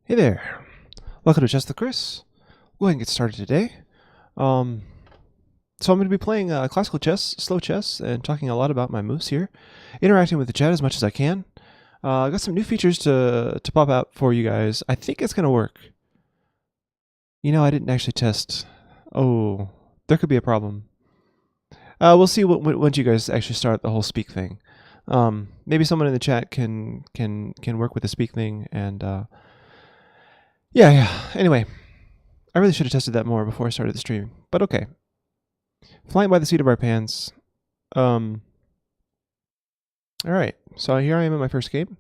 Hey there, welcome to Just the Chris. Go ahead and get started today. Um, so I'm going to be playing classical chess, slow chess, and talking a lot about my moves here, interacting with the chat as much as I can. I got some new features to pop out for you guys. I think it's going to work. You know, I didn't actually test. Oh, there could be a problem. We'll see once you guys actually start the whole speak thing. Maybe someone in the chat can work with the speak thing, and yeah. Anyway. I really should have tested that more before I started the stream, but okay. Flying by the seat of our pants. All right, so here I am in my first game.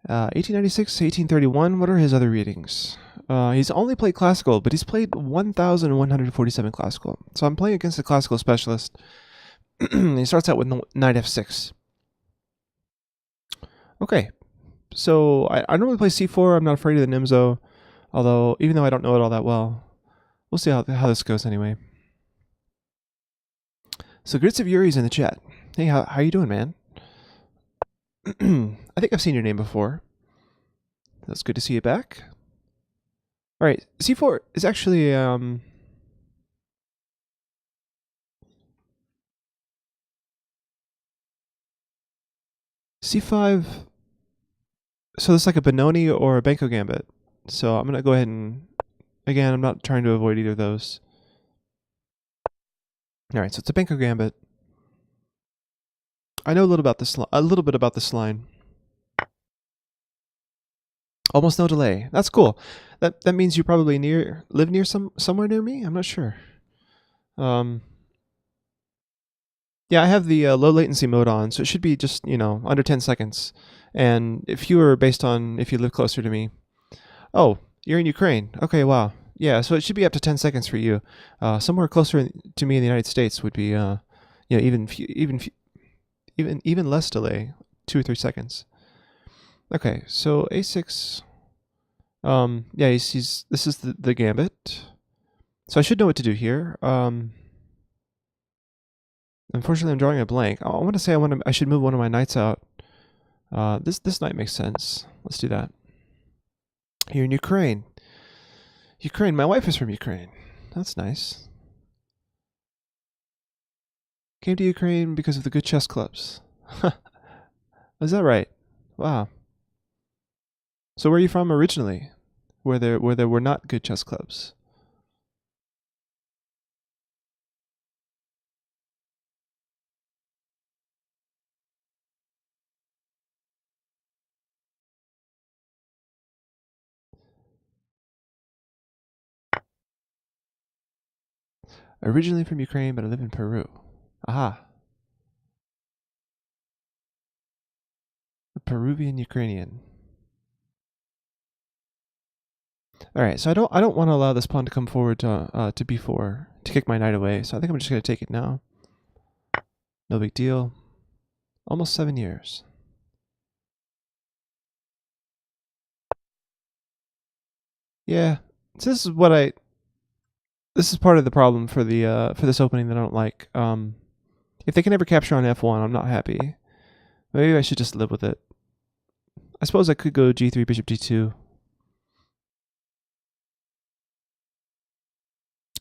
1896, 1831, what are his other readings? He's only played classical, but he's played 1,147 classical. So I'm playing against a classical specialist. He starts out with knight f6. Okay, so I normally play c4. I'm not afraid of the Nimzo, although even though I don't know it all that well. We'll see how this goes anyway. So Grits of Yuri's in the chat. Hey, how you doing, man? I think I've seen your name before. That's good to see you back. All right, c4 is actually c5. So it's like a Benoni or a Benko gambit. So I'm gonna go ahead and again, I'm not trying to avoid either of those. All right, so it's a Benko gambit. I know a little bit about this line. Almost no delay. That's cool. That means you probably live near somewhere near me. I'm not sure. Yeah, I have the low latency mode on, so it should be just under 10 seconds, and fewer based on if you live closer to me. Oh, you're in Ukraine. Okay, wow. Yeah, so it should be up to 10 seconds for you. Somewhere closer to me in the United States would be even less delay, 2 or 3 seconds. Okay, so a6. Yeah, this is the gambit. So I should know what to do here. Unfortunately, I'm drawing a blank. I want to say I should move one of my knights out. This knight makes sense. Let's do that. Here in Ukraine. Ukraine. My wife is from Ukraine. That's nice. Came to Ukraine because of the good chess clubs. Is that right? Wow. So where are you from originally? Where there were not good chess clubs? Originally from Ukraine, but I live in Peru. Aha. A Peruvian Ukrainian. All right, so I don't want to allow this pawn to come forward to b4 to kick my knight away. So I think I'm just going to take it now. No big deal. Almost 7 years. Yeah, so this is part of the problem for this opening that I don't like. If they can never capture on f1, I'm not happy. Maybe I should just live with it. I suppose I could go g3, bishop d2.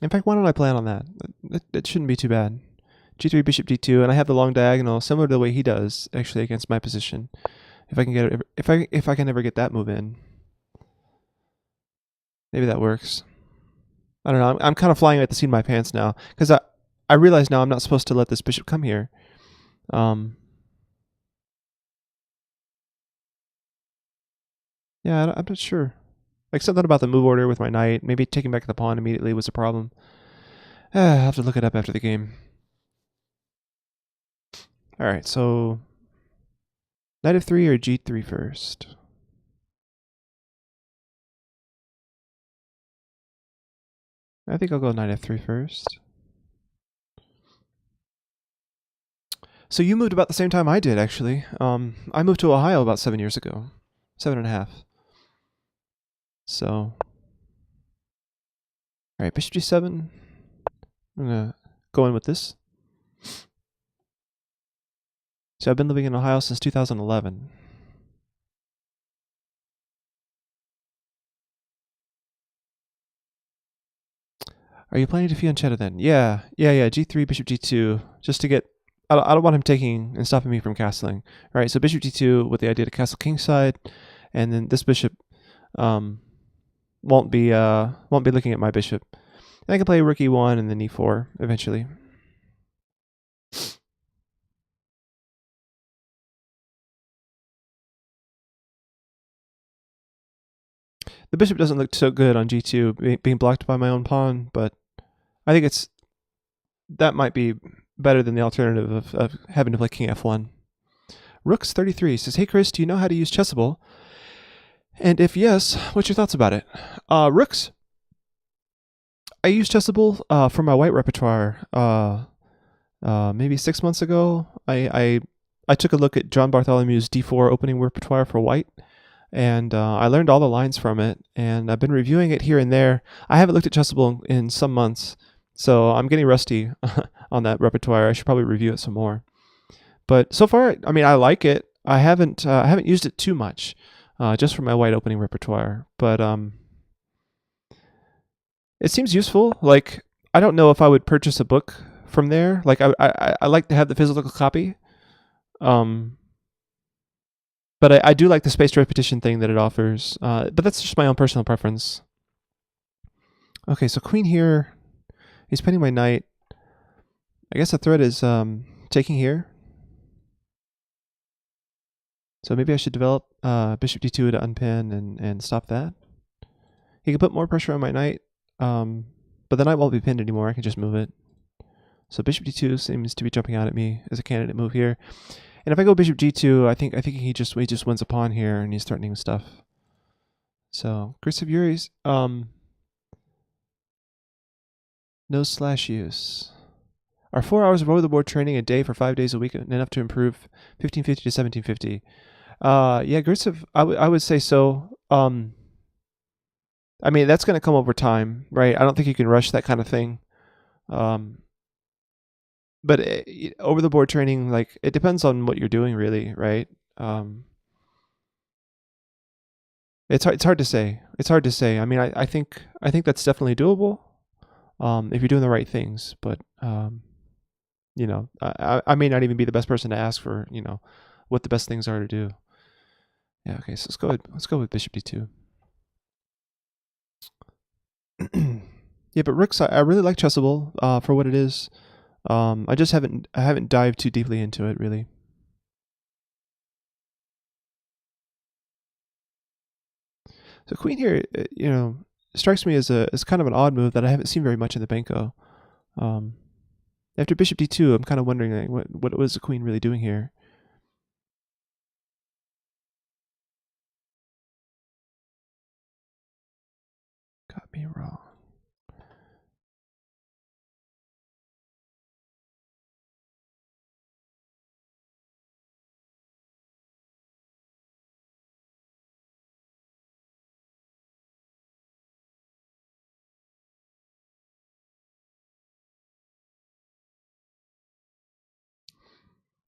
In fact, why don't I plan on that? It shouldn't be too bad. G3, bishop d2, and I have the long diagonal, similar to the way he does, actually, against my position. If I can get it, if I can ever get that move in, maybe that works. I don't know. I'm kind of flying at the seat of my pants now because I realize now I'm not supposed to let this bishop come here. Yeah, I'm not sure. Like something about the move order with my knight, maybe taking back the pawn immediately was a problem. I'll have to look it up after the game. All right, so knight f3 or g3 first? I think I'll go knight f3 first. So you moved about the same time I did, actually. I moved to Ohio about 7 years ago. 7.5. So, all right, bishop g7. I'm gonna go in with this. So I've been living in Ohio since 2011. Are you planning to fianchetto then? Yeah. G3, bishop G2, just to get. I don't want him taking and stopping me from castling. All right, so bishop D2 with the idea to castle kingside, and then this bishop won't be looking at my bishop. And I can play rook E1 and then E4 eventually. The bishop doesn't look so good on G2, being blocked by my own pawn, but I think that might be better than the alternative of having to play King F1. Rooks 33 says, "Hey Chris, do you know how to use Chessable? And if yes, what's your thoughts about it?" Rooks, I used Chessable for my white repertoire maybe 6 months ago. I took a look at John Bartholomew's D4 opening repertoire for white, and I learned all the lines from it, and I've been reviewing it here and there. I haven't looked at Chessable in some months, so I'm getting rusty on that repertoire. I should probably review it some more. But so far, I mean, I like it. I haven't used it too much, just for my white opening repertoire. But it seems useful. Like, I don't know if I would purchase a book from there. Like, I like to have the physical copy. But I do like the spaced repetition thing that it offers. But that's just my own personal preference. Okay, so queen here. He's pinning my knight. I guess the threat is taking here. So maybe I should develop bishop d2 to unpin and stop that. He can put more pressure on my knight, but the knight won't be pinned anymore. I can just move it. So bishop d2 seems to be jumping out at me as a candidate move here. And if I go bishop g2, I think he just wins a pawn here, and he's threatening with stuff. So Chris of Yuri's no slash use. Are 4 hours of over the board training a day for 5 days a week enough to improve 1550 to 1750? Yeah, Gritsev, I would say so. I mean, that's going to come over time, right? I don't think you can rush that kind of thing. But over the board training, like, it depends on what you're doing, really, right? It's hard to say. It's hard to say. I mean, I think that's definitely doable, if you're doing the right things. But you know, I may not even be the best person to ask for, you know, what the best things are to do. Yeah. Okay. So let's go with bishop d2. Yeah, but rooks, I really like Chessable for what it is. I just haven't dived too deeply into it, really. So queen here, you know, strikes me as kind of an odd move that I haven't seen very much in the Benko. After bishop d2, I'm kind of wondering, like, what was the queen really doing here? Got me wrong.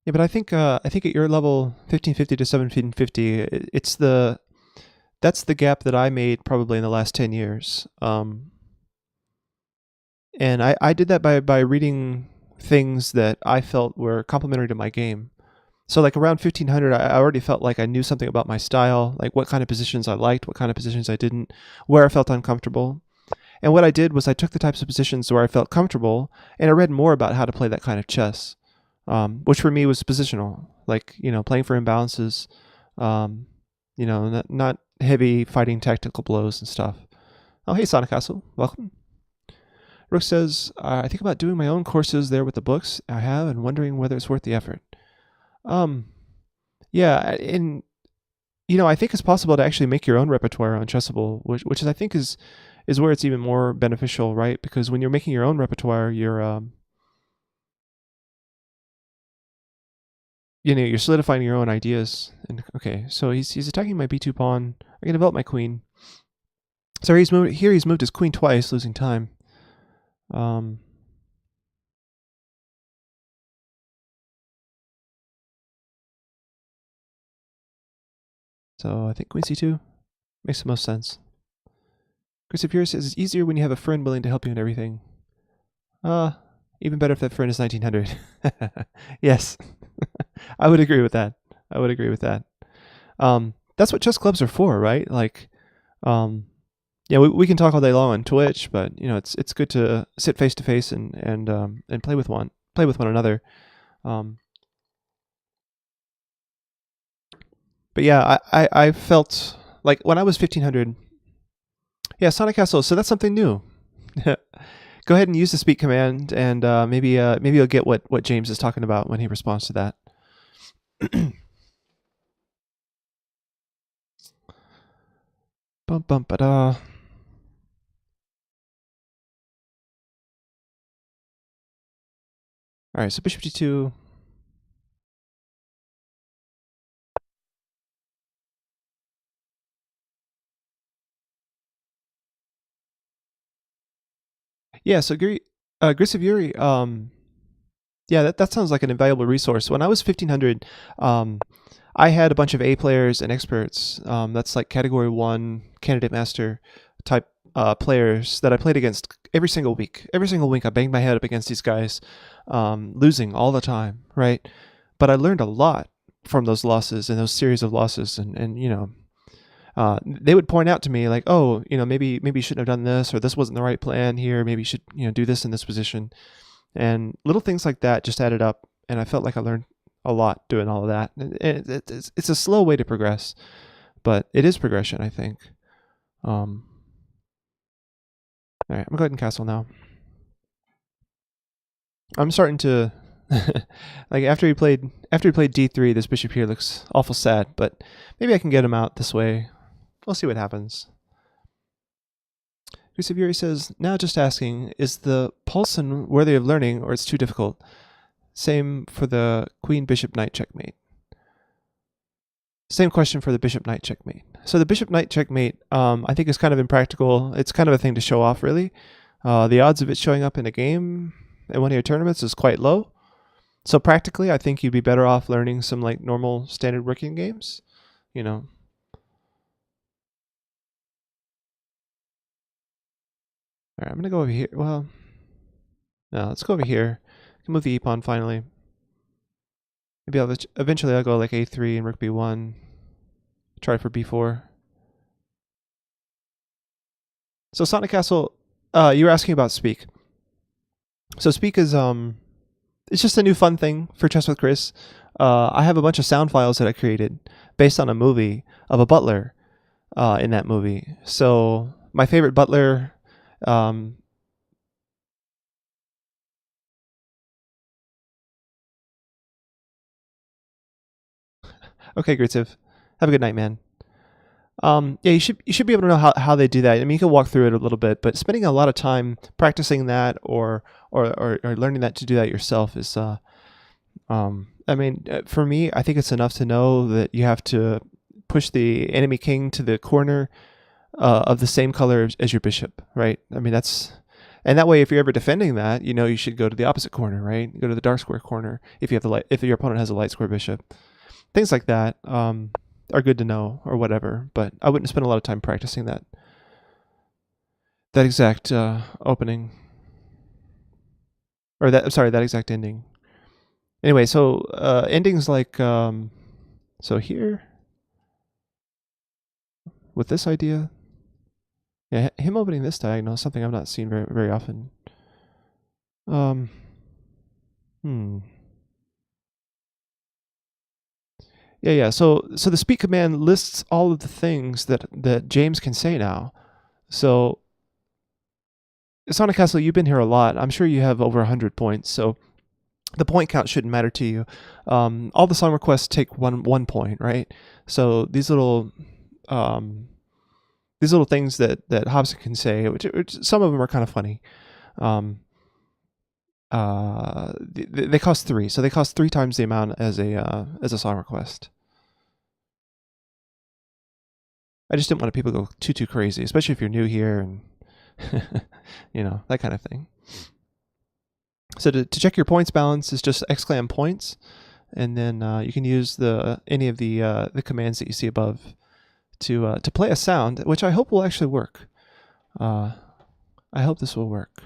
Yeah, but I think at your level, 1550 to 1750, that's the gap that I made probably in the last 10 years. And I did that by reading things that I felt were complementary to my game. So like around 1500, I already felt like I knew something about my style, like what kind of positions I liked, what kind of positions I didn't, where I felt uncomfortable. And what I did was I took the types of positions where I felt comfortable, and I read more about how to play that kind of chess, which for me was positional, like, you know, playing for imbalances, you know, not heavy fighting tactical blows and stuff. Oh, hey, Sonic Castle, welcome. Rook says, I think about doing my own courses there with the books I have and wondering whether it's worth the effort. Yeah, and, you know, I think it's possible to actually make your own repertoire on Chessable, which is, I think is where it's even more beneficial, right? Because when you're making your own repertoire, you're you know, you're solidifying your own ideas. And okay, so he's attacking my b2 pawn. I can develop my queen. So he's moved his queen twice, losing time. So I think queen c2 makes the most sense. Chris Pierce says it's easier when you have a friend willing to help you in everything. Even better if that friend is 1900. Yes, I would agree with that. I would agree with that. That's what chess clubs are for, right? Like, yeah, we can talk all day long on Twitch, but it's good to sit face to face and play with one another. But yeah, I felt like when I was 1500. Yeah, Sonic Castle. So that's something new. Go ahead and use the speak command, and maybe you'll get what James is talking about when he responds to that. Bum bum ba da. All right, so bishop g2. Yeah, so Grisaviri, yeah, that sounds like an invaluable resource. When I was 1500, I had a bunch of A players and experts. That's like category 1 candidate master type players that I played against every single week. Every single week I banged my head up against these guys, losing all the time, right? But I learned a lot from those losses and those series of losses, and they would point out to me like, oh, maybe you shouldn't have done this, or this wasn't the right plan here. Maybe you should do this in this position, and little things like that just added up, and I felt like I learned a lot doing all of that. It's a slow way to progress, but it is progression, I think. All right, I'm gonna go ahead and castle now. I'm starting to like after he played d3, this bishop here looks awful sad, but maybe I can get him out this way. We'll see what happens. Grisaviri says, now just asking, is the Paulson worthy of learning, or it's too difficult? Same for the queen bishop knight checkmate. Same question for the bishop knight checkmate. So the bishop knight checkmate, I think is kind of impractical. It's kind of a thing to show off, really. The odds of it showing up in a game at one of your tournaments is quite low. So practically, I think you'd be better off learning some like normal standard working games. All right, I'm gonna go over here. Well, no, let's go over here. I can move the e-pawn finally. Maybe eventually I'll go like a3 and rook b1. Try for b4. So Sonic Castle, you were asking about Speak. So Speak is it's just a new fun thing for Chess with Chris. I have a bunch of sound files that I created based on a movie of a butler in that movie. So my favorite butler. Okay, Gritziv. Have a good night, man. Yeah, you should be able to know how they do that. I mean, you can walk through it a little bit, but spending a lot of time practicing that or learning that to do that yourself is, I mean, for me, I think it's enough to know that you have to push the enemy king to the corner of the same color as your bishop, right? I mean, and that way, if you're ever defending that, you should go to the opposite corner, right? Go to the dark square corner if your opponent has a light square bishop. Things like that are good to know or whatever, but I wouldn't spend a lot of time practicing that exact opening, or that exact ending. Anyway, so endings like so here with this idea, yeah, him opening this diagonal is something I've not seen very very often. Yeah. So the speak command lists all of the things that James can say now. So Sonic Castle, you've been here a lot. I'm sure you have over 100 points. So the point count shouldn't matter to you. All the song requests take one point, right? So these little things that Hobson can say, which some of them are kind of funny. They cost 3, so they cost 3 times the amount as a song request. I just didn't want people to go too crazy, especially if you're new here and that kind of thing. So to check your points balance is just exclam points, and then you can use any of the commands that you see above to play a sound, which I hope will actually work. I hope this will work.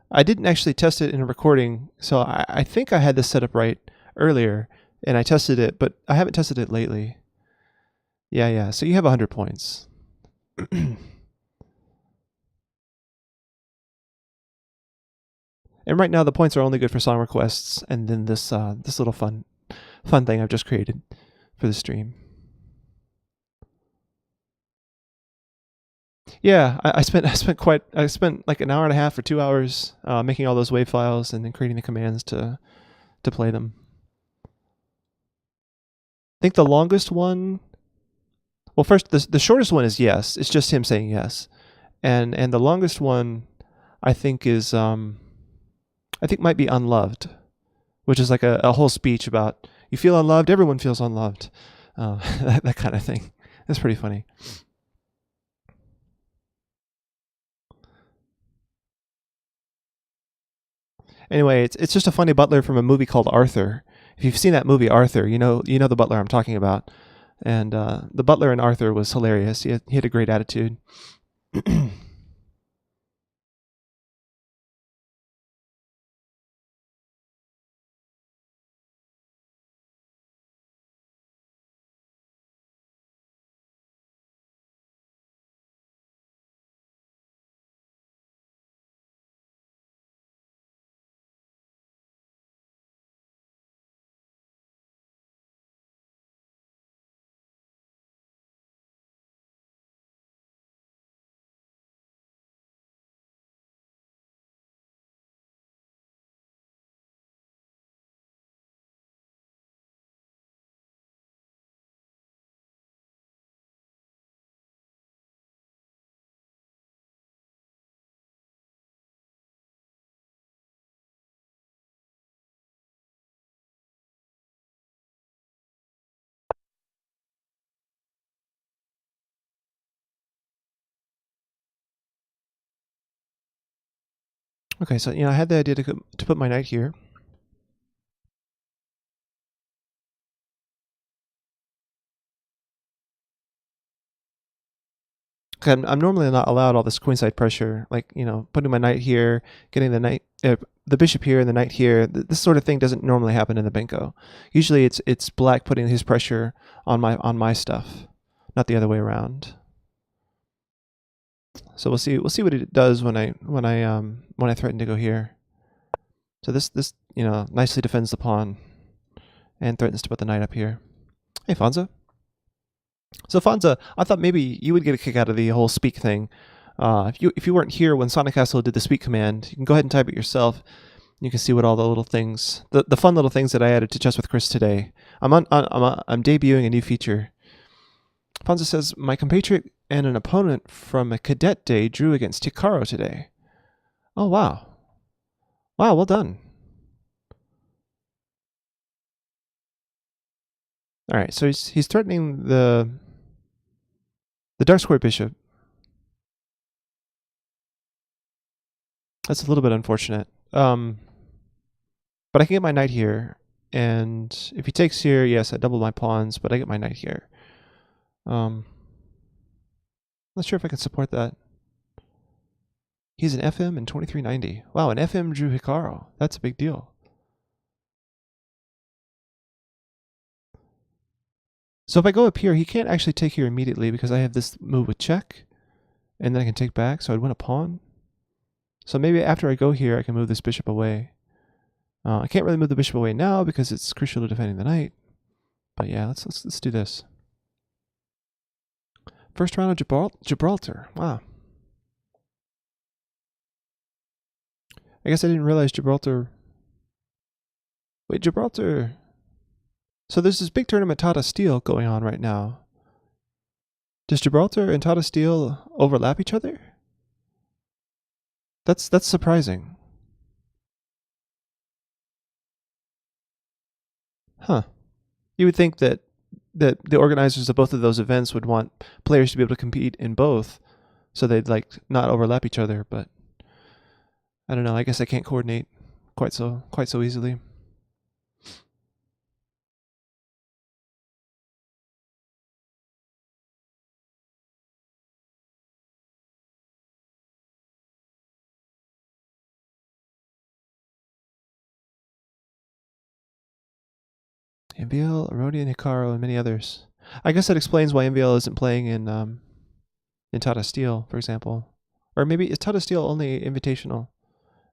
I didn't actually test it in a recording, so I think I had this set up right earlier, and I tested it, but I haven't tested it lately. Yeah. So you have 100 points. And right now the points are only good for song requests, and then this this little fun thing I've just created for the stream. Yeah, I spent like an hour and a half or 2 hours making all those wave files and then creating the commands to play them. I think the longest one, well, first the shortest one is yes. It's just him saying yes, and the longest one I think is I think might be unloved, which is like a whole speech about you feel unloved, everyone feels unloved, that kind of thing. That's pretty funny. Anyway, it's just a funny butler from a movie called Arthur. If you've seen that movie Arthur, you know the butler I'm talking about. And the butler in Arthur was hilarious. He had a great attitude. Okay, so I had the idea to put my knight here. Okay, I'm normally not allowed all this queenside pressure, like putting my knight here, getting the bishop here and the knight here. This sort of thing doesn't normally happen in the Benko. Usually, it's black putting his pressure on my stuff, not the other way around. So we'll see what it does when I threaten to go here. So this nicely defends the pawn and threatens to put the knight up here. Hey, Fonza. So Fonza, I thought maybe you would get a kick out of the whole speak thing. If you weren't here when Sonic Castle did the speak command, you can go ahead and type it yourself. You can see what all the little things, the fun little things that I added to Chess with Chris today. I'm debuting a new feature. Fonza says, my compatriot and an opponent from a cadet day drew against Hikaru today. Oh, wow. Wow, well done. All right, so he's threatening the dark square bishop. That's a little bit unfortunate. But I can get my knight here, and if he takes here, yes, I double my pawns, but I get my knight here. Not sure if I can support that. He's an FM in 2390. Wow, an FM drew Hikaru. That's a big deal. So if I go up here, he can't actually take here immediately because I have this move with check, and then I can take back, so I'd win a pawn. So maybe after I go here, I can move this bishop away. I can't really move the bishop away now because it's crucial to defending the knight. But yeah, let's do this. First round of Gibraltar. Wow. I guess I didn't realize Gibraltar. Wait, Gibraltar. So there's this big tournament Tata Steel going on right now. Does Gibraltar and Tata Steel overlap each other? That's surprising. Huh. You would think that the organizers of both of those events would want players to be able to compete in both, so they'd like not overlap each other, but I don't know. I guess I can't coordinate quite so easily. MVL, Erodian, Hikaru, and many others. I guess that explains why MVL isn't playing in Tata Steel, for example. Or maybe is Tata Steel only invitational?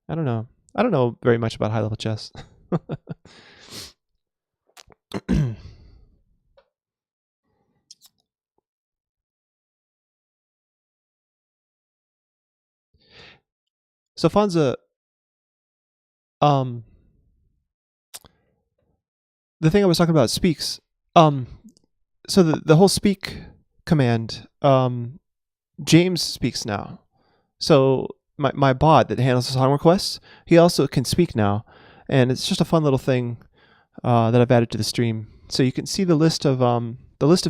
I don't know. I don't know very much about high-level chess. So Fonza, the thing I was talking about, speaks. So the whole speak command, James speaks now. So my bot that handles the song requests, he also can speak now, and it's just a fun little thing that I've added to the stream. So you can see the list of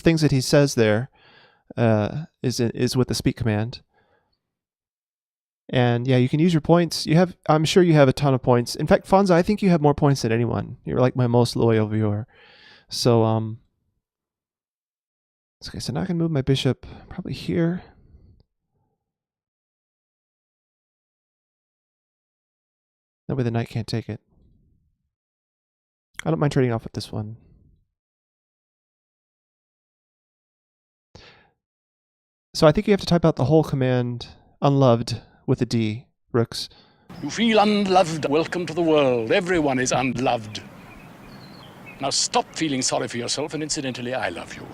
things that he says there is with the speak command. And yeah, you can use your points. I'm sure you have a ton of points. In fact, Fonza, I think you have more points than anyone. You're like my most loyal viewer. So okay, so now I can move my bishop probably here. That way the knight can't take it. I don't mind trading off with this one. So I think you have to type out the whole command, unloved, with a D, Rooks. You feel unloved. Welcome to the world. Everyone is unloved. Now stop feeling sorry for yourself, and incidentally, I love you.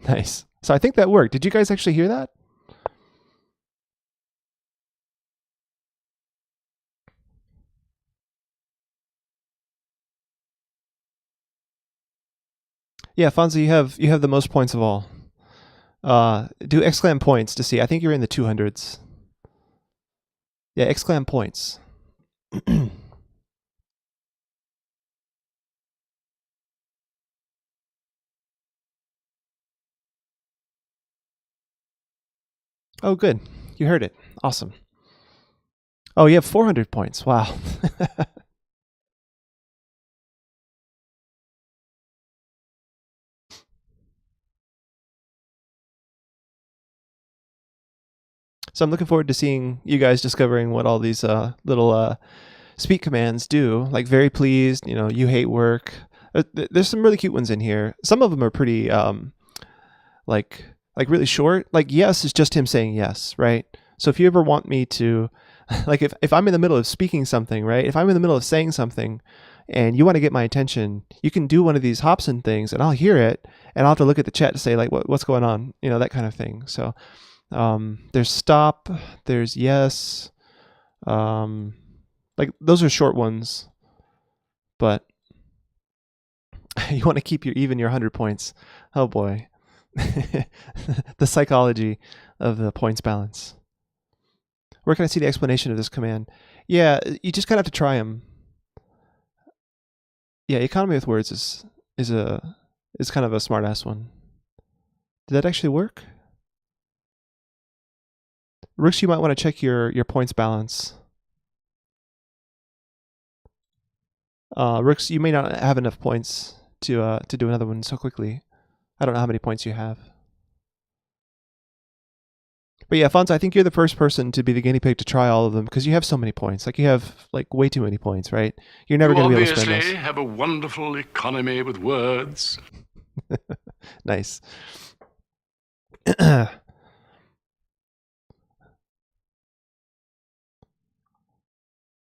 Nice. So I think that worked. Did you guys actually hear that? Yeah, Fonzie, you have the most points of all. Do exclam points to see. I think you're in the 200s. Yeah, exclam points. Oh, good. You heard it. Awesome. Oh, you have 400 points. Wow. So I'm looking forward to seeing you guys discovering what all these little speak commands do. Like very pleased, you hate work. There's some really cute ones in here. Some of them are pretty like really short. Like yes is just him saying yes, right? So if you ever want me to, like if I'm in the middle of speaking something, right? If I'm in the middle of saying something and you want to get my attention, you can do one of these Hobson things and I'll hear it and I'll have to look at the chat to say like what's going on, that kind of thing. So there's stop, there's yes, like those are short ones, but you want to keep your 100 points. Oh boy. The psychology of the points balance. Where can I see the explanation of this command? Yeah, you just kind of have to try them. Yeah, economy with words is kind of a smart ass one. Did that actually work? Rooks, you might want to check your points balance. Rooks, you may not have enough points to do another one so quickly. I don't know how many points you have. But yeah, Fonz, I think you're the first person to be the guinea pig to try all of them because you have so many points. Like you have like way too many points, right? You're never going to be able to spend this. You obviously have a wonderful economy with words. Nice. So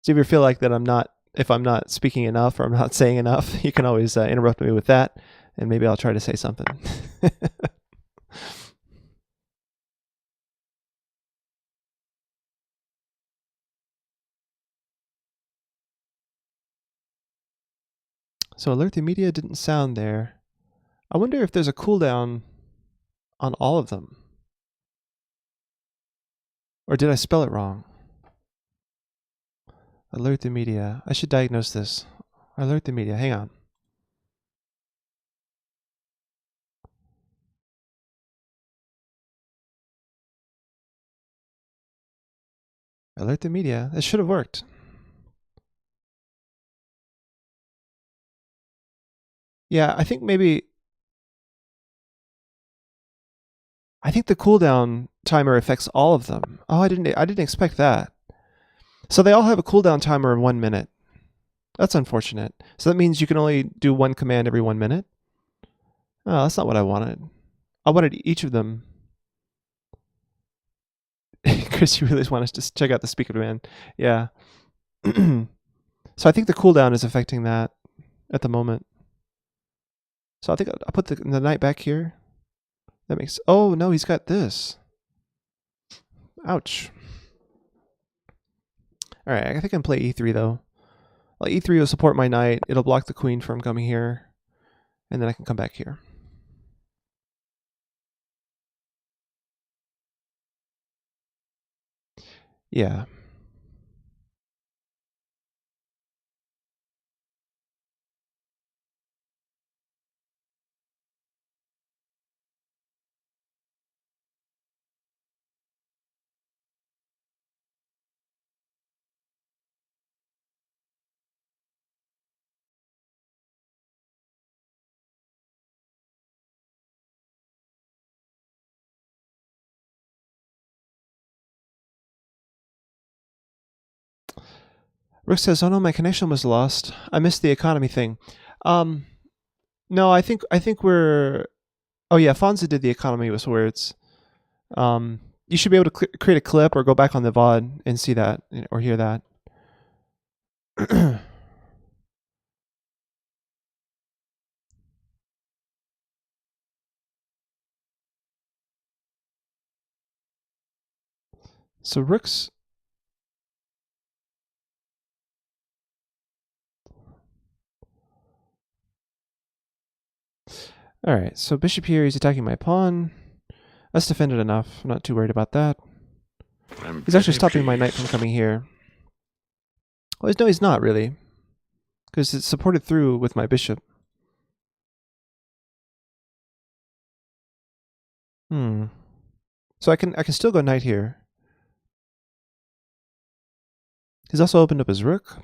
if you feel like that if I'm not speaking enough or I'm not saying enough, you can always interrupt me with that, and maybe I'll try to say something. So alert the media didn't sound there. I wonder if there's a cooldown on all of them. Or did I spell it wrong? Alert the media. I should diagnose this. Alert the media. Hang on. Alert the media. This should have worked. Yeah, I think the cooldown timer affects all of them. Oh, I didn't expect that. So they all have a cooldown timer of 1 minute. That's unfortunate. So that means you can only do one command every 1 minute? Oh, that's not what I wanted. I wanted each of them. Chris, you really want us to check out the speaker command. Yeah. So I think the cooldown is affecting that at the moment. So I think I'll put the knight back here. That makes... Oh, no, he's got this. Ouch. Alright, I think I can play e3, though. Well, e3 will support my knight. It'll block the queen from coming here. And then I can come back here. Yeah. Rook says, "Oh no, my connection was lost. I missed the economy thing." No, I think we're... Oh yeah, Fonza did the economy with words. You should be able to create a clip or go back on the VOD and see that or hear that. So Rook's... Alright, so bishop here, he's attacking my pawn. That's defended enough. I'm not too worried about that. He's actually stopping my knight from coming here. Well, no, he's not really. Because it's supported through with my bishop. So I can still go knight here. He's also opened up his rook.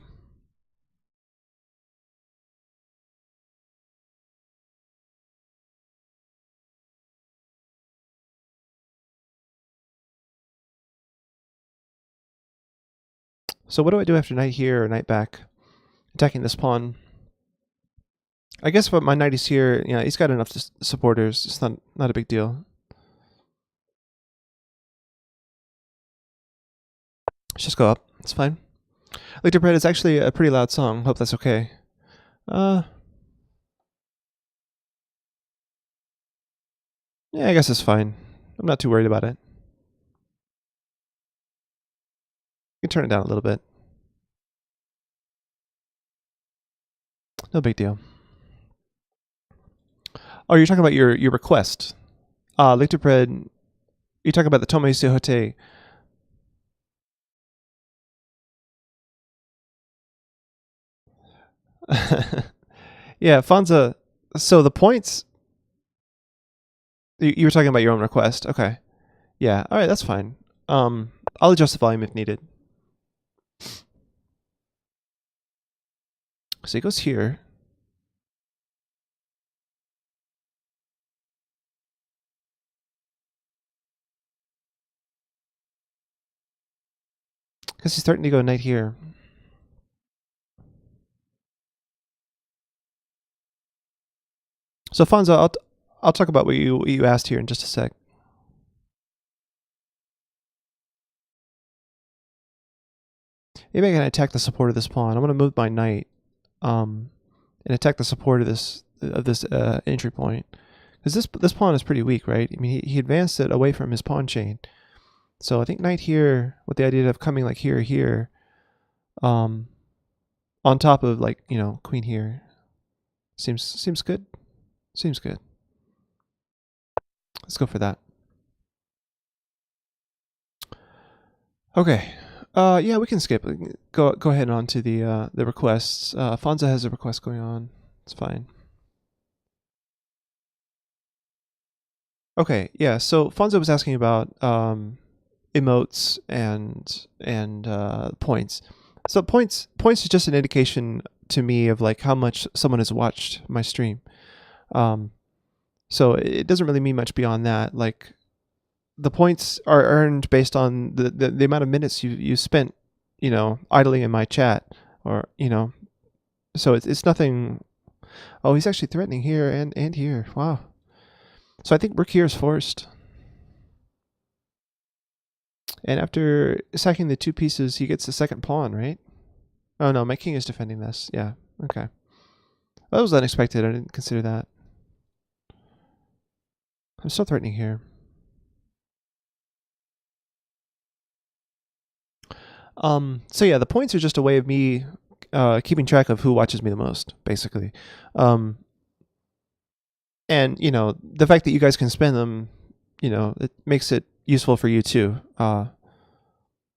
So what do I do after knight here or knight back? Attacking this pawn. I guess if my knight is here, yeah, he's got enough supporters. It's not a big deal. Let's just go up. It's fine. Lictor Bread is actually a pretty loud song. Hope that's okay. Yeah, I guess it's fine. I'm not too worried about it. You can turn it down a little bit. No big deal. Oh, you're talking about your request. Lictor Bread, you're talking about the Tomoise Hote. Yeah, Fonza. So the points... You were talking about your own request. Okay. Yeah, alright, that's fine. I'll adjust the volume if needed. So he goes here. Because he's starting to go knight here. So Fonza, I'll talk about what you asked here in just a sec. Maybe I can attack the support of this pawn. I'm going to move my knight, and attack the support of this entry point, because this pawn is pretty weak, right? I mean, he advanced it away from his pawn chain, so I think knight here with the idea of coming like here, on top of like queen here, seems good. Seems good. Let's go for that. Okay. Yeah, we can skip. Go ahead on to the requests. Fonza has a request going on. It's fine. Okay, yeah. So Fonza was asking about emotes and points. So points is just an indication to me of like how much someone has watched my stream. So it doesn't really mean much beyond that. Like, the points are earned based on the amount of minutes you spent, idling in my chat, or So it's nothing. Oh, he's actually threatening here and here. Wow. So I think rook here is forced. And after sacking the 2 pieces, he gets the second pawn, right? Oh no, my king is defending this. Yeah, okay. That was unexpected. I didn't consider that. I'm still threatening here. So yeah, the points are just a way of me keeping track of who watches me the most, basically. And, you know, the fact that you guys can spend them, you know, it makes it useful for you too.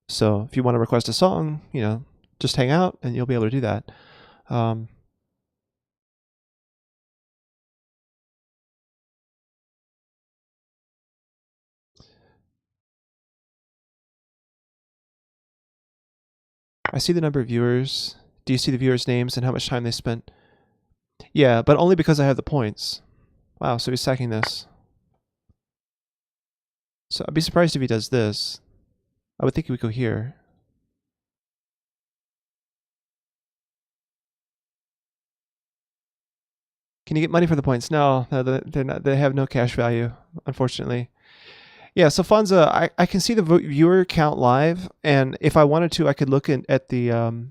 So if you want to request a song, you know, just hang out and you'll be able to do that. I see the number of viewers. Do you see the viewers' names and how much time they spent? Yeah, but only because I have the points. Wow, so he's sacking this. So I'd be surprised if he does this. I would think he would go here. Can you get money for the points? No, they're not. They have no cash value, unfortunately. Yeah, so Fonza, I can see the viewer count live, and if I wanted to, I could look at the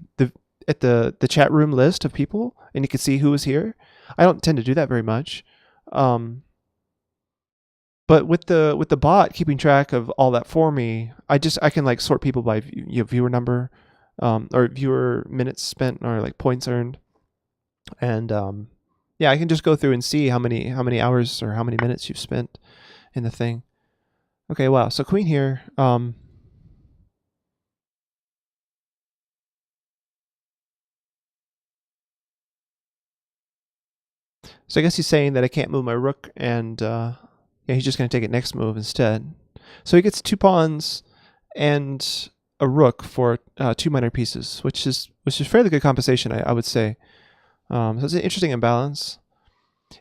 chat room list of people, and you could see who was here. I don't tend to do that very much, but with the bot keeping track of all that for me, I can like sort people by viewer number, or viewer minutes spent, or like points earned, and yeah, I can just go through and see how many hours or how many minutes you've spent in the thing. Okay, wow. So queen here. So I guess he's saying that I can't move my rook, and yeah, he's just going to take it next move instead. So he gets 2 pawns and a rook for 2 minor pieces, which is fairly good compensation, I would say. So it's an interesting imbalance.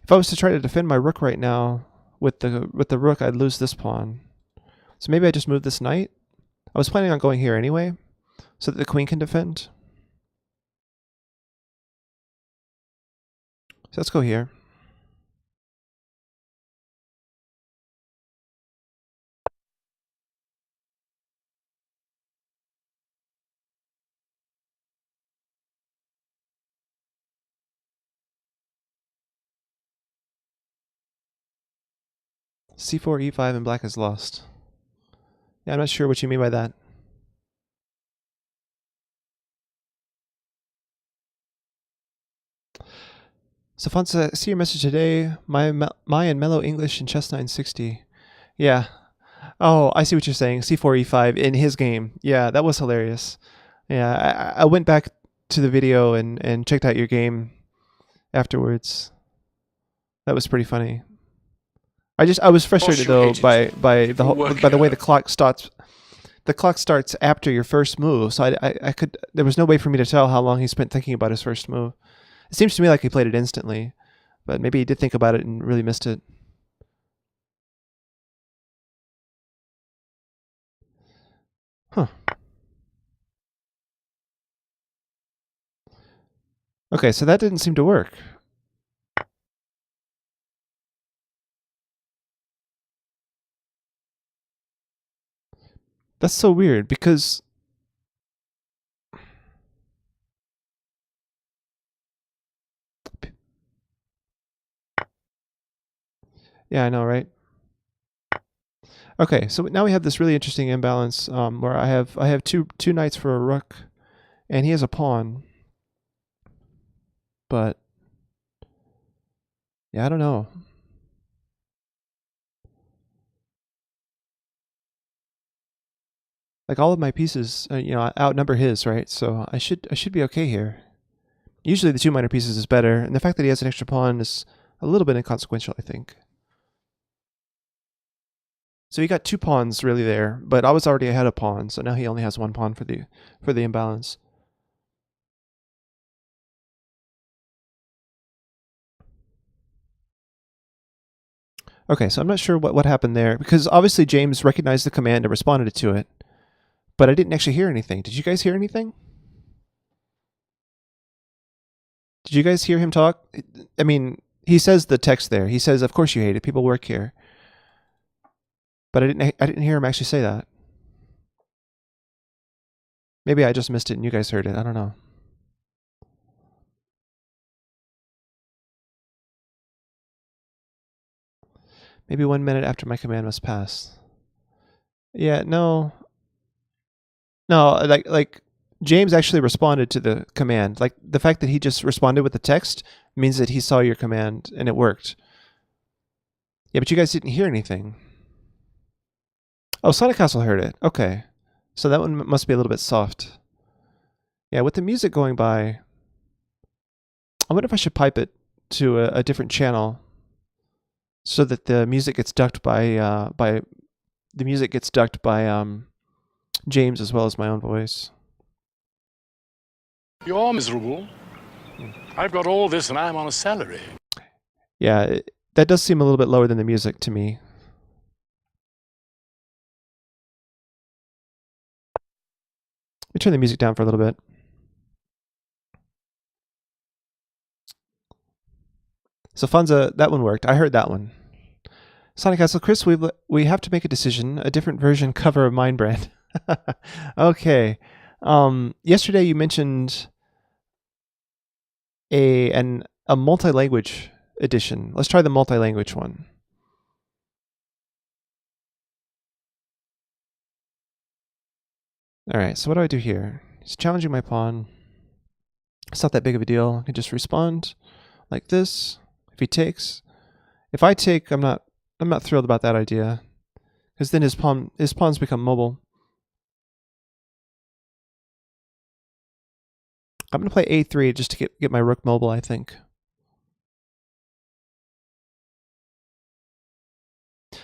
If I was to try to defend my rook right now with the rook, I'd lose this pawn. So maybe I just move this knight. I was planning on going here anyway, so that the queen can defend. So let's go here. C4, E5, and black is lost. Yeah, I'm not sure what you mean by that. So Fonsa, see your message today. My and mellow English in chess 960. Yeah. Oh, I see what you're saying. C4, E5 in his game. Yeah, that was hilarious. Yeah, I went back to the video and checked out your game afterwards. That was pretty funny. I was frustrated though by the way the clock starts. The clock starts after your first move, so I could there was no way for me to tell how long he spent thinking about his first move. It seems to me like he played it instantly, but maybe he did think about it and really missed it. Huh. Okay, so that didn't seem to work. That's so weird because yeah, I know, right? Okay, so now we have this really interesting imbalance where I have two knights for a rook, and he has a pawn. But yeah, I don't know. Like all of my pieces, outnumber his, right? So I should be okay here. Usually the 2 minor pieces is better, and the fact that he has an extra pawn is a little bit inconsequential, I think. So he got 2 pawns really there, but I was already ahead of pawn, so now he only has 1 pawn for the imbalance. Okay, so I'm not sure what happened there, because obviously James recognized the command and responded to it, but I didn't actually hear anything. Did you guys hear anything? Did you guys hear him talk? I mean, he says the text there. He says, "Of course you hate it. People work here." But I didn't hear him actually say that. Maybe I just missed it and you guys heard it. I don't know. Maybe 1 minute after my command must pass. Yeah, no. No, like James actually responded to the command. Like the fact that he just responded with the text means that he saw your command and it worked. Yeah, but you guys didn't hear anything. Oh, Sonic Castle heard it. Okay. So that one must be a little bit soft. Yeah, with the music going by, I wonder if I should pipe it to a different channel so that the music gets ducked by James as well as my own voice. You're miserable. I've got all this and I'm on a salary. Yeah, that does seem a little bit lower than the music to me. Let me turn the music down for a little bit. So Funza, that one worked. I heard that one. Sonic Castle, Chris, we have to make a decision. A different version cover of Mind Brand. Okay. Yesterday you mentioned a multi-language edition. Let's try the multi-language one. All right. So what do I do here? He's challenging my pawn. It's not that big of a deal. I can just respond like this. If he takes, if I take, I'm not thrilled about that idea, because then his pawns become mobile. I'm going to play a3 just to get my rook mobile, I think.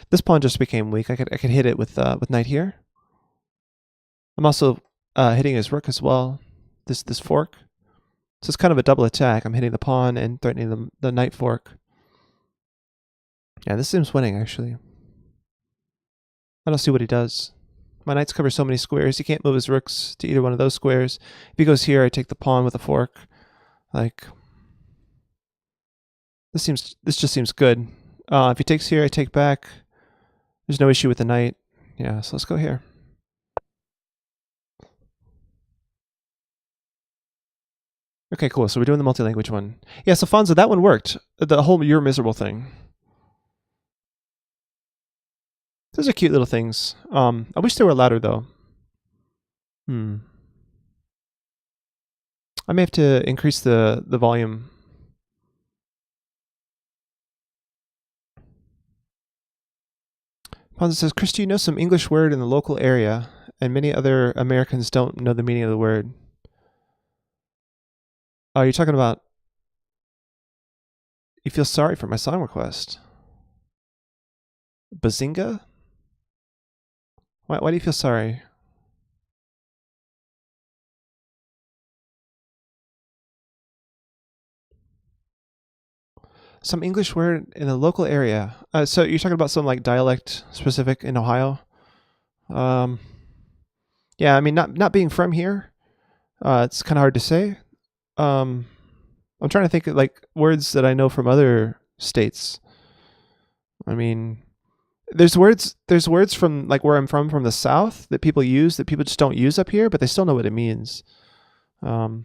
This pawn just became weak. I could hit it with knight here. I'm also hitting his rook as well. This fork. So it's kind of a double attack. I'm hitting the pawn and threatening the knight fork. Yeah, this seems winning actually. I don't see what he does. My knights cover so many squares. He can't move his rooks to either one of those squares. If he goes here, I take the pawn with a fork. Like, this just seems good. If he takes here, I take back. There's no issue with the knight. Yeah, so let's go here. Okay, cool. So we're doing the multi-language one. Yeah, so Fonzo, that one worked. The whole "you're miserable" thing. Those are cute little things. I wish they were louder though. I may have to increase the volume. Ponza says, Chris, do you know some English word in the local area, and many other Americans don't know the meaning of the word? Oh, you're talking about you feel sorry for my song request. Bazinga? Why do you feel sorry? Some English word in a local area. So you're talking about some like dialect specific in Ohio? Yeah, I mean, not being from here, it's kind of hard to say. I'm trying to think of like words that I know from other states. I mean, there's words from like where I'm from the South that people use that people just don't use up here, but they still know what it means. I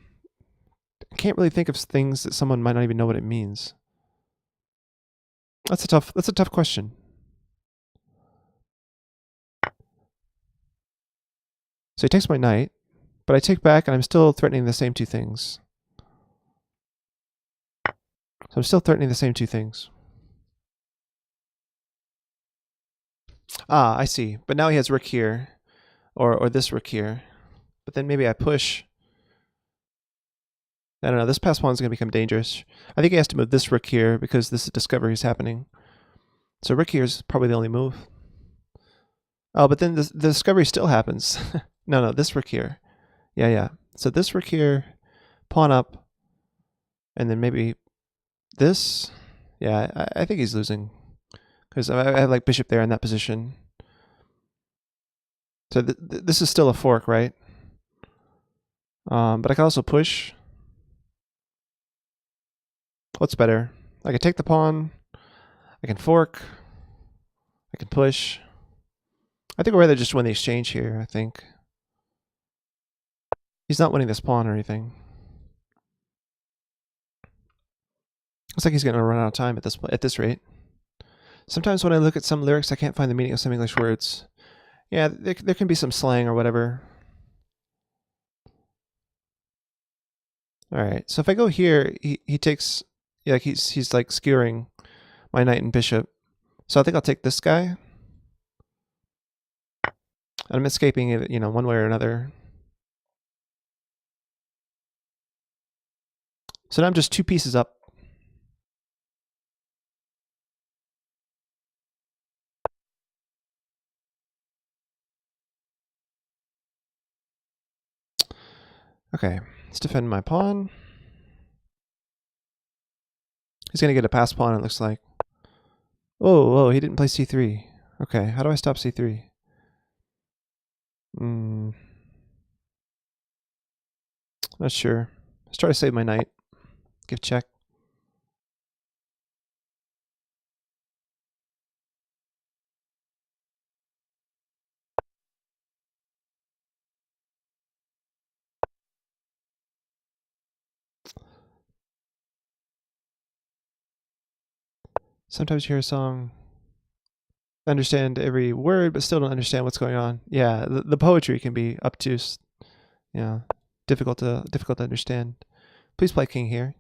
can't really think of things that someone might not even know what it means. That's a tough question. So he takes my knight, but I take back and I'm still threatening the same two things. So I'm still threatening the same two things. Ah, I see. But now he has rook here, or this rook here. But then maybe I push. I don't know. This pass pawn is going to become dangerous. I think he has to move this rook here because this discovery is happening. So rook here is probably the only move. Oh, but then the discovery still happens. No, this rook here. Yeah. So this rook here, pawn up, and then maybe this. Yeah, I think he's losing because I have like bishop there in that position. So this is still a fork, right? But I can also push. What's better? I can take the pawn. I can fork. I can push. I think I'd rather just win the exchange here, I think. He's not winning this pawn or anything. Looks like he's going to run out of time at this rate. Sometimes when I look at some lyrics, I can't find the meaning of some English words. Yeah, there can be some slang or whatever. All right, so if I go here, he takes, yeah, he's like skewering my knight and bishop. So I think I'll take this guy. I'm escaping it, you know, one way or another. So now I'm just 2 pieces up. Okay, let's defend my pawn. He's going to get a pass pawn, it looks like. Oh, he didn't play c3. Okay, how do I stop c3? Not sure. Let's try to save my knight. Give check. Sometimes you hear a song, understand every word, but still don't understand what's going on. Yeah, the poetry can be obtuse. Yeah, difficult to understand. Please play king here.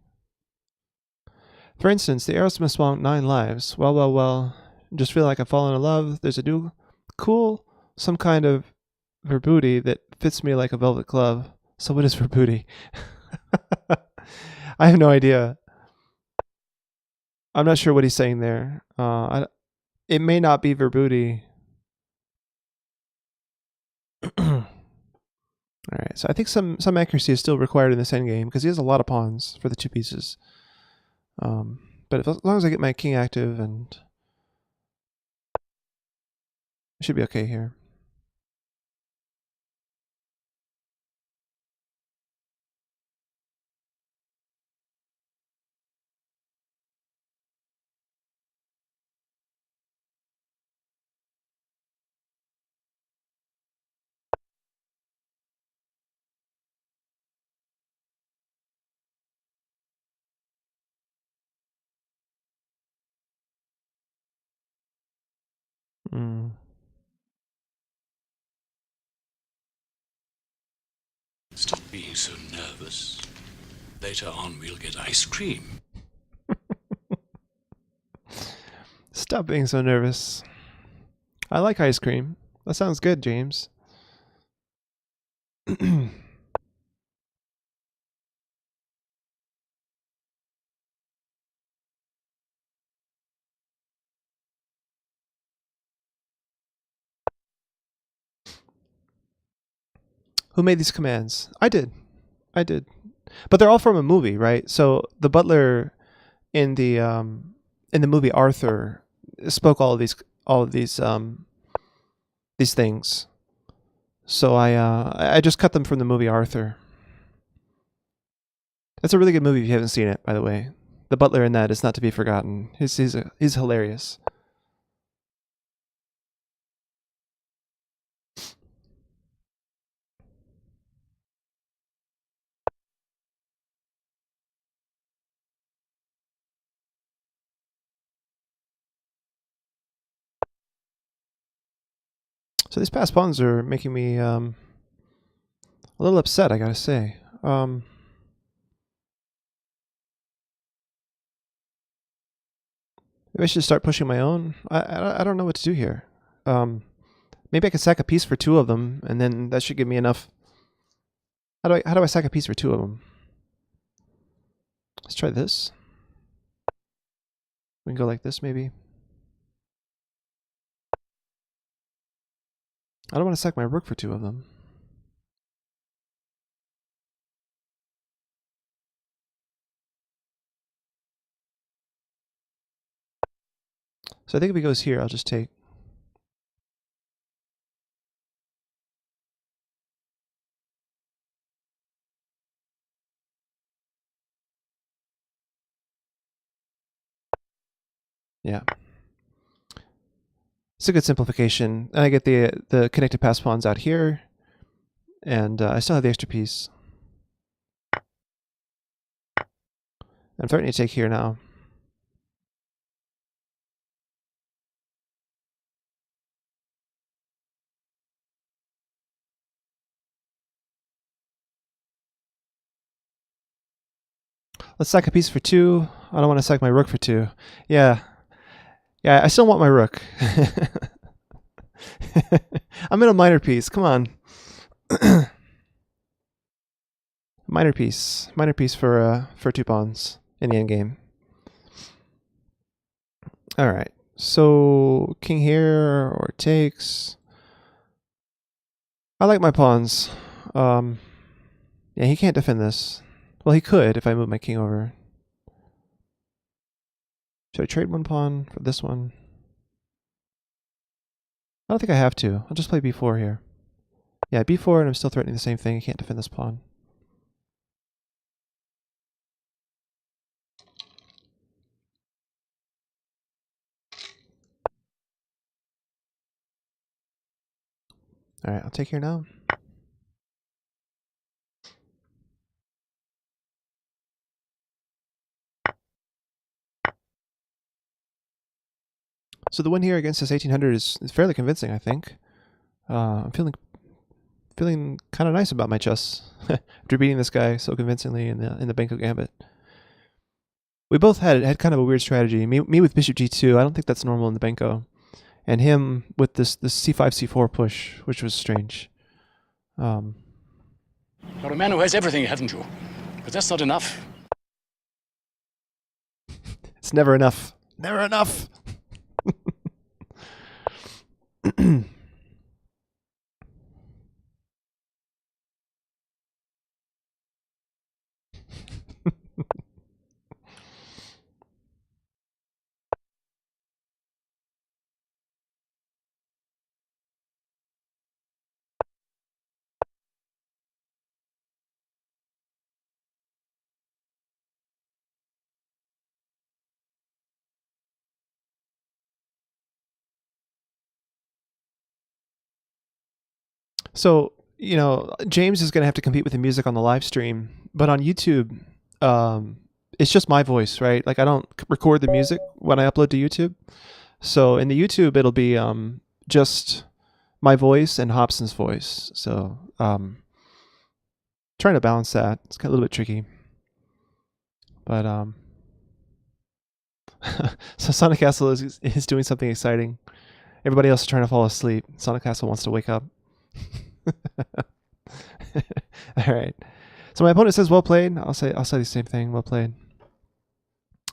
For instance, the Aerosmith song 9 Lives. Well, just feel like I've fallen in love. There's a new, cool, some kind of verbooty that fits me like a velvet glove. So what is verbooty? I have no idea. I'm not sure what he's saying there. It may not be verbooty. All right, so I think some accuracy is still required in this endgame because he has a lot of pawns for the 2 pieces. But as long as I get my king active, and I should be okay here. Stop being so nervous. Later on, we'll get ice cream. Stop being so nervous. I like ice cream. That sounds good, James. Who made these commands? I did. But they're all from a movie, right? So the butler in the movie Arthur spoke all of these things. So I just cut them from the movie Arthur. That's a really good movie if you haven't seen it, by the way. The butler in that is not to be forgotten. He's hilarious. So these past pawns are making me a little upset, I gotta say. Maybe I should start pushing my own. I don't know what to do here. Maybe I could sack a piece for 2 of them, and then that should give me enough. How do I sack a piece for 2 of them? Let's try this. We can go like this, maybe. I don't want to sack my rook for 2 of them. So I think if he goes here, I'll just take. Yeah. It's a good simplification. And I get the connected pass pawns out here. And I still have the extra piece. I'm threatening to take here now. Let's sack a piece for 2. I don't want to sack my rook for 2. Yeah. Yeah, I still want my rook. I'm in a minor piece. Come on. Minor piece for 2 pawns in the endgame. All right. So king here or takes. I like my pawns. Yeah, he can't defend this. Well, he could if I move my king over. Should I trade 1 pawn for this one? I don't think I have to. I'll just play b4 here. Yeah, b4 and I'm still threatening the same thing. He can't defend this pawn. All right, I'll take here now. So the win here against this 1800 is fairly convincing, I think. I'm feeling kind of nice about my chess after beating this guy so convincingly in the Benko Gambit. We both had kind of a weird strategy. Me with bishop g2. I don't think that's normal in the Benko, and him with this c5 c4 push, which was strange. You're a man who has everything, haven't you? But that's not enough. It's never enough. Never enough. So, you know, James is going to have to compete with the music on the live stream, but on YouTube, it's just my voice, right? Like I don't record the music when I upload to YouTube. So in the YouTube, it'll be just my voice and Hobson's voice. So trying to balance that. It's kind of a little bit tricky. But so Sonic Castle is doing something exciting. Everybody else is trying to fall asleep. Sonic Castle wants to wake up. All right. So my opponent says well played. I'll say the same thing. Well played.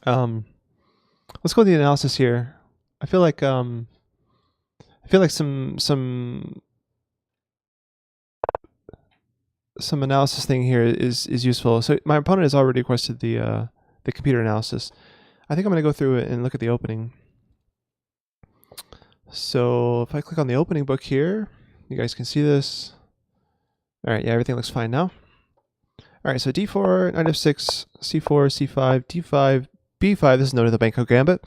Let's go to the analysis here. I feel like some analysis thing here is useful. So my opponent has already requested the computer analysis. I think I'm going to go through it and look at the opening. So if I click on the opening book here, you guys can see this. All right, yeah, everything looks fine now. All right, so d4, knight f6, c4, c5, d5, b5. This is known as the Benko Gambit.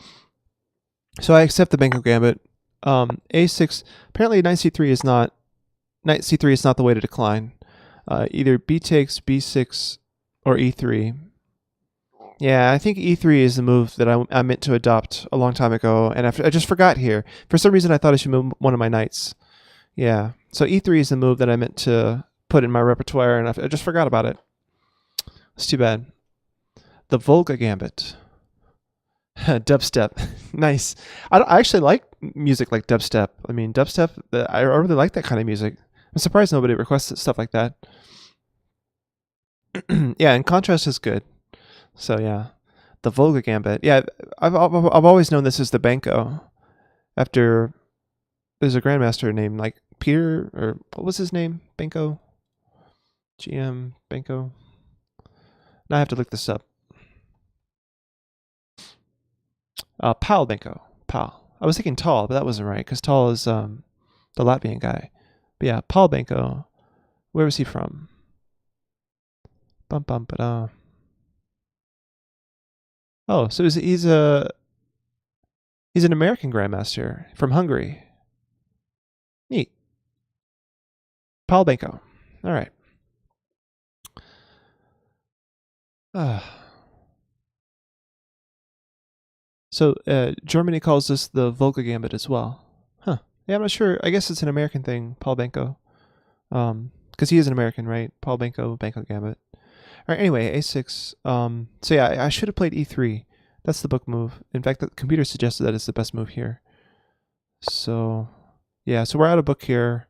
So I accept the Benko Gambit. a6. Apparently, knight c3 is not the way to decline. Either b takes, b6, or e3. Yeah, I think e3 is the move that I meant to adopt a long time ago, and I just forgot here. For some reason, I thought I should move one of my knights. Yeah, so e3 is the move that I meant to put in my repertoire, and I just forgot about it. It's too bad. The Volga Gambit. Dubstep. Nice. I actually like music like dubstep. I mean, dubstep, I really like that kind of music. I'm surprised nobody requests stuff like that. Yeah, and contrast is good. So yeah, the Volga Gambit. Yeah, I've always known this as the Benko. After there's a grandmaster named like Peter, or what was his name? Benko? GM Benko? Now I have to look this up. Pal Benko. Pal. I was thinking Tal, but that wasn't right, because Tal is the Latvian guy. But yeah, Paul Benko. Where was he from? Bum bum ba. Oh, so he's a He's an American grandmaster from Hungary. Neat. Paul Benko. All right. So Germany calls this the Volga Gambit as well. Huh. Yeah, I'm not sure. I guess it's an American thing, Paul Benko. Because he is an American, right? Paul Benko, Benko Gambit. All right, anyway, a6. So yeah, I should have played e3. That's the book move. In fact, the computer suggested that it's the best move here. So yeah, so we're out of book here.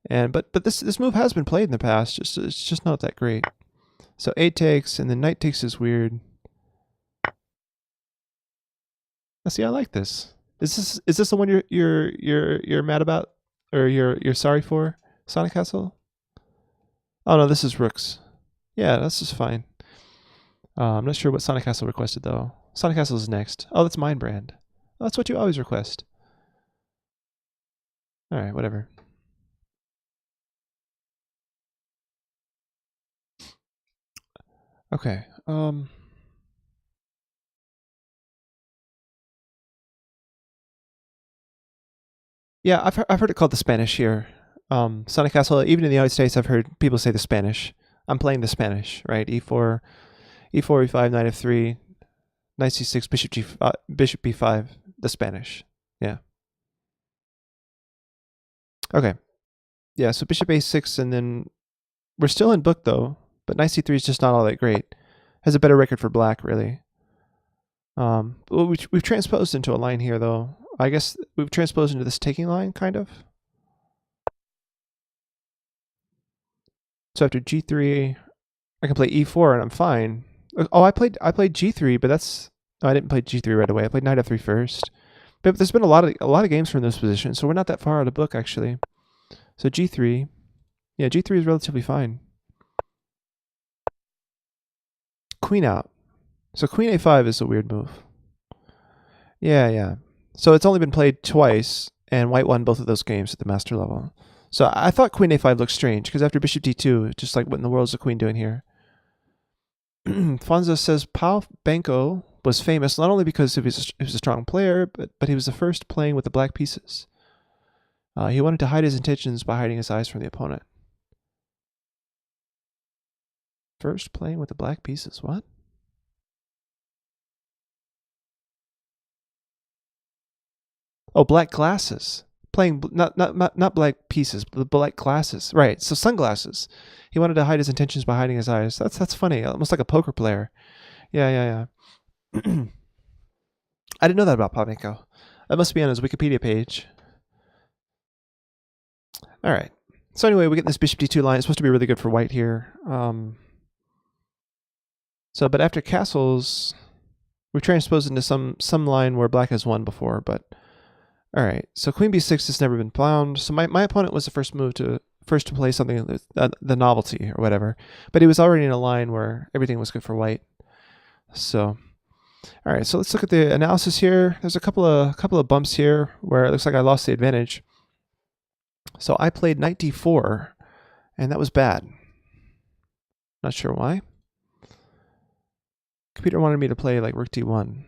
And but this move has been played in the past. It's just not that great. So a takes, and then knight takes is weird. See, I like this. Is this the one you're mad about, or you're sorry for, Sonic Castle? Oh no, this is rooks. Yeah, that's just fine. I'm not sure what Sonic Castle requested though. Sonic Castle is next. Oh, that's Mind Brand. Oh, that's what you always request. All right, whatever. Okay. Yeah, I've heard it called the Spanish here. Sonic Castle. Even in the United States, I've heard people say the Spanish. I'm playing the Spanish, right? E4, E5, knight f3, knight c6, bishop b5. The Spanish. Yeah. Okay. Yeah. So bishop a6, and then we're still in book though. But knight c3 is just not all that great. Has a better record for black, really. Well, we've transposed into a line here, though. I guess we've transposed into this taking line, kind of. So after g3, I can play e4, and I'm fine. Oh, I played g3, but that's I didn't play g3 right away. I played knight f3 first. But there's been a lot of games from this position, so we're not that far out of book actually. So g3, yeah, g3 is relatively fine. Queen out. So queen a5 is a weird move. Yeah. So it's only been played twice, and white won both of those games at the master level. So I thought queen a5 looked strange, because after bishop d2, just like what in the world is the queen doing here? Fonzo says Paul Benko was famous not only because he was a strong player, but he was the first playing with the black pieces. He wanted to hide his intentions by hiding his eyes from the opponent. First playing with the black pieces, what? Oh, black glasses. Playing not black pieces, but black glasses. Right. So sunglasses. He wanted to hide his intentions by hiding his eyes. That's funny. Almost like a poker player. Yeah. I didn't know that about Pavenko. That must be on his Wikipedia page. All right. So anyway, we get this bishop d2 line. It's supposed to be really good for white here. But after castles, we've transposed into some line where black has won before, but all right. So queen b6 has never been found. So my opponent was the first to play something, the novelty or whatever, but he was already in a line where everything was good for white. So, all right. So let's look at the analysis here. There's a couple of bumps here where it looks like I lost the advantage. So I played knight d4, and that was bad. Not sure why. Computer wanted me to play like rook d1.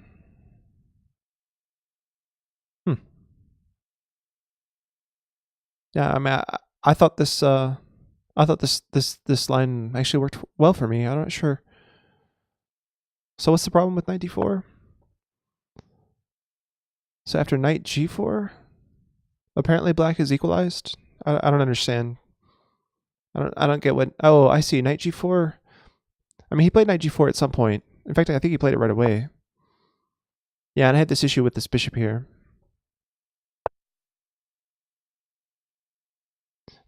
Yeah, I mean, I thought this line actually worked well for me. I'm not sure. So what's the problem with knight d4? So after knight g4, apparently black is equalized. I don't understand. I don't get what. Oh, I see. Knight g4. I mean, he played knight g4 at some point. In fact, I think he played it right away. Yeah, and I had this issue with this bishop here.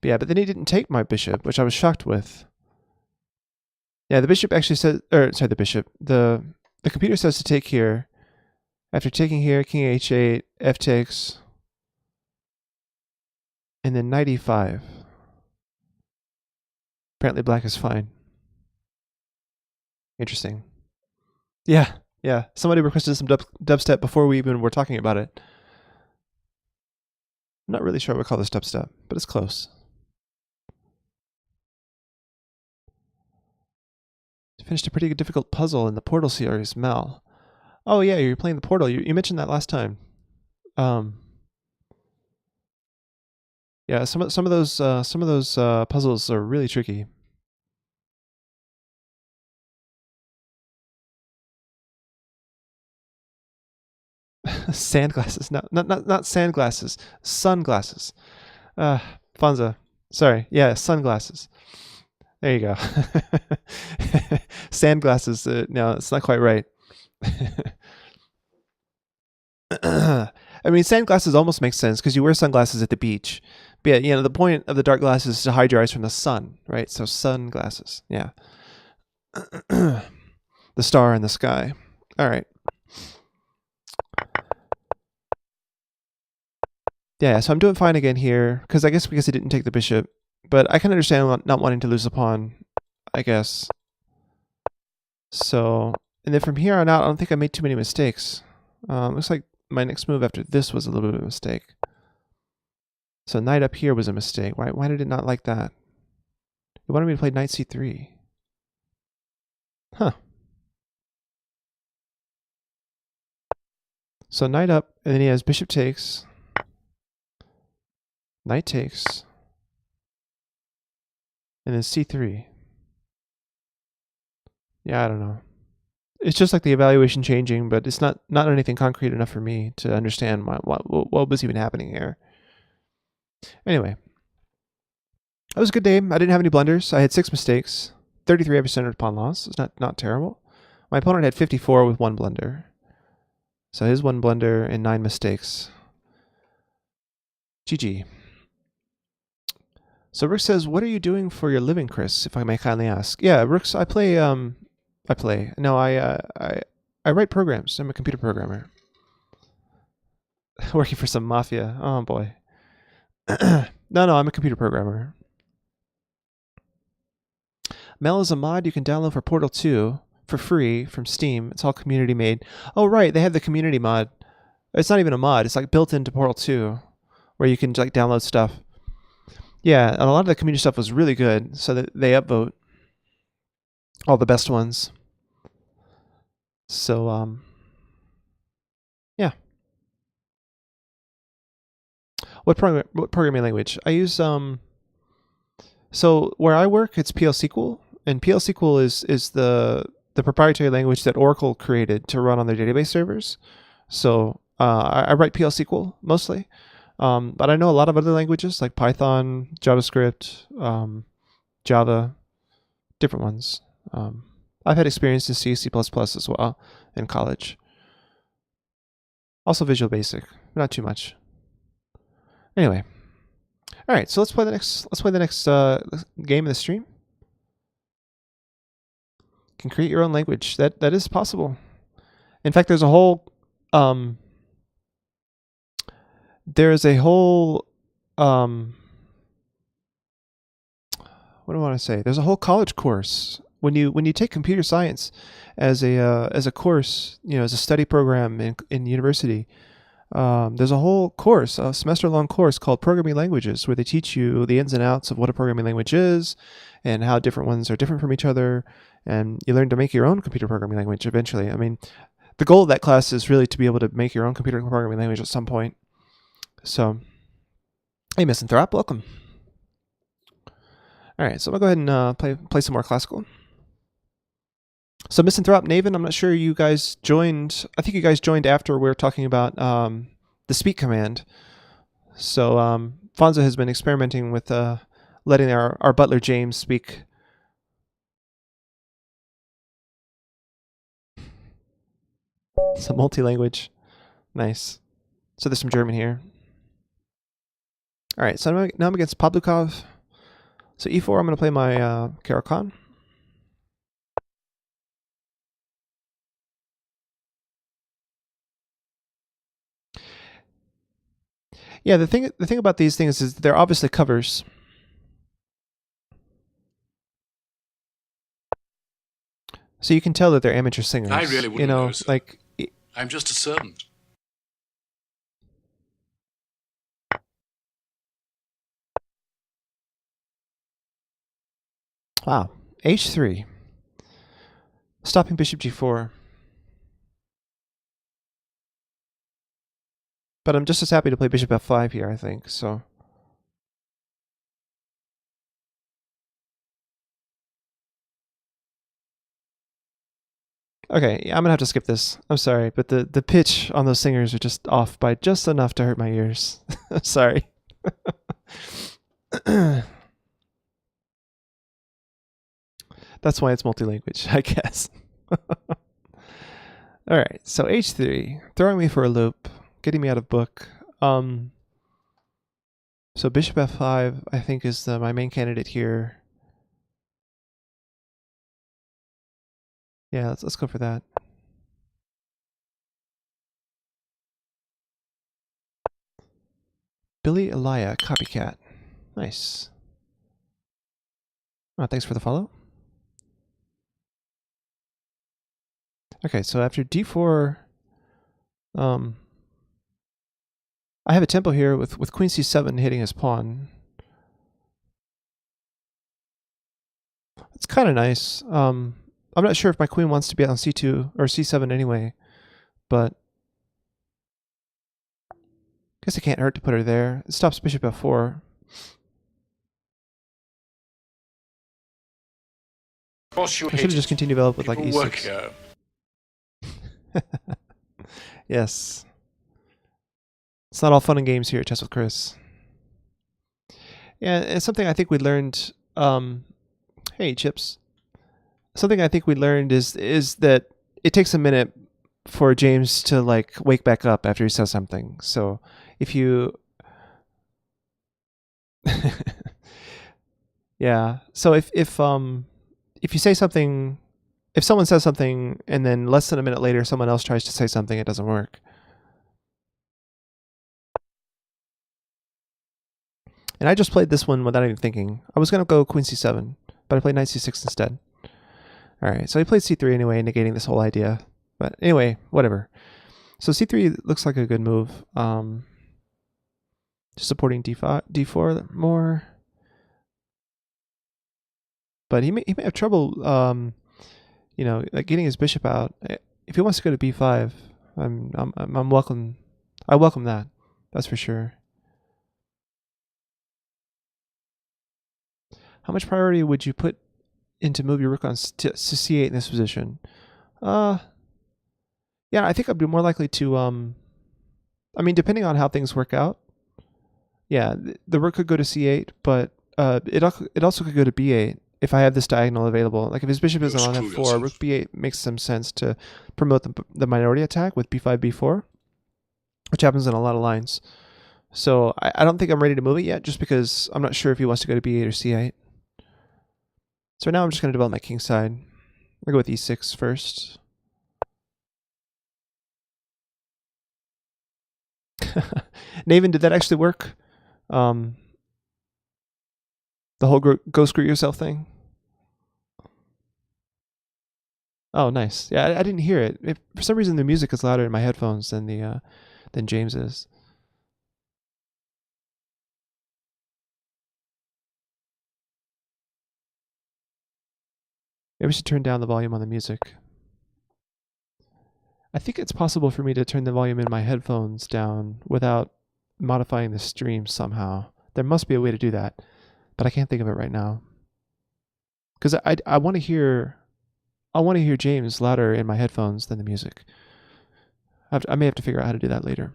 But yeah, but then he didn't take my bishop, which I was shocked with. Yeah, the bishop actually said, the computer says to take here. After taking here, king h8, f takes, and then knight e5. Apparently black is fine. Interesting. Yeah. Somebody requested some dubstep before we even were talking about it. I'm not really sure what we call this dubstep, but it's close. Finished a pretty difficult puzzle in the Portal series, Mel. Oh yeah, you're playing the Portal. You mentioned that last time. Yeah, some of those puzzles are really tricky. Sandglasses. No, not sandglasses. Sunglasses. Fonza. Sorry. Yeah, sunglasses. There you go. Sandglasses. No, it's not quite right. I mean, sunglasses almost makes sense because you wear sunglasses at the beach. But yeah, the point of the dark glasses is to hide your eyes from the sun, right? So sunglasses. Yeah. The star in the sky. All right. Yeah, so I'm doing fine again here because I didn't take the bishop, but I can understand not wanting to lose a pawn, I guess. So, and then from here on out, I don't think I made too many mistakes. Looks like my next move after this was a little bit of a mistake. So knight up here was a mistake. Why did it not like that? It wanted me to play knight c3. Huh. So knight up, and then he has bishop takes, knight takes, and then c3. Yeah, I don't know. It's just like the evaluation changing, but it's not anything concrete enough for me to understand what was even happening here. Anyway, that was a good game. I didn't have any blunders. I had 6 mistakes, 33 every center pawn loss. It's not terrible. My opponent had 54 with 1 blunder. So his 1 blunder and 9 mistakes. GG. So Rook says, "What are you doing for your living, Chris? If I may kindly ask." Yeah, Rooks. I play. No, I write programs. I'm a computer programmer. Working for some mafia. Oh boy. No, I'm a computer programmer. Mel is a mod you can download for Portal 2 for free from Steam. It's all community made. Oh right, they have the community mod. It's not even a mod. It's like built into Portal 2, where you can like download stuff. Yeah, and a lot of the community stuff was really good, so that they upvote all the best ones. So yeah. What programming language? I use so where I work, it's PL SQL, and PL SQL is the proprietary language that Oracle created to run on their database servers. So I write PL SQL mostly, but I know a lot of other languages like Python, JavaScript, Java, different ones. I've had experience in C, C++ as well in college. Also Visual Basic, not too much. Anyway, all right. So let's play the next game in the stream. You can create your own language. That is possible. In fact, there's a whole what do I want to say? There's a whole college course when you take computer science as a course, as a study program in university. There's a whole course, a semester-long course called Programming Languages, where they teach you the ins and outs of what a programming language is and how different ones are different from each other, and you learn to make your own computer programming language eventually. I mean, the goal of that class is really to be able to make your own computer programming language at some point. So, hey, Misanthrope, welcome. All right, so I'm going to go ahead and play some more classical. So Misanthrope, Naven, I'm not sure you guys joined. I think you guys joined after we were talking about the speak command. So Fonza has been experimenting with letting our butler James speak. Some multi-language. Nice. So there's some German here. All right, so now I'm against Pavlukov. So e4, I'm going to play my Caro-Kann. Yeah, the thing about these things is they're obviously covers. So you can tell that they're amateur singers. I really wouldn't know, sir. Like I'm just a servant. Wow, h3. Stopping bishop g4. But I'm just as happy to play bishop f5 here, I think, so... Okay, yeah, I'm gonna have to skip this. I'm sorry, but the pitch on those singers are just off by just enough to hurt my ears. Sorry. That's why it's multi-language, I guess. Alright, so h3, throwing me for a loop, getting me out of book. So bishop f5, I think, is my main candidate here. Yeah, let's go for that. Billy Elia, copycat. Nice. Oh, thanks for the follow. Okay, so after d4, I have a tempo here with queen c7 hitting his pawn. It's kind of nice. I'm not sure if my queen wants to be on c2 or c7 anyway, but I guess it can't hurt to put her there. It stops bishop f4. I should have just continued develop with like e6. Yes. It's not all fun and games here at Chess with Chris. Yeah, it's something I think we learned. Hey, Chips. Something I think we learned is that it takes a minute for James to like wake back up after he says something. So if you, yeah. So if you say something, if someone says something and then less than a minute later someone else tries to say something, it doesn't work. And I just played this one without even thinking. I was gonna go queen c7, but I played knight c6 instead. Alright, so he played c3 anyway, negating this whole idea. But anyway, whatever. So c3 looks like a good move. Just supporting d4 more. But he may have trouble, you know, like getting his bishop out. If he wants to go to b5, I'm welcome. I welcome that. That's for sure. How much priority would you put into move your rook on to c8 in this position? Yeah, I think I'd be more likely to, I mean, depending on how things work out. Yeah, the rook could go to c8, but it also could go to b8 if I have this diagonal available. Like if his bishop isn't on f4, rook b8 makes some sense to promote the minority attack with b5, b4, which happens in a lot of lines. So I don't think I'm ready to move it yet, just because I'm not sure if he wants to go to b8 or c8. So now I'm just going to develop my king side. I'll go with e6 first. Naven, did that actually work? The whole go screw yourself thing? Oh, nice. Yeah, I didn't hear it. For some reason, the music is louder in my headphones than James is. Maybe we should turn down the volume on the music. I think it's possible for me to turn the volume in my headphones down without modifying the stream somehow. There must be a way to do that, but I can't think of it right now. Because I want to hear James louder in my headphones than the music. I may have to figure out how to do that later.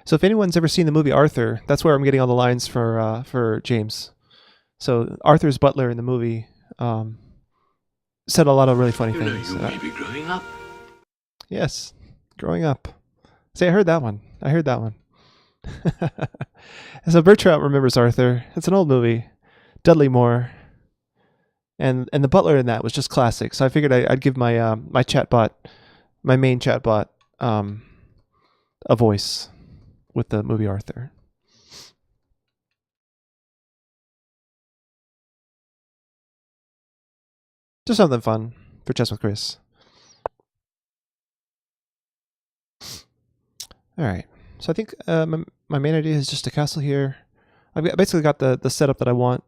So if anyone's ever seen the movie Arthur, that's where I'm getting all the lines for James. So Arthur's butler in the movie said a lot of really funny things. You may be growing up. Yes, growing up. See, I heard that one. So Bertrand remembers Arthur. It's an old movie. Dudley Moore. And the butler in that was just classic. So I figured I'd give my my chatbot, my main chatbot, a voice with the movie Arthur. Just something fun for Chess with Chris. All right. So I think my main idea is just a castle here. basically got the setup that I want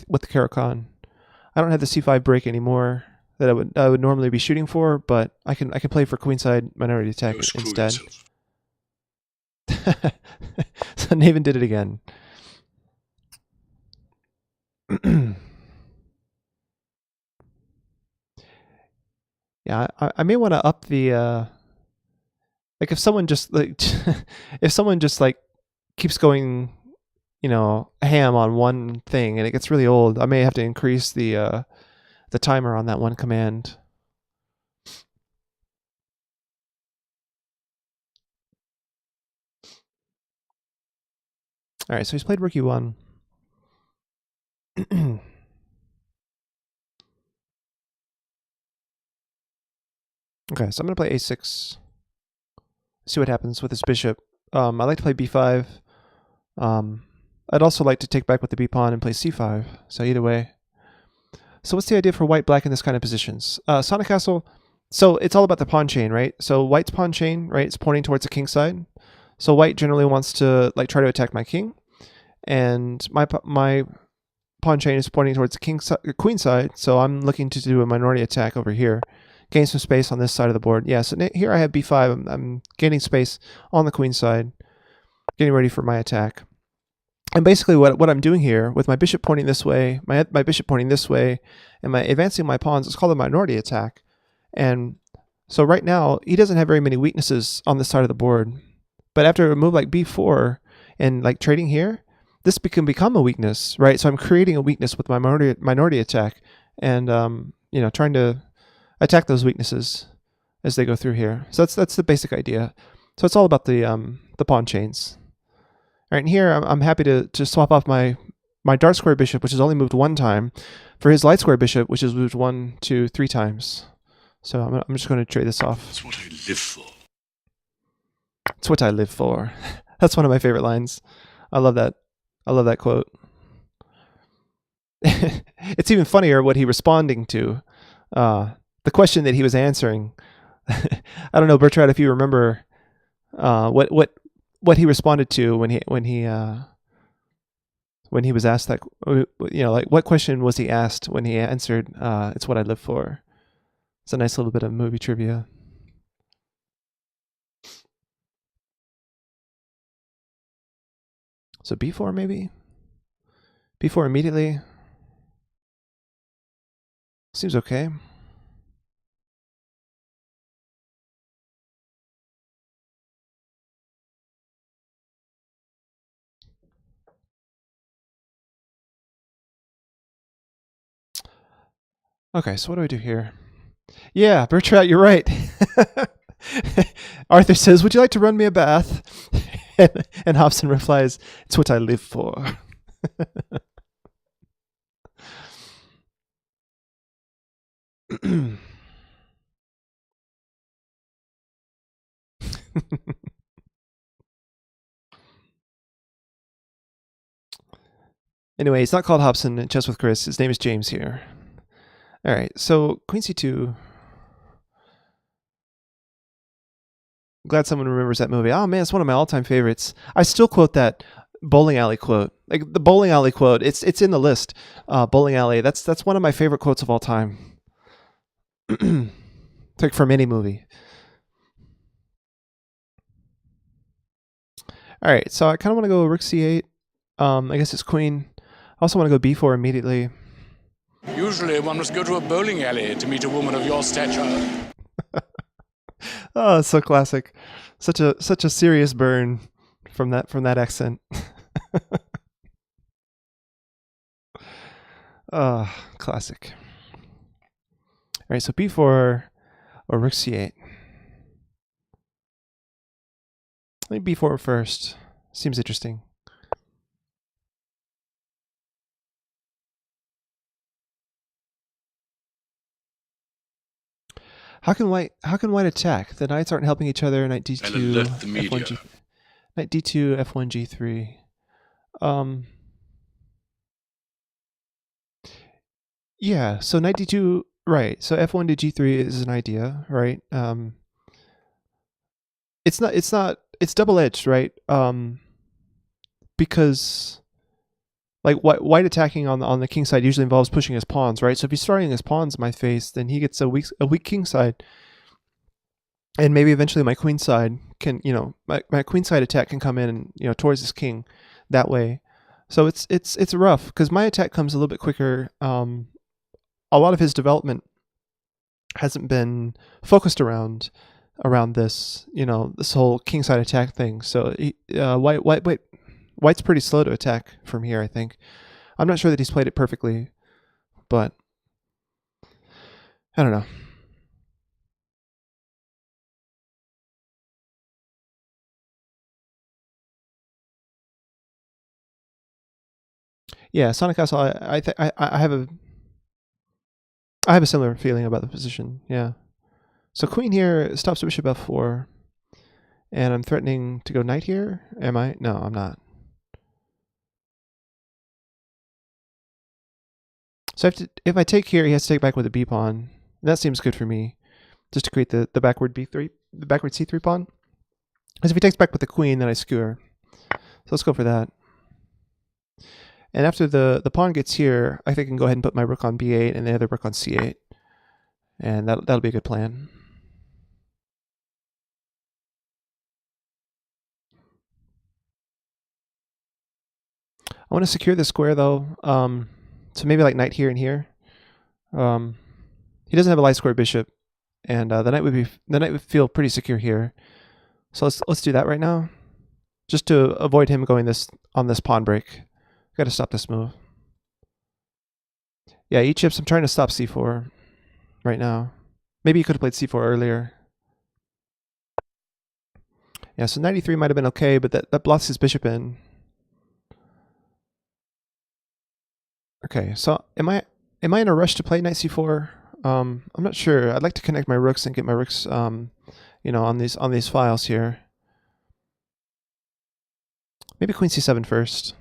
with the Caro-Kann. I don't have the c5 break anymore that I would normally be shooting for, but I can play for queenside minority attack instead. So Naven did it again. Yeah, I may want to up the like if someone just like keeps going, you know, ham on one thing and it gets really old, I may have to increase the timer on that one command. All right, so he's played Rook E1. Okay, so I'm gonna play A6. See what happens with this bishop. I like to play B5. I'd also like to take back with the B pawn and play C5. So either way. So what's the idea for white black in this kind of positions? Sonic Castle. So it's all about the pawn chain, right? So white's pawn chain, right? It's pointing towards the king side. So white generally wants to like try to attack my king, and my pawn chain is pointing towards the queen side. So I'm looking to do a minority attack over here. Gain some space on this side of the board. Yeah, so here I have b5. I'm gaining space on the queen side, getting ready for my attack. And basically what I'm doing here with my bishop pointing this way, my bishop pointing this way, and my advancing my pawns, it's called a minority attack. And so right now, he doesn't have very many weaknesses on this side of the board. But after a move like b4 and like trading here, this can become a weakness, right? So I'm creating a weakness with my minority attack and, you know, trying to attack those weaknesses as they go through here. So that's the basic idea. So it's all about the pawn chains. All right, and here I'm happy to swap off my dark square bishop, which has only moved one time, for his light square bishop, which has moved 1, 2, 3 times. So I'm just going to trade this off. That's what I live for. It's what I live for. That's one of my favorite lines. I love that. I love that quote. It's even funnier what he responding to. The question that he was answering. I don't know, Bertrand, if you remember what he responded to when he was asked that, you know, like what question was he asked when he answered, "It's what I live for." It's a nice little bit of movie trivia. So b4 maybe? b4 immediately. Seems okay. Okay, so what do I do here? Yeah, Bertrand, you're right. Arthur says, "Would you like to run me a bath?" And Hobson replies, "It's what I live for." Anyway, it's not called Hobson in Chess with Chris. His name is James here. All right, so Queen C2. Glad someone remembers that movie. Oh man, it's one of my all-time favorites. I still quote that bowling alley quote. Like the bowling alley quote. It's in the list. Bowling alley. That's one of my favorite quotes of all time. Like from any movie. All right, so I kind of want to go Rook C8. I guess it's Queen. I also want to go B4 immediately. Usually one must go to a bowling alley to meet a woman of your stature. Oh, it's so classic. Such a serious burn from that accent. Classic. All right, so B4 or Rook C8. I think B4 first. Seems interesting. How can white attack? The knights aren't helping each other. Knight D2, F1, G, Knight D2, F1, G3. Yeah, so Knight D2, right. So F1 to G3 is an idea, right? It's double-edged, right? Because like white attacking on the king side usually involves pushing his pawns, right? So if he's starting his pawns in my face, then he gets a weak king side, and maybe eventually my queen side can, my queen side attack can come in and, towards his king that way. So it's rough because my attack comes a little bit quicker. A lot of his development hasn't been focused around this, this whole king side attack thing. So white's pretty slow to attack from here, I think. I'm not sure that he's played it perfectly, but I don't know. Yeah, Sonic Castle. I have a similar feeling about the position. Yeah. So queen here stops bishop f4, and I'm threatening to go knight here. Am I? No, I'm not. So if I take here, he has to take back with a b pawn. That seems good for me, just to create the backward b3, the backward c3 pawn. Because if he takes back with the queen, then I skewer. So let's go for that. And after the pawn gets here, I think I can go ahead and put my rook on b8 and the other rook on c8. And that'll be a good plan. I want to secure the square though. So maybe like knight here and here. He doesn't have a light square bishop, and the knight would feel pretty secure here. So let's do that right now, just to avoid him going on this pawn break. Got to stop this move. Yeah, E chips. I'm trying to stop c4 right now. Maybe he could have played c4 earlier. Yeah, so 93 might have been okay, but that blocks his bishop in. Okay, so am I in a rush to play knight c4? I'm not sure. I'd like to connect my rooks and get my rooks, on these files here. Maybe queen c7 first.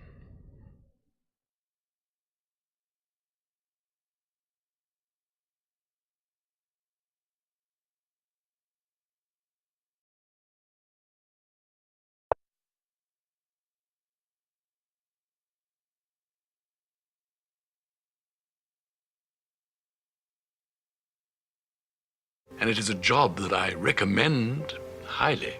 And it is a job that I recommend highly.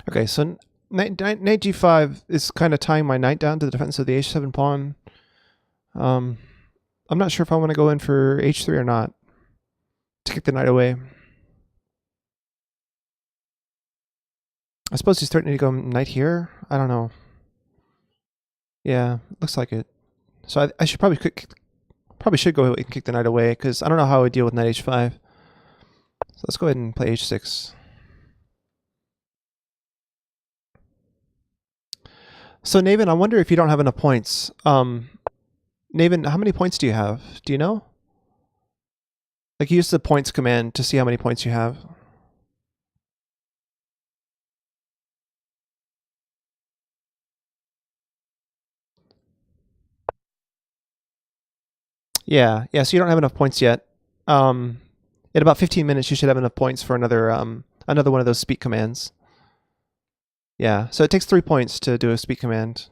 Okay, so knight g5 is kind of tying my knight down to the defense of the h7 pawn. I'm not sure if I want to go in for h3 or not to kick the knight away. I suppose he's threatening to go knight here. I don't know. Yeah, looks like it. So I should probably should go and kick the knight away because I don't know how I would deal with knight h5. So let's go ahead and play h6. So Naven, I wonder if you don't have enough points. Naven, how many points do you have? Do you know? Like, use the points command to see how many points you have. Yeah, so you don't have enough points yet. In about 15 minutes, you should have enough points for another one of those speak commands. Yeah, so it takes 3 points to do a speak command.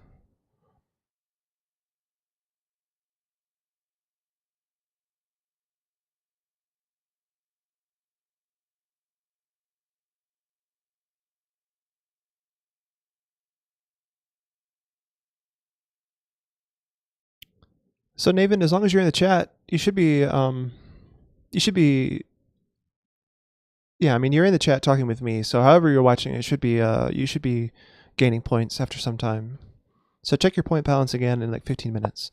So Naven, as long as you're in the chat, you should be, yeah, I mean, you're in the chat talking with me, so however you're watching it should be, you should be gaining points after some time. So check your point balance again in like 15 minutes.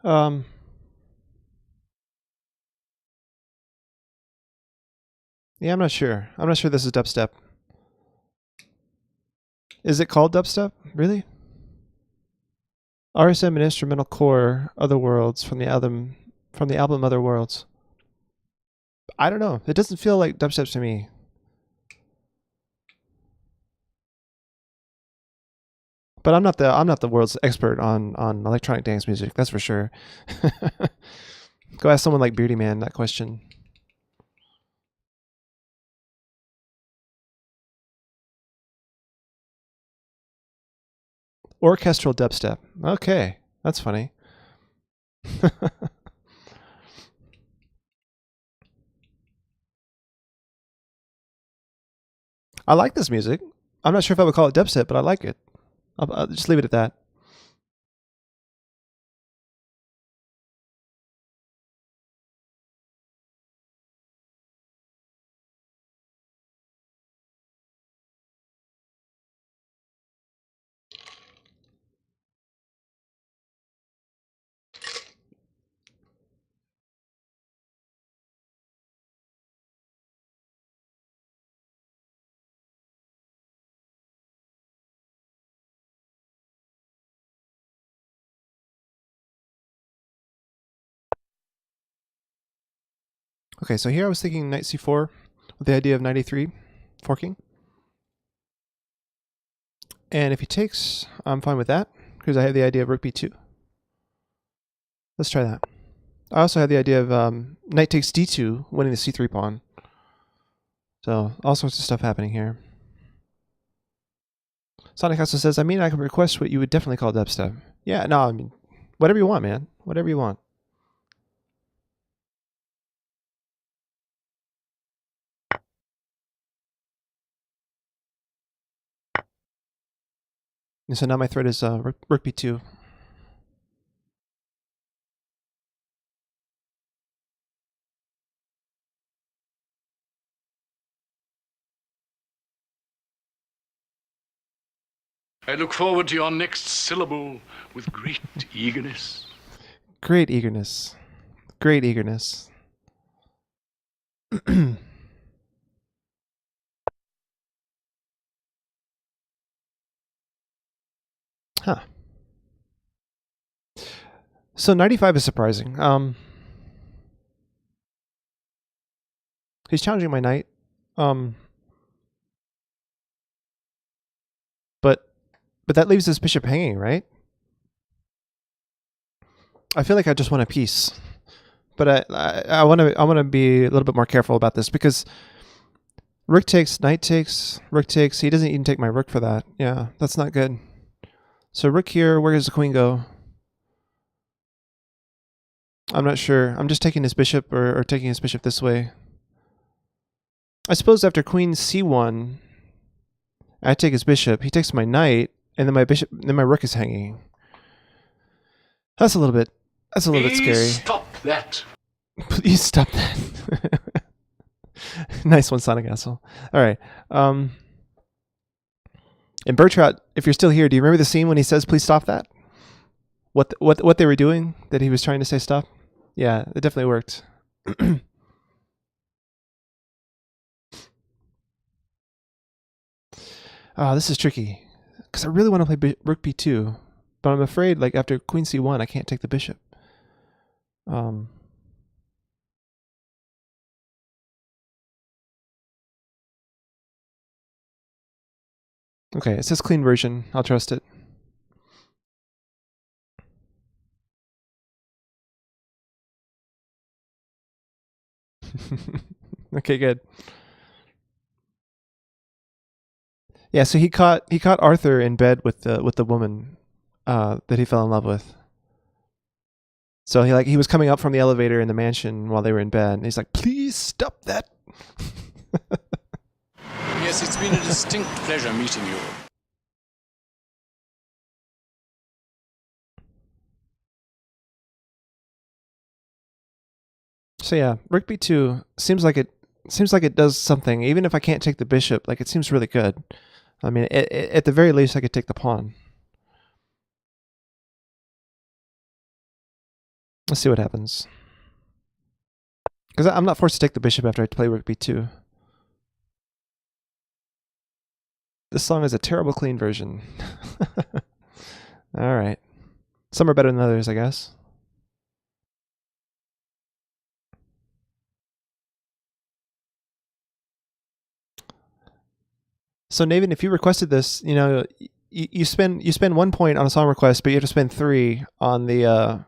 Um, yeah, I'm not sure. I'm not sure this is dubstep. Is it called dubstep? Really? RSM and instrumental core, Other Worlds from the album Other Worlds. I don't know. It doesn't feel like dubstep to me. But I'm not the world's expert on electronic dance music. That's for sure. Go ask someone like Beardy Man that question. Orchestral dubstep. Okay, that's funny. I like this music. I'm not sure if I would call it dubstep, but I like it. I'll just leave it at that. Okay, so here I was thinking knight c4 with the idea of knight e3 forking. And if he takes, I'm fine with that because I have the idea of rook b2. Let's try that. I also have the idea of knight takes d2, winning the c3 pawn. So all sorts of stuff happening here. Sonic also says, I mean, I could request what you would definitely call dubstep. Yeah, no, I mean, whatever you want, man. Whatever you want. And so now my threat is rook b2. I look forward to your next syllable with great eagerness. Great eagerness. Great eagerness. Huh. So 95 is surprising. He's challenging my knight. But that leaves this bishop hanging, right? I feel like I just want a piece. But I want to be a little bit more careful about this because rook takes, knight takes, rook takes. He doesn't even take my rook for that. Yeah, that's not good. So rook here, where does the queen go? I'm not sure. I'm just taking his bishop or taking his bishop this way. I suppose after queen c1, I take his bishop. He takes my knight, and then my rook is hanging. That's a little bit scary. Please stop that. Please stop that. Nice one, Sonic Castle. All right. And Bertrand, if you're still here, do you remember the scene when he says, "Please stop that"? What they were doing that he was trying to say stop? Yeah, it definitely worked. Oh, this is tricky because I really want to play rook b2, but I'm afraid like after queen c1, I can't take the bishop. Okay, it says clean version. I'll trust it. Okay, good. Yeah, so he caught Arthur in bed with the woman that he fell in love with. So he was coming up from the elevator in the mansion while they were in bed, and he's like, "Please stop that." Yes, it's been a distinct pleasure meeting you. So yeah, rook b2 seems like it does something. Even if I can't take the bishop, like it seems really good. I mean, at the very least, I could take the pawn. Let's see what happens. Because I'm not forced to take the bishop after I play rook b2. This song is a terrible clean version. Alright. Some are better than others, I guess. So Navin, if you requested this, you know, you spend 1 point on a song request, but you have to spend 3 on the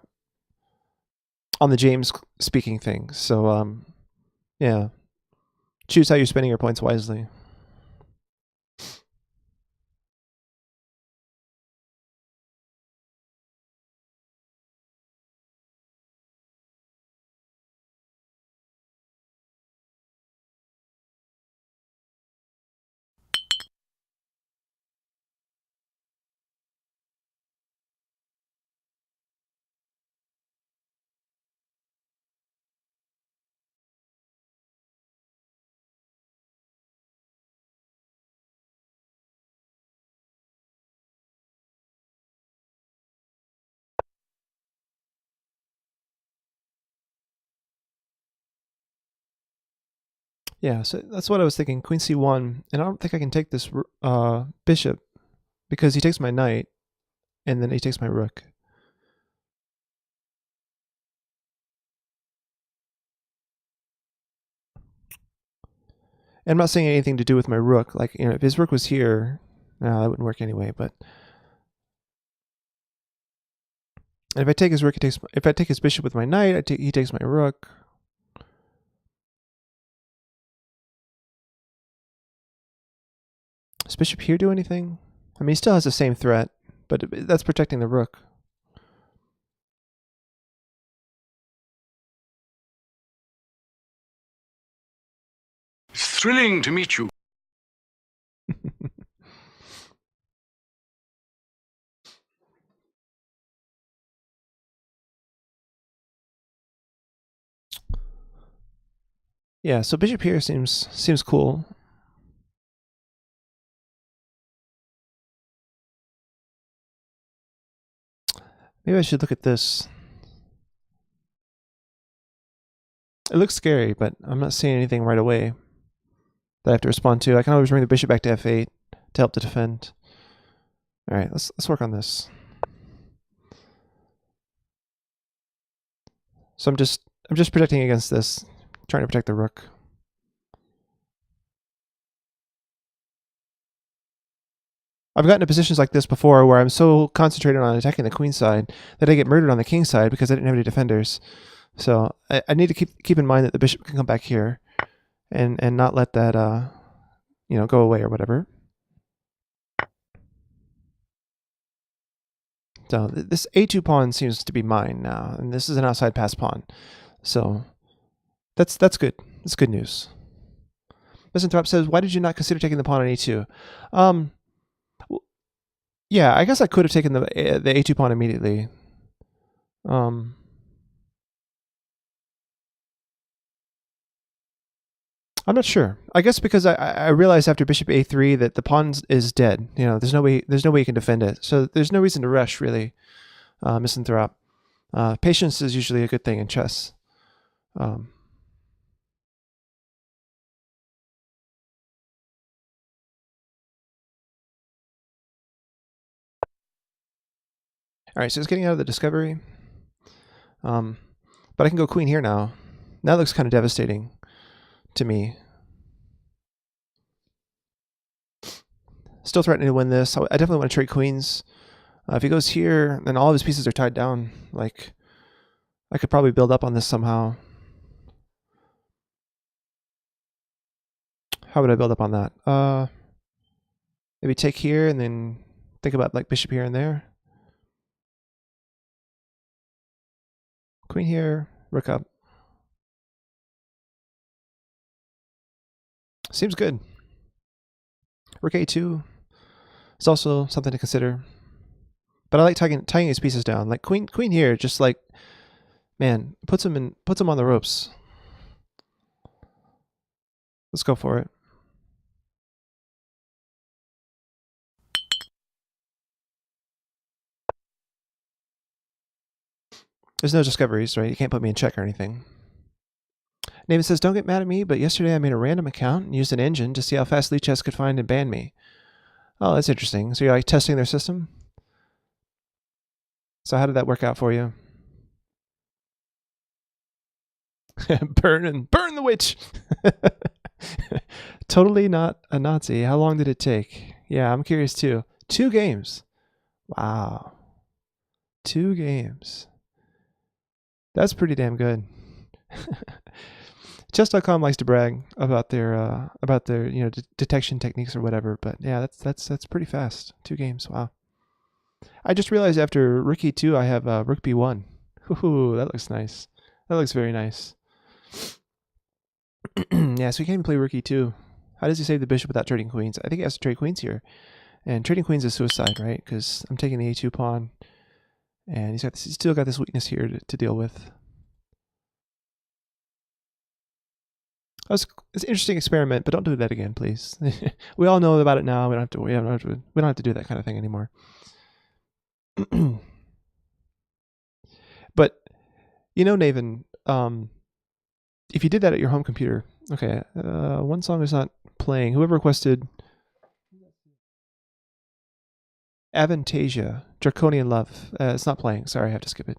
James speaking thing. So yeah, choose how you're spending your points wisely. Yeah, so that's what I was thinking. Queen c1, and I don't think I can take this bishop because he takes my knight, and then he takes my rook. And I'm not saying anything to do with my rook. Like, you know, if his rook was here, no, that wouldn't work anyway. But and if I take his rook, if I take his bishop with my knight, he takes my rook. Does bishop here do anything? I mean, he still has the same threat, but that's protecting the rook. It's thrilling to meet you. Yeah, so bishop here seems cool. Maybe I should look at this. It looks scary, but I'm not seeing anything right away that I have to respond to. I can always bring the bishop back to f8 to help to defend. All right, let's work on this. So I'm just protecting against this, trying to protect the rook. I've gotten to positions like this before where I'm so concentrated on attacking the queen side that I get murdered on the king side because I didn't have any defenders. So I need to keep in mind that the bishop can come back here and not let that you know, go away or whatever. So this a2 pawn seems to be mine now, and this is an outside pass pawn. So that's good. That's good news. Misanthrope says, "Why did you not consider taking the pawn on e2?" Yeah, I guess I could have taken the a2 pawn immediately. I'm not sure. I guess because I realized after bishop a3 that the pawn is dead. You know, there's no way you can defend it. So there's no reason to rush, really. Misanthrope. Patience is usually a good thing in chess. All right, so it's getting out of the discovery. But I can go queen here now. That looks kind of devastating to me. Still threatening to win this. I definitely want to trade queens. If he goes here, then all of his pieces are tied down. Like, I could probably build up on this somehow. How would I build up on that? Maybe take here and then think about like bishop here and there. Queen here, rook up. Seems good. Rook a2 is also something to consider. But I like tying his pieces down. Like queen here, just like, man, puts him on the ropes. Let's go for it. There's no discoveries, right? You can't put me in check or anything. Naven says, don't get mad at me, but yesterday I made a random account and used an engine to see how fast Lichess could find and ban me. Oh, that's interesting. So you're like testing their system? So how did that work out for you? Burn the witch! Totally not a Nazi. How long did it take? Yeah, I'm curious too. 2 games. Wow. 2 games. That's pretty damn good. Chess.com likes to brag about their detection techniques or whatever, but yeah, that's pretty fast. 2 games. Wow. I just realized after Rook E2 I have Rook B1. Ooh, that looks nice. That looks very nice. Yeah, so we can't even play Rook E2. How does he save the bishop without trading queens? I think he has to trade queens here. And trading queens is suicide, right? Because I'm taking the A2 pawn. And he's still got this weakness here to deal with. It's an interesting experiment, but don't do that again, please. We all know about it now. We don't have to do that kind of thing anymore. But you know, Naven, if you did that at your home computer, okay, one song is not playing. Whoever requested Avantasia, Draconian Love, it's not playing. Sorry, I have to skip it.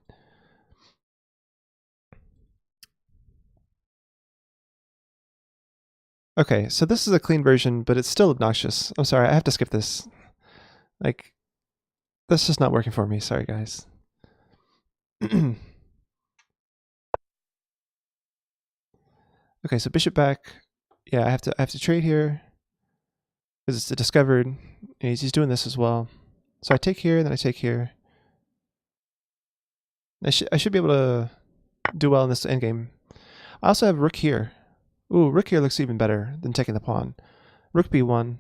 Okay, so this is a clean version, but it's still obnoxious. I'm sorry, I have to skip this. Like, that's just not working for me. Sorry, guys. Okay, so bishop back. Yeah, I have to trade here because it's discovered. And he's doing this as well. So I take here, then I take here. I should be able to do well in this endgame. I also have rook here. Ooh, rook here looks even better than taking the pawn. Rook b1.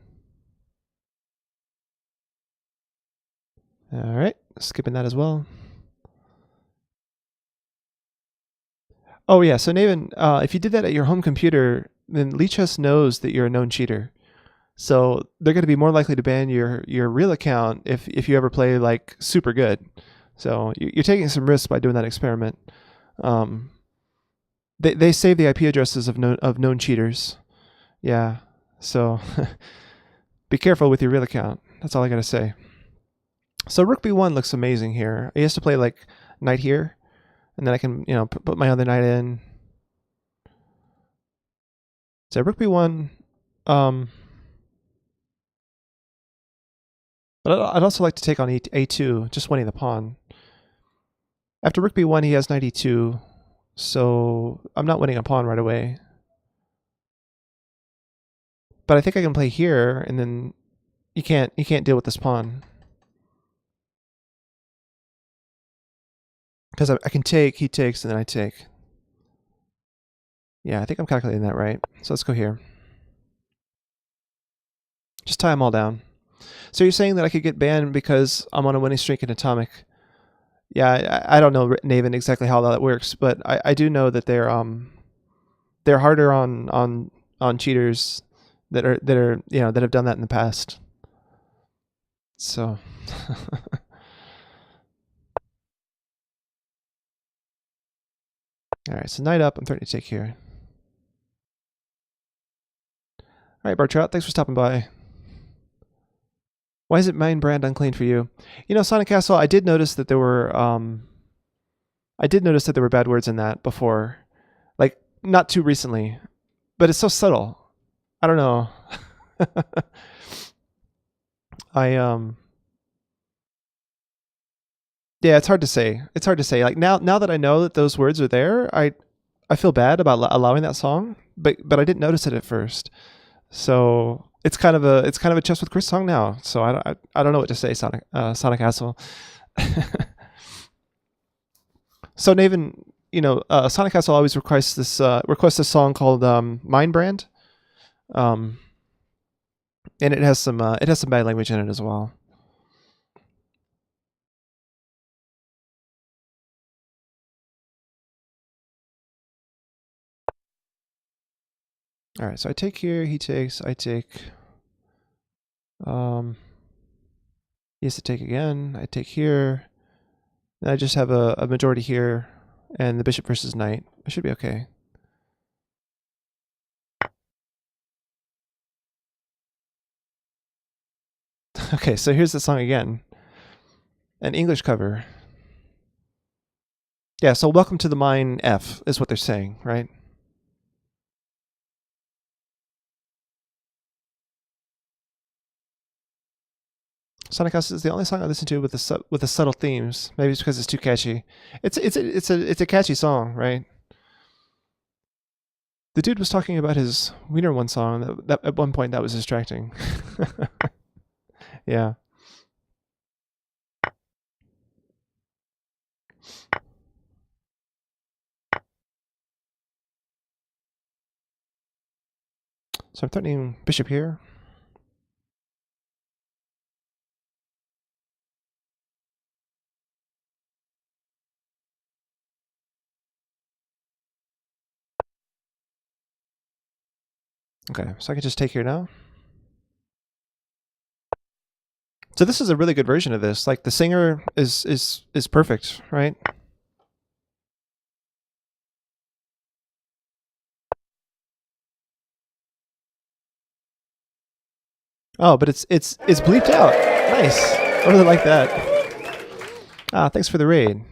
All right, skipping that as well. Oh yeah, so Naven, if you did that at your home computer, then Lichess knows that you're a known cheater. So they're going to be more likely to ban your real account if you ever play like super good. So you're taking some risks by doing that experiment. They save the IP addresses of known cheaters. Yeah, so be careful with your real account. That's all I gotta say. So Rook B1 looks amazing here. He has to play like knight here, and then I can put my other knight in. So Rook B1. But I'd also like to take on A2, just winning the pawn. After Rook B1, he has knight E2, so I'm not winning a pawn right away. But I think I can play here, and then you can't deal with this pawn. Because I can take, he takes, and then I take. Yeah, I think I'm calculating that right. So let's go here. Just tie them all down. So you're saying that I could get banned because I'm on a winning streak in Atomic? Yeah, I don't know, Naven, exactly how that works, but I do know that they're harder on cheaters that have done that in the past. So all right, so knight up. I'm threatening to take here. All right, Bartrout, thanks for stopping by. Why is it Mine Brand unclean for you? You know, Sonic Castle, I did notice that there were bad words in that before. Like, not too recently. But it's so subtle. I don't know. Yeah, it's hard to say. It's hard to say. Like now that I know that those words are there, I feel bad about allowing that song, but I didn't notice it at first. So it's kind of a Chess with Chris song now. So I don't know what to say, Sonic Castle. So Naven, Sonic Castle always requests this song called Mind Brand, and it has some bad language in it as well. All right, so I take here, he takes, I take. He has to take again. I take here. And I just have a majority here, and the bishop versus knight. It should be okay. Okay, so here's the song again. An English cover. Yeah, so welcome to the mine F is what they're saying, right? Sonic House is the only song I listen to with the subtle themes. Maybe it's because it's too catchy. It's a catchy song, right? The dude was talking about his Wiener One song. That at one point that was distracting. Yeah. So I'm threatening bishop here. Okay, so I can just take here now. So this is a really good version of this. Like the singer is perfect, right? Oh, but it's bleeped out. Nice. I really like that. Ah, thanks for the raid.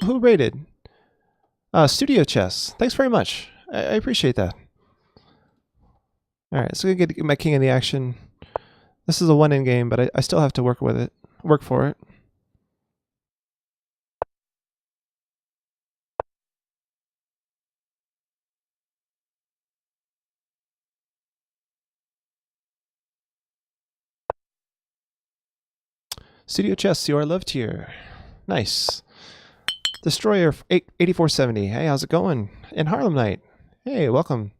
Who raided? Studio Chess. Thanks very much. I appreciate that. All right, so I'm gonna get my king in the action. This is a one-in game, but I still have to work with it. Work for it. Studio Chess, you are loved here. Nice. Destroyer 8470. Hey, how's it going? And Harlem Knight. Hey, welcome.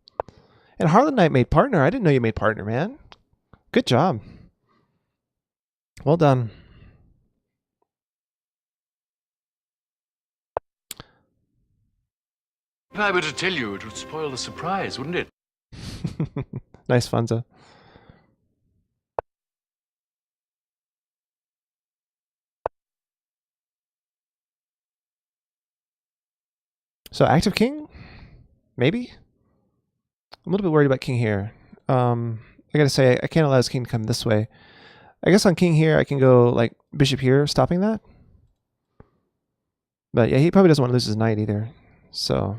And Harlem Knight made partner. I didn't know you made partner, man. Good job. Well done. If I were to tell you, it would spoil the surprise, wouldn't it? Nice, Funza. So active king? Maybe? I'm a little bit worried about king here. I gotta say, I can't allow his king to come this way. I guess on king here, I can go like bishop here, stopping that. But yeah, he probably doesn't want to lose his knight either. So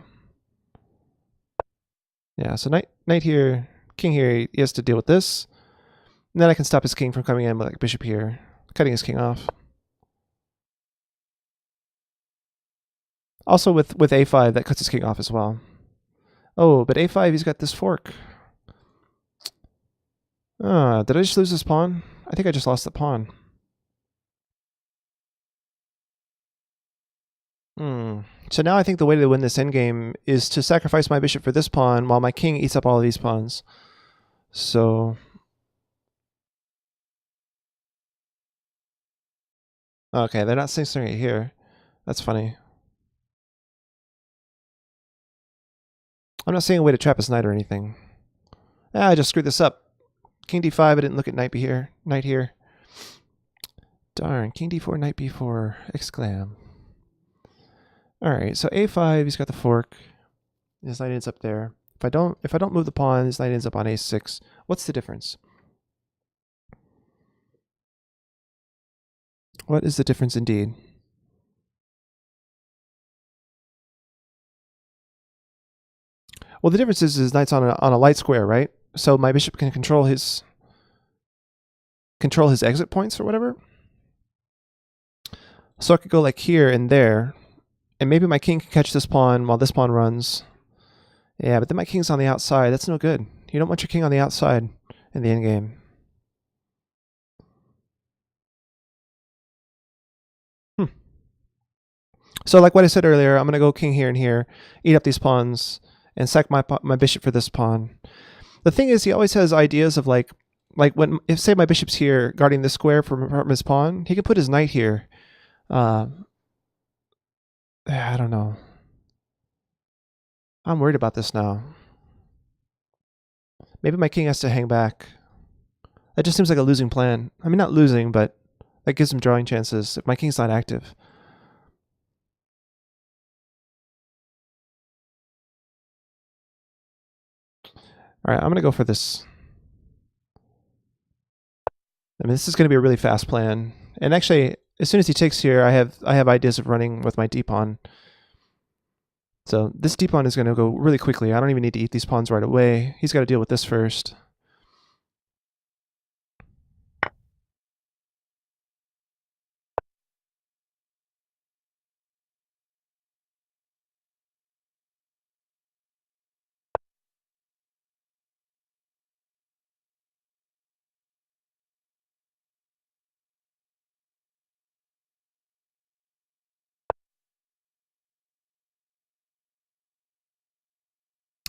yeah, so knight here, king here, he has to deal with this. And then I can stop his king from coming in with like bishop here, cutting his king off. Also with a5, that cuts his king off as well. Oh, but a5, he's got this fork. Did I just lose this pawn? I think I just lost the pawn. So now I think the way to win this endgame is to sacrifice my bishop for this pawn while my king eats up all of these pawns. So... okay, they're not censoring it here. That's funny. I'm not seeing a way to trap his knight or anything. I just screwed this up. King d5, I didn't look at knight here. Darn, king d4, knight b4, exclam. Alright, so a5, he's got the fork. His knight ends up there. If I don't move the pawn, his knight ends up on a6. What's the difference? What is the difference indeed? Well, the difference is his knight's on a light square, right? So my bishop can control his exit points or whatever. So I could go like here and there, and maybe my king can catch this pawn while this pawn runs. Yeah, but then my king's on the outside. That's no good. You don't want your king on the outside in the endgame. So like what I said earlier, I'm going to go king here and here, eat up these pawns, and sack my bishop for this pawn. The thing is, he always has ideas of like if say my bishop's here guarding this square from his pawn, he could put his knight here. I don't know. I'm worried about this now. Maybe my king has to hang back. That just seems like a losing plan. I mean, not losing, but that gives him drawing chances if my king's not active. Alright, I'm going to go for this. I mean, this is going to be a really fast plan. And actually, as soon as he takes here, I have ideas of running with my d-pawn. So this d-pawn is going to go really quickly. I don't even need to eat these pawns right away. He's got to deal with this first.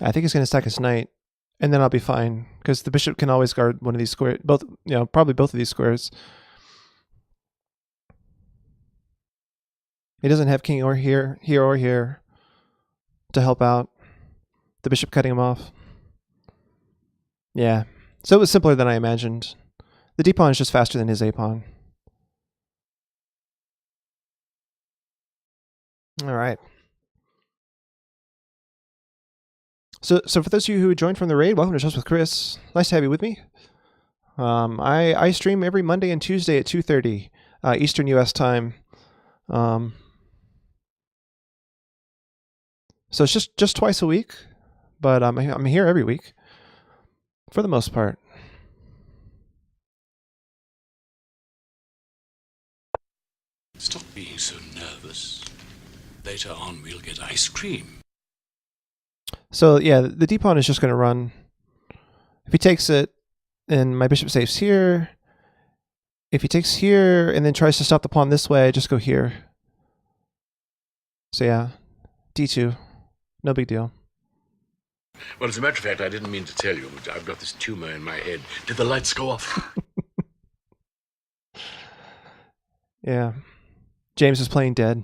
I think he's going to stack his knight, and then I'll be fine, because the bishop can always guard one of these squares. Both, probably both of these squares. He doesn't have king or here or here to help out. The bishop cutting him off. Yeah, so it was simpler than I imagined. The d-pawn is just faster than his a-pawn. All right. So for those of you who joined from the raid, welcome to Chess with Chris. Nice to have you with me. I stream every Monday and Tuesday at 2:30 Eastern U.S. time. So it's just twice a week, but I'm here every week for the most part. Stop being so nervous. Later on, we'll get ice cream. So yeah, the d-pawn is just going to run. If he takes it, then my bishop saves here. If he takes here and then tries to stop the pawn this way, I just go here. So yeah, d2. No big deal. Well, as a matter of fact, I didn't mean to tell you, but I've got this tumor in my head. Did the lights go off? Yeah. James is playing dead.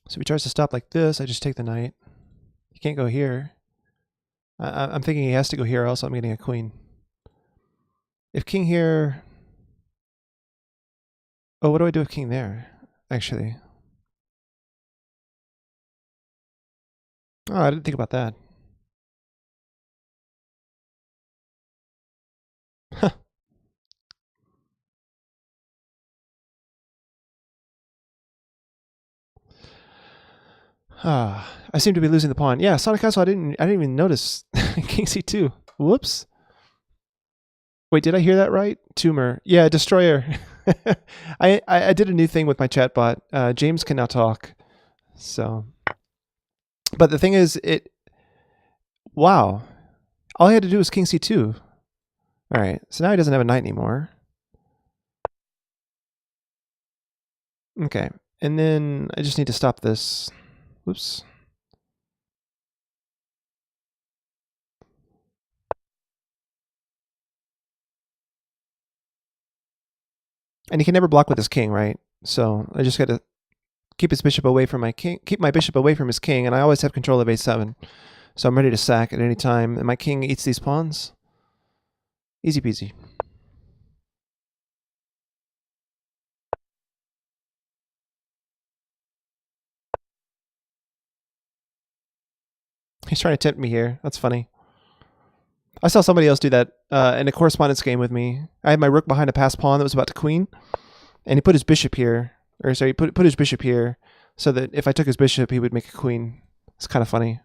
So if he tries to stop like this, I just take the knight. He can't go here. I'm thinking he has to go here, or else I'm getting a queen. If king here... Oh, what do I do with king there, actually? Oh, I didn't think about that. Huh. I seem to be losing the pawn. Yeah, Sonic Castle, I didn't even notice. King c2. Whoops. Wait, did I hear that right? Tumor. Yeah, destroyer. I did a new thing with my chatbot. James can now talk. So, but the thing is, wow. All I had to do was king c2. All right, so now he doesn't have a knight anymore. Okay, and then I just need to stop this. Whoops. And he can never block with his king, right? So I just got to keep his bishop away from my king, keep my bishop away from his king, and I always have control of a7. So I'm ready to sack at any time, and my king eats these pawns. Easy peasy. He's trying to tempt me here. That's funny. I saw somebody else do that in a correspondence game with me. I had my rook behind a passed pawn that was about to queen, and he put his bishop here. Or sorry, he put his bishop here, so that if I took his bishop, he would make a queen. It's kind of funny.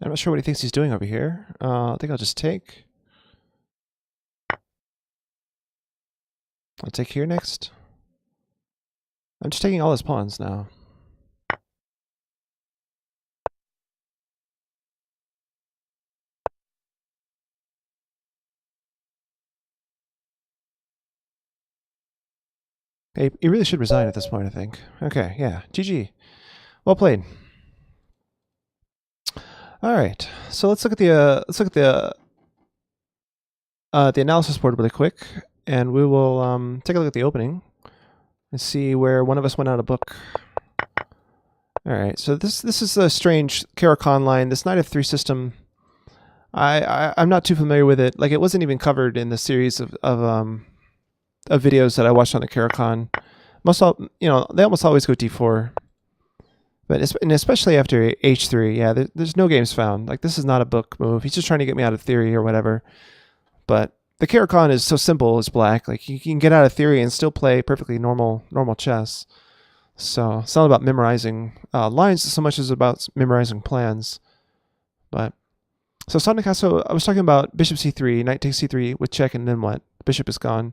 I'm not sure what he thinks he's doing over here. I think I'll just take. I'll take here next. I'm just taking all his pawns now. He really should resign at this point, I think. Okay, yeah. GG. Well played. All right. So let's look at the analysis board really quick, and we will take a look at the opening and see where one of us went out of book. All right. So this is a strange Caro-Kann line. This Knight of 3 system. I'm not too familiar with it. Like, it wasn't even covered in the series of videos that I watched on the Caro-Kann. They almost always go d4, but and especially after h3, yeah, there's no games found. Like, this is not a book move. He's just trying to get me out of theory or whatever. But the Caro-Kann is so simple as black. Like, you can get out of theory and still play perfectly normal chess. So it's not about memorizing lines so much as about memorizing plans. But so Sonic Castle, I was talking about bishop c3, knight takes c3 with check, and then what? Bishop is gone.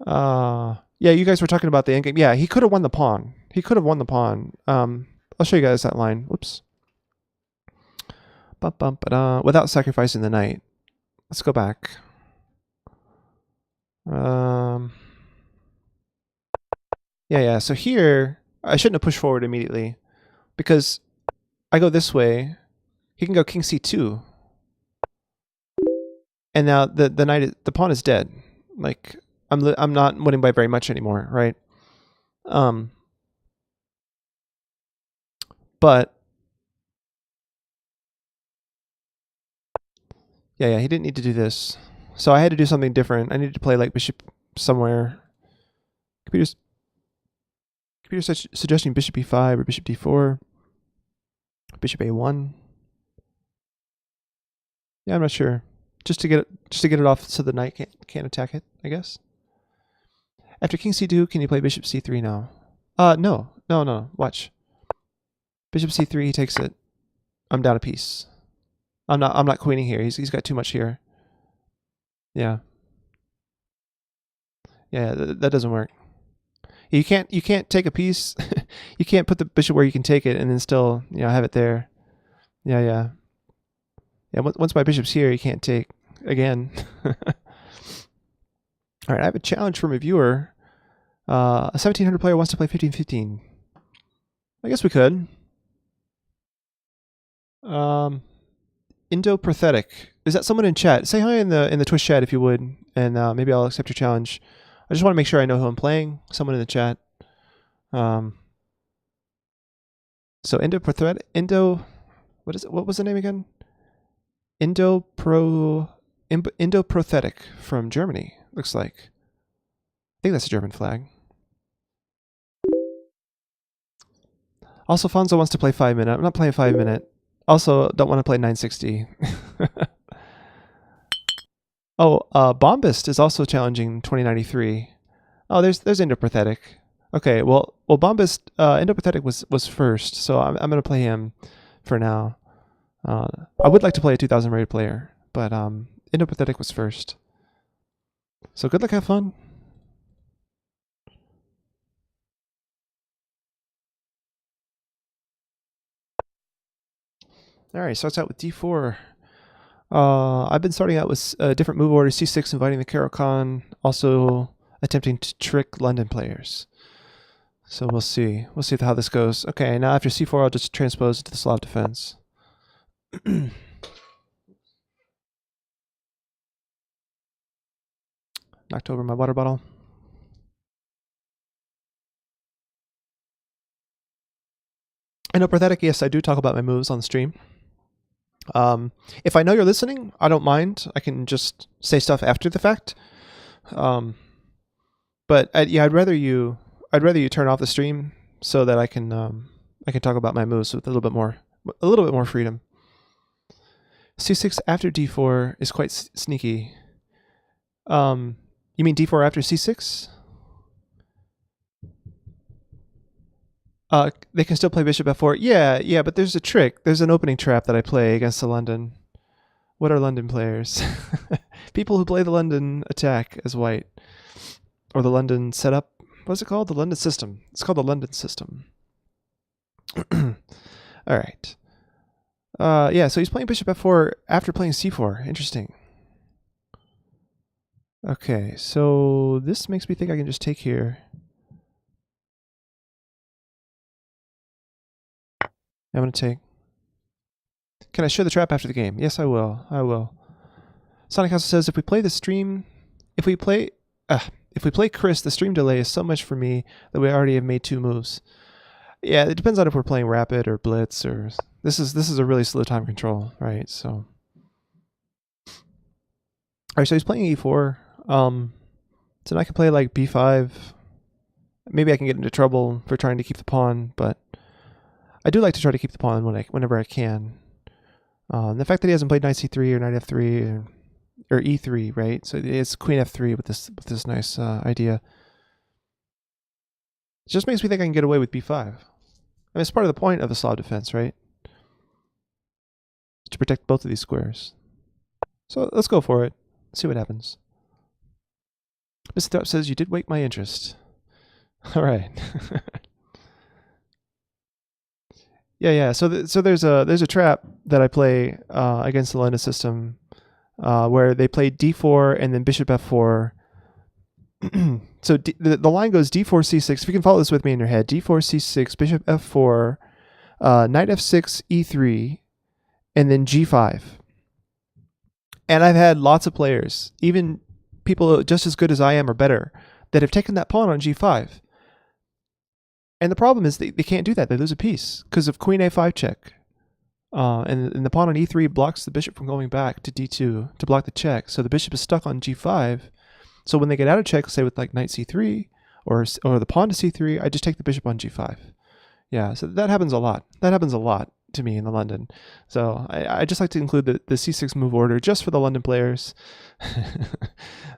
Yeah, you guys were talking about the endgame. Yeah, he could have won the pawn. I'll show you guys that line. Whoops. Without sacrificing the knight. Let's go back. Yeah. So here, I shouldn't have pushed forward immediately, because I go this way. He can go king c2, and now the pawn is dead. Like, I'm not winning by very much anymore, right? But yeah, he didn't need to do this, so I had to do something different. I needed to play like bishop somewhere. Computer's suggesting bishop e5 or bishop d4, bishop a1. Yeah, I'm not sure. Just to get it off so the knight can't attack it, I guess. After king c2, can you play bishop c3 now? No. Watch. Bishop c3, he takes it. I'm down a piece. I'm not queening here. He's got too much here. Yeah. Yeah, that doesn't work. You can't take a piece. You can't put the bishop where you can take it and then still, have it there. Yeah. Once my bishop's here, you can't take again. All right, I have a challenge from a viewer. A 1700 player wants to play 15-15. I guess we could. Indo-Prothetic. Is that someone in chat? Say hi in the Twitch chat if you would, and maybe I'll accept your challenge. I just want to make sure I know who I'm playing. Someone in the chat. So Indo-Prothetic. What was the name again? Indo-Prothetic from Germany, looks like. I think that's a German flag. Also, Fonzo wants to play 5 minute. I'm not playing 5 minute. Also, don't want to play 960. Oh, Bombist is also challenging 2093. Oh, there's Indo-Prothetic. Okay, well, Bombist, Indo-Prothetic was first, so I'm going to play him for now. I would like to play a 2000 rated player, but Indo-Prothetic was first. So good luck, have fun. All right, starts out with d4. I've been starting out with a different move order, c6, inviting the Caro-Kann, also attempting to trick London players. So we'll see. We'll see how this goes. Okay, now after c4, I'll just transpose to the Slav defense. Knocked over my water bottle. Indo-Prothetic, yes, I do talk about my moves on the stream. If I know you're listening, I don't mind. I can just say stuff after the fact. But I'd rather you turn off the stream so that I can talk about my moves with a little bit more freedom. c6 after d4 is quite sneaky. You mean d4 after c6? They can still play bishop f4. Yeah, but there's a trick. There's an opening trap that I play against the London. What are London players? People who play the London attack as white. Or the London setup. What's it called? The London system. It's called the London system. All right. Yeah, so he's playing bishop f4 after playing c4. Interesting. Okay, so this makes me think I can just take here. I'm going to take. Can I show the trap after the game? Yes, I will. I will. Sonic Castle says if we play Chris, the stream delay is so much for me that we already have made 2 moves. Yeah, it depends on if we're playing rapid or blitz or this is a really slow time control, right? So, all right, so he's playing e4. So I can play like b5. Maybe I can get into trouble for trying to keep the pawn, but I do like to try to keep the pawn whenever I can. The fact that he hasn't played knight c3 or knight f3 or e3, right? So it's queen f3 with this nice idea. It just makes me think I can get away with b5. I mean, it's part of the point of the Slav defense, right? To protect both of these squares. So let's go for it. See what happens. Mr. Throp says you did wake my interest. All right. yeah. So there's a trap that I play against the London system where they play d4 and then bishop f4. So the line goes d4 c6. If you can follow this with me in your head, d4 c6, bishop f4, knight f6 e3, and then g5. And I've had lots of players, even people just as good as I am or better, that have taken that pawn on g5. And the problem is they can't do that. They lose a piece because of queen a5 check. And the pawn on e3 blocks the bishop from going back to d2 to block the check. So the bishop is stuck on g5. So when they get out of check, say with like knight c3 or the pawn to c3, I just take the bishop on g5. Yeah, so that happens a lot. That happens a lot to me in the London. So I just like to include the c6 move order just for the London players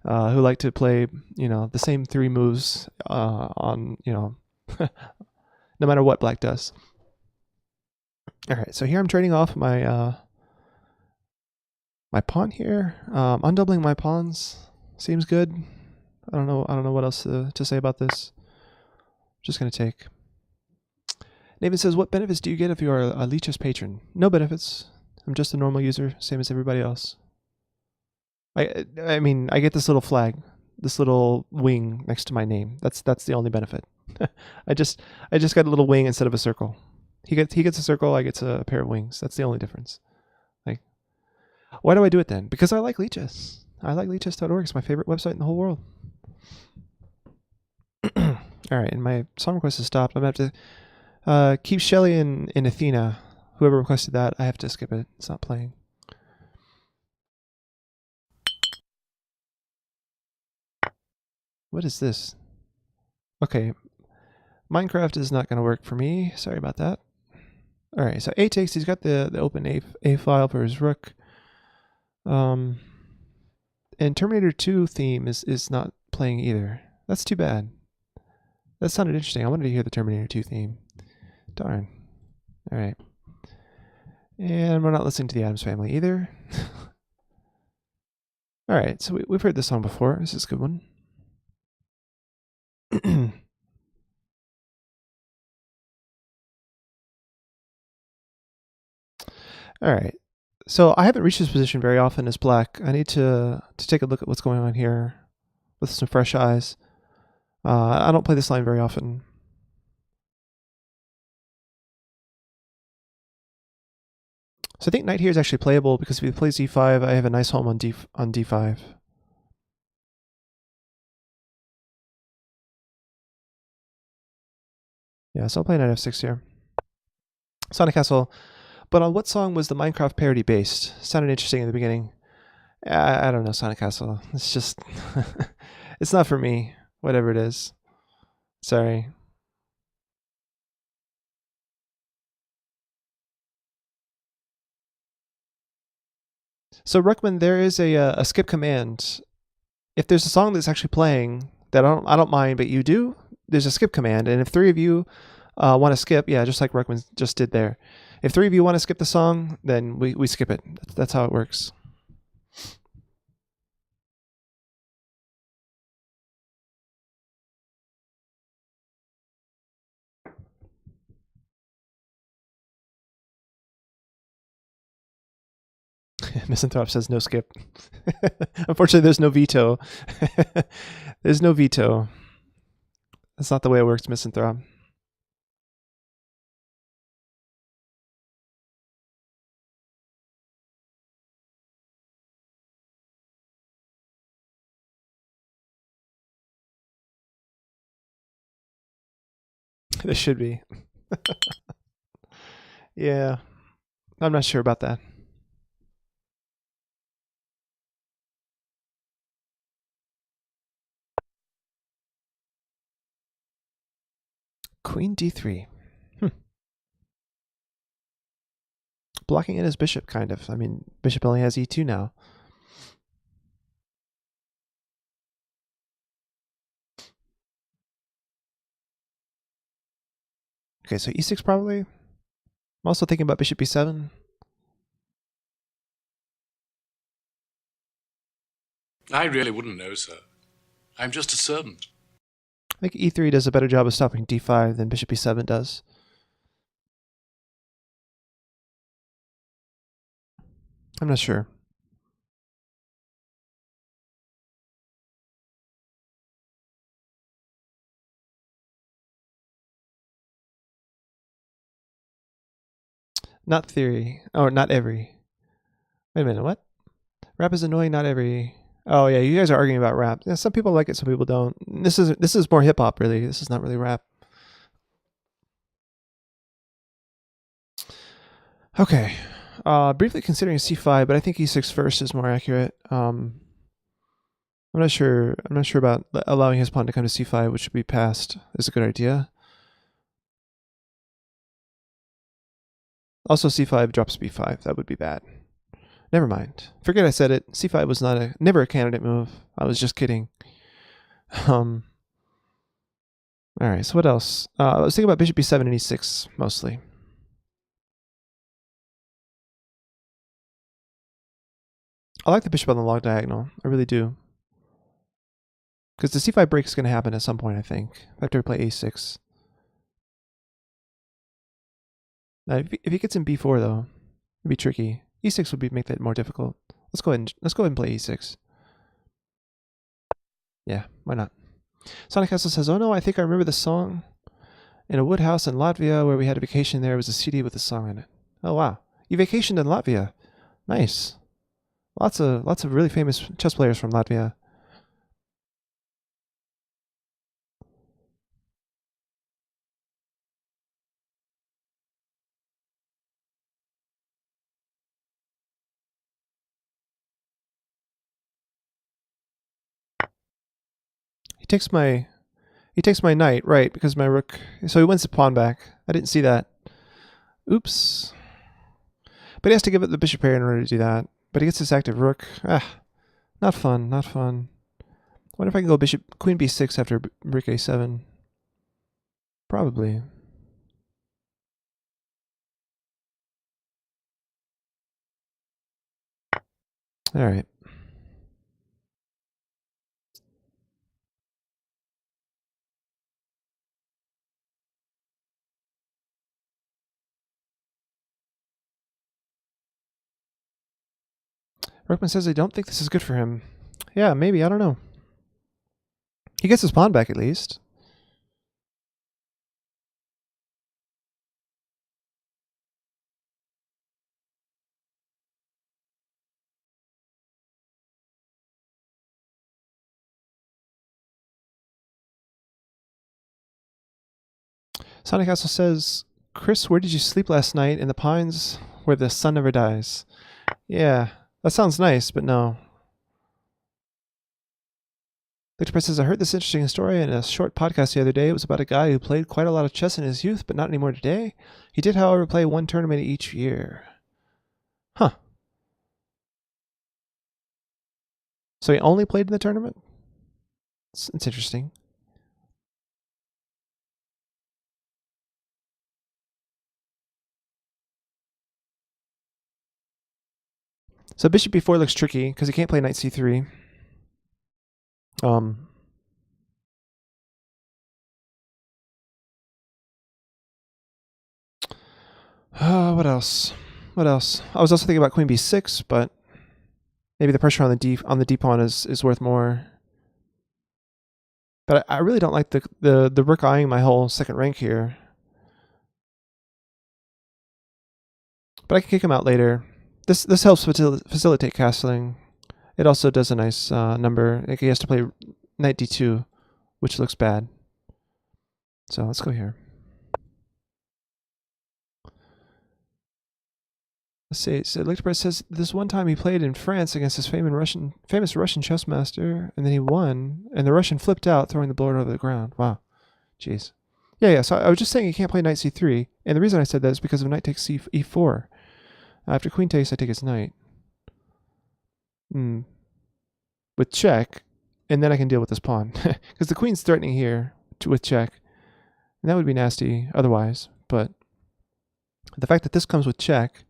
who like to play, the same 3 moves on, no matter what black does. All right, so here I'm trading off my my pawn here. Undoubling my pawns seems good. I don't know what else to say about this. Just gonna take. Nathan says, what benefits do you get if you are a Lichess patron? No benefits. I'm just a normal user, same as everybody else. I mean, I get this little flag, this little wing next to my name. That's the only benefit. I just got a little wing instead of a circle. He gets a circle, I get a pair of wings. That's the only difference. Like, why do I do it then? Because I like Lichess. I like Lichess.org. It's my favorite website in the whole world. All right, and my song request has stopped. I'm gonna have to keep Shelly in Athena. Whoever requested that, I have to skip it. It's not playing. What is this? Okay. Minecraft is not going to work for me. Sorry about that. All right, so A takes. He's got the open A file for his rook. And Terminator 2 theme is not playing either. That's too bad. That sounded interesting. I wanted to hear the Terminator 2 theme. Darn. All right. And we're not listening to the Addams Family either. All right, so we've heard this song before. This is a good one. All right. So I haven't reached this position very often as black. I need to take a look at what's going on here with some fresh eyes. I don't play this line very often. So I think knight here is actually playable because if he plays e5, I have a nice home on d5. Yeah, so I'll play knight f6 here. Sonic Castle. But on what song was the Minecraft parody based? Sounded interesting in the beginning. I don't know, Sonic Castle. It's just... it's not for me, whatever it is. Sorry. So Ruckman, there is a skip command. If there's a song that's actually playing that I don't mind, but you do, there's a skip command. And if 3 of you want to skip, yeah, just like Ruckman just did there. If 3 of you want to skip the song, then we skip it. That's how it works. Misanthrope says no skip. Unfortunately, there's no veto. There's no veto. That's not the way it works, Misanthrope. There should be. Yeah, I'm not sure about that. Queen d3. Blocking in his bishop, kind of. I mean, bishop only has e2 now. Okay, so e6 probably. I'm also thinking about bishop b7. I really wouldn't know, sir. I'm just a servant. I think e3 does a better job of stopping d5 than bishop b7 does. I'm not sure. Not theory. Oh, not every. Wait a minute, what? Rap is annoying, not every. Oh yeah, you guys are arguing about rap. Yeah, some people like it, some people don't. This is more hip hop, really. This is not really rap. Okay. Briefly considering c5, but I think e6 first is more accurate. I'm not sure. I'm not sure about allowing his pawn to come to c5, which would be passed. Is a good idea. Also, c5 drops b5. That would be bad. Never mind. Forget I said it. c5 was never a candidate move. I was just kidding. All right. So what else? I was thinking about bishop b7 and e6 mostly. I like the bishop on the long diagonal. I really do. Because the c5 break is going to happen at some point, I think. I have to play a6. Now, if he gets in b4, though, it'd be tricky. e6 would make that more difficult. Let's go ahead and play e6. Yeah, why not? Sonic Castle says, "Oh no, I think I remember the song in a wood house in Latvia where we had a vacation. There was a CD with the song in it. Oh wow, you vacationed in Latvia? Nice. Lots of really famous chess players from Latvia." He takes my knight, right, because my rook. So he wins the pawn back. I didn't see that. Oops. But he has to give up the bishop pair in order to do that. But he gets this active rook. Not fun, not fun. I wonder if I can go bishop, queen b6 after rook a7. Probably. All right. Rookman says, "I don't think this is good for him." Yeah, maybe. I don't know. He gets his pawn back at least. Sonic Castle says, "Chris, where did you sleep last night? In the pines where the sun never dies." Yeah, that sounds nice, but no. Victor Press says, "I heard this interesting story in a short podcast the other day. It was about a guy who played quite a lot of chess in his youth, but not anymore today. He did, however, play one tournament each year." Huh. So he only played in the tournament? It's interesting. So bishop b4 looks tricky because he can't play knight c3. What else? What else? I was also thinking about queen b6, but maybe the pressure on the d pawn is worth more. But I really don't like the rook eyeing my whole second rank here. But I can kick him out later. This helps facilitate castling. It also does a nice number. Like he has to play knight d2, which looks bad. So let's go here. Let's see. So Lichtenberg says this one time he played in France against his famous Russian chess master, and then he won, and the Russian flipped out, throwing the board over the ground. Wow. Jeez. Yeah. So I was just saying he can't play knight c3, and the reason I said that is because of knight takes e4. After queen takes, I take his knight. With check, and then I can deal with this pawn. Because the queen's threatening here with check, and that would be nasty otherwise, but the fact that this comes with check,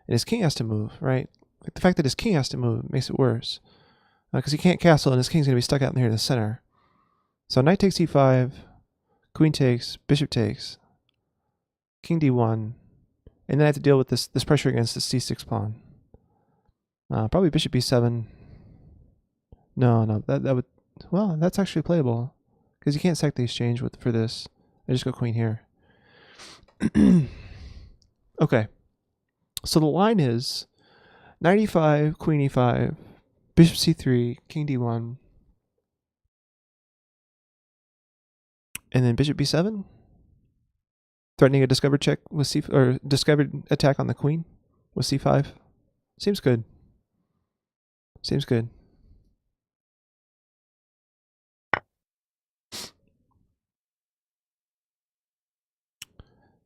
and his king has to move, right? Like the fact that his king has to move makes it worse. Because he can't castle, and his king's going to be stuck out in here in the center. So knight takes e5, queen takes, bishop takes, king d1, and then I have to deal with this pressure against the c6 pawn. Probably bishop b7. No, that would... Well, that's actually playable. Because you can't sack the exchange for this. I just go queen here. Okay. So the line is knight e5, queen e5, bishop c3, king d1, and then bishop b7, threatening a discovered check with or discovered attack on the queen with c5. Seems good. Seems good.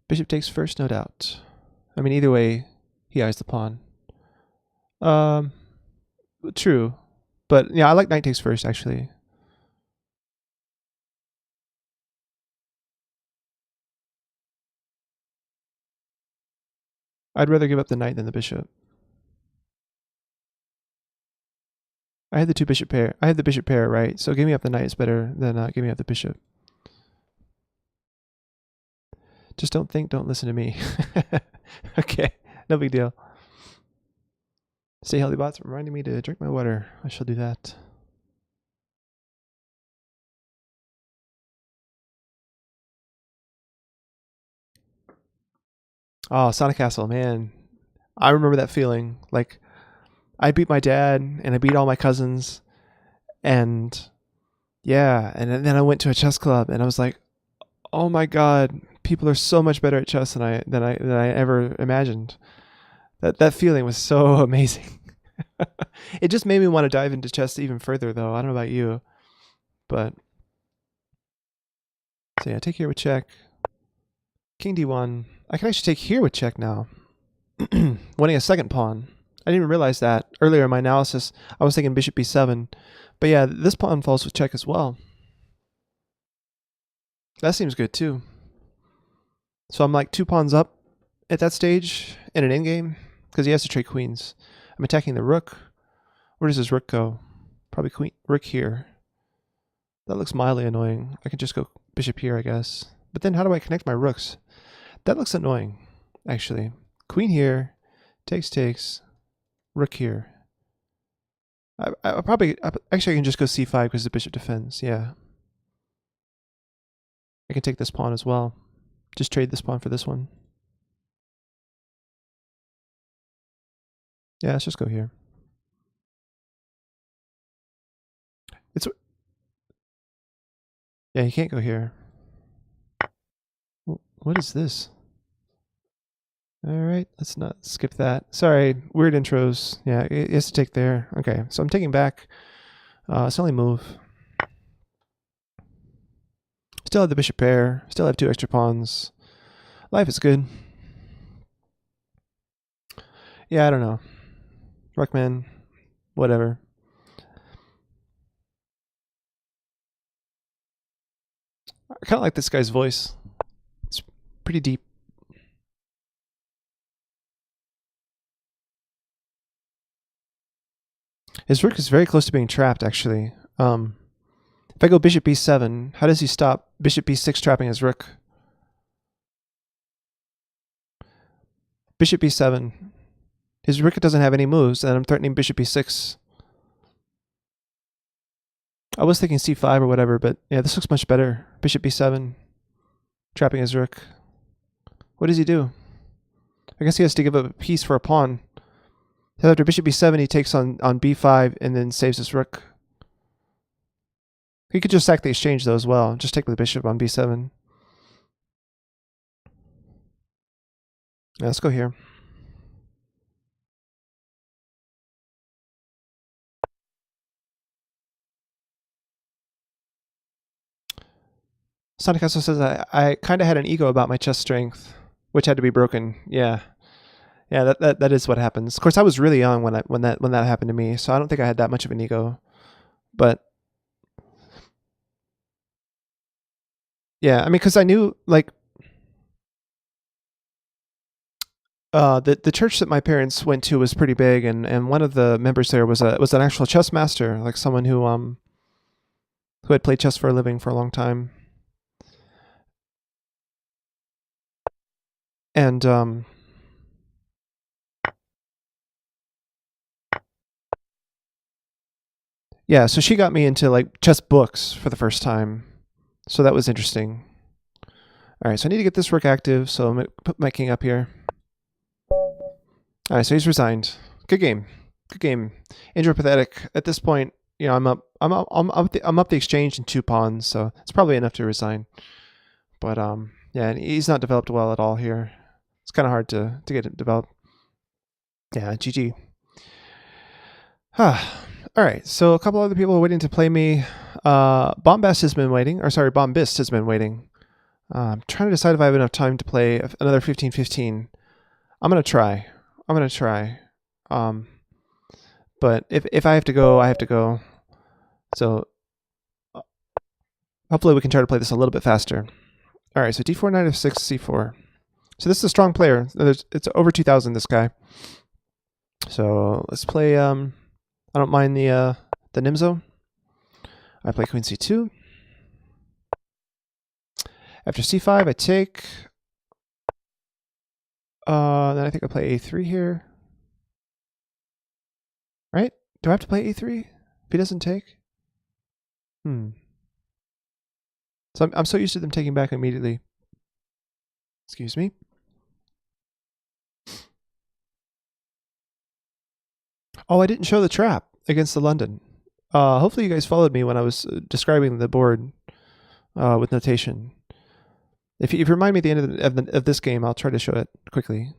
Bishop takes first, no doubt. I mean, either way, he eyes the pawn. True. But yeah, I like knight takes first, actually. I'd rather give up the knight than the bishop. I had the two bishop pair. I had the bishop pair, right? So giving up the knight is better than giving up the bishop. Just don't listen to me. Okay, no big deal. Stay healthy, bots. Reminding me to drink my water. I shall do that. Oh, Sonic Castle, man. I remember that feeling. Like, I beat my dad, and I beat all my cousins, and yeah, and then I went to a chess club, and I was like, oh my god, people are so much better at chess than I ever imagined. That feeling was so amazing. It just made me want to dive into chess even further, though. I don't know about you, but so yeah, take here with check. King d1. I can actually take here with check now. Winning a second pawn. I didn't even realize that. Earlier in my analysis, I was thinking bishop b7. But yeah, this pawn falls with check as well. That seems good too. So I'm like 2 pawns up at that stage in an endgame, because he has to trade queens. I'm attacking the rook. Where does his rook go? Probably queen, rook here. That looks mildly annoying. I could just go bishop here, I guess. But then how do I connect my rooks? That looks annoying, actually. Queen here, takes, rook here. Actually I can just go c5 because the bishop defends, yeah. I can take this pawn as well. Just trade this pawn for this one. Yeah, let's just go here. Yeah, you can't go here. What is this? Alright, let's not skip that. Sorry, weird intros. Yeah, it has to take there. Okay, so I'm taking back. It's only move. Still have the bishop pair. Still have 2 extra pawns. Life is good. Yeah, I don't know. Ruckman. Whatever. I kind of like this guy's voice. It's pretty deep. His rook is very close to being trapped, actually. If I go bishop b7, how does he stop bishop b6 trapping his rook? Bishop b7. His rook doesn't have any moves, and I'm threatening bishop b6. I was thinking c5 or whatever, but yeah, this looks much better. Bishop b7, trapping his rook. What does he do? I guess he has to give up a piece for a pawn. So after bishop b7, he takes on b5 and then saves his rook. He could just sack the exchange, though, as well. Just take the bishop on b7. Yeah, let's go here. Sonic also says I kind of had an ego about my chess strength, which had to be broken. Yeah. Yeah, that is what happens. Of course, I was really young when that happened to me, so I don't think I had that much of an ego. But yeah, I mean, because I knew like the church that my parents went to was pretty big, and one of the members there was an actual chess master, like someone who had played chess for a living for a long time, and yeah, so she got me into like chess books for the first time, so that was interesting. All right, so I need to get this rook active, so I'm gonna put my king up here. All right, so he's resigned. Good game. Good game. Andrew pathetic. At this point, you know, I'm up the exchange in 2 pawns, so it's probably enough to resign. But yeah, he's not developed well at all here. It's kind of hard to get it developed. Yeah, GG. All right, so a couple other people are waiting to play me. Bombast has been waiting, or sorry, Bombist has been waiting. I'm trying to decide if I have enough time to play another 15-15. I'm gonna try. But if I have to go, I have to go. So hopefully we can try to play this a little bit faster. All right, so d4, knight f6, c4. So this is a strong player. It's over 2,000, this guy. So let's play. I don't mind the Nimzo. I play queen c2. After c5, I take. Then I think I play a3 here. Right? Do I have to play a3 if he doesn't take? So I'm so used to them taking back immediately. Excuse me. Oh, I didn't show the trap against the London. Hopefully you guys followed me when I was describing the board with notation. If you remind me at the end of this game, I'll try to show it quickly.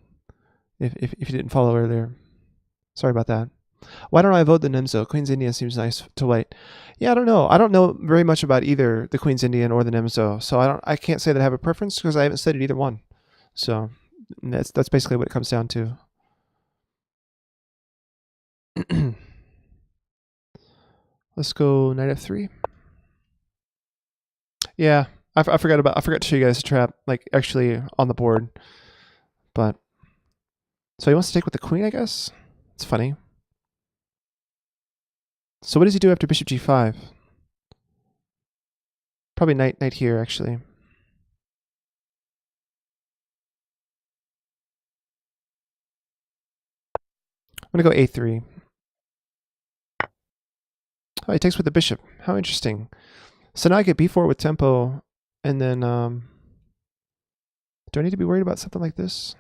If you didn't follow earlier, sorry about that. Why don't I vote the Nimzo? Queen's Indian seems nice to white. Yeah, I don't know. I don't know very much about either the Queen's Indian or the Nimzo, so I can't say that I have a preference because I haven't studied either one. So that's basically what it comes down to. Let's go knight f3. Yeah, I forgot to show you guys the trap, like actually on the board. But so he wants to take with the queen, I guess. It's funny. So what does he do after bishop g5? Probably knight here, actually. I'm gonna go a3. Oh, he takes with the bishop. How interesting. So now I get b4 with tempo, and then do I need to be worried about something like this?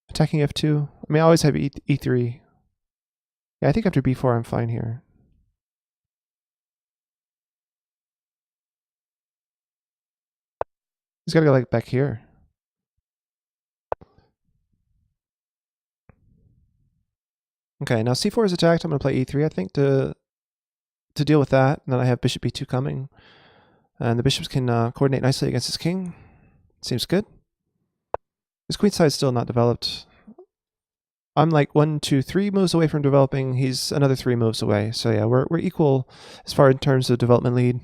Attacking f2. I mean, I always have e3. Yeah, I think after b4 I'm fine here. He's got to go like back here. Okay, now c4 is attacked. I'm going to play e3, I think, to deal with that. And then I have bishop b2 coming. And the bishops can coordinate nicely against his king. Seems good. His queen side is still not developed. I'm like 1, 2, 3 moves away from developing. He's another 3 moves away. So yeah, we're equal as far in terms of development lead.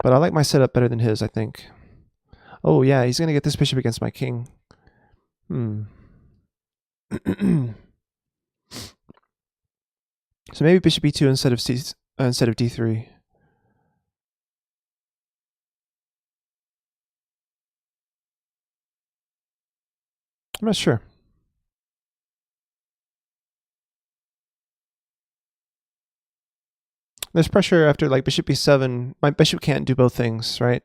But I like my setup better than his, I think. Oh yeah, he's gonna get this bishop against my king. So maybe bishop e2 instead of d3. I'm not sure. There's pressure after like bishop b7. My bishop can't do both things, right?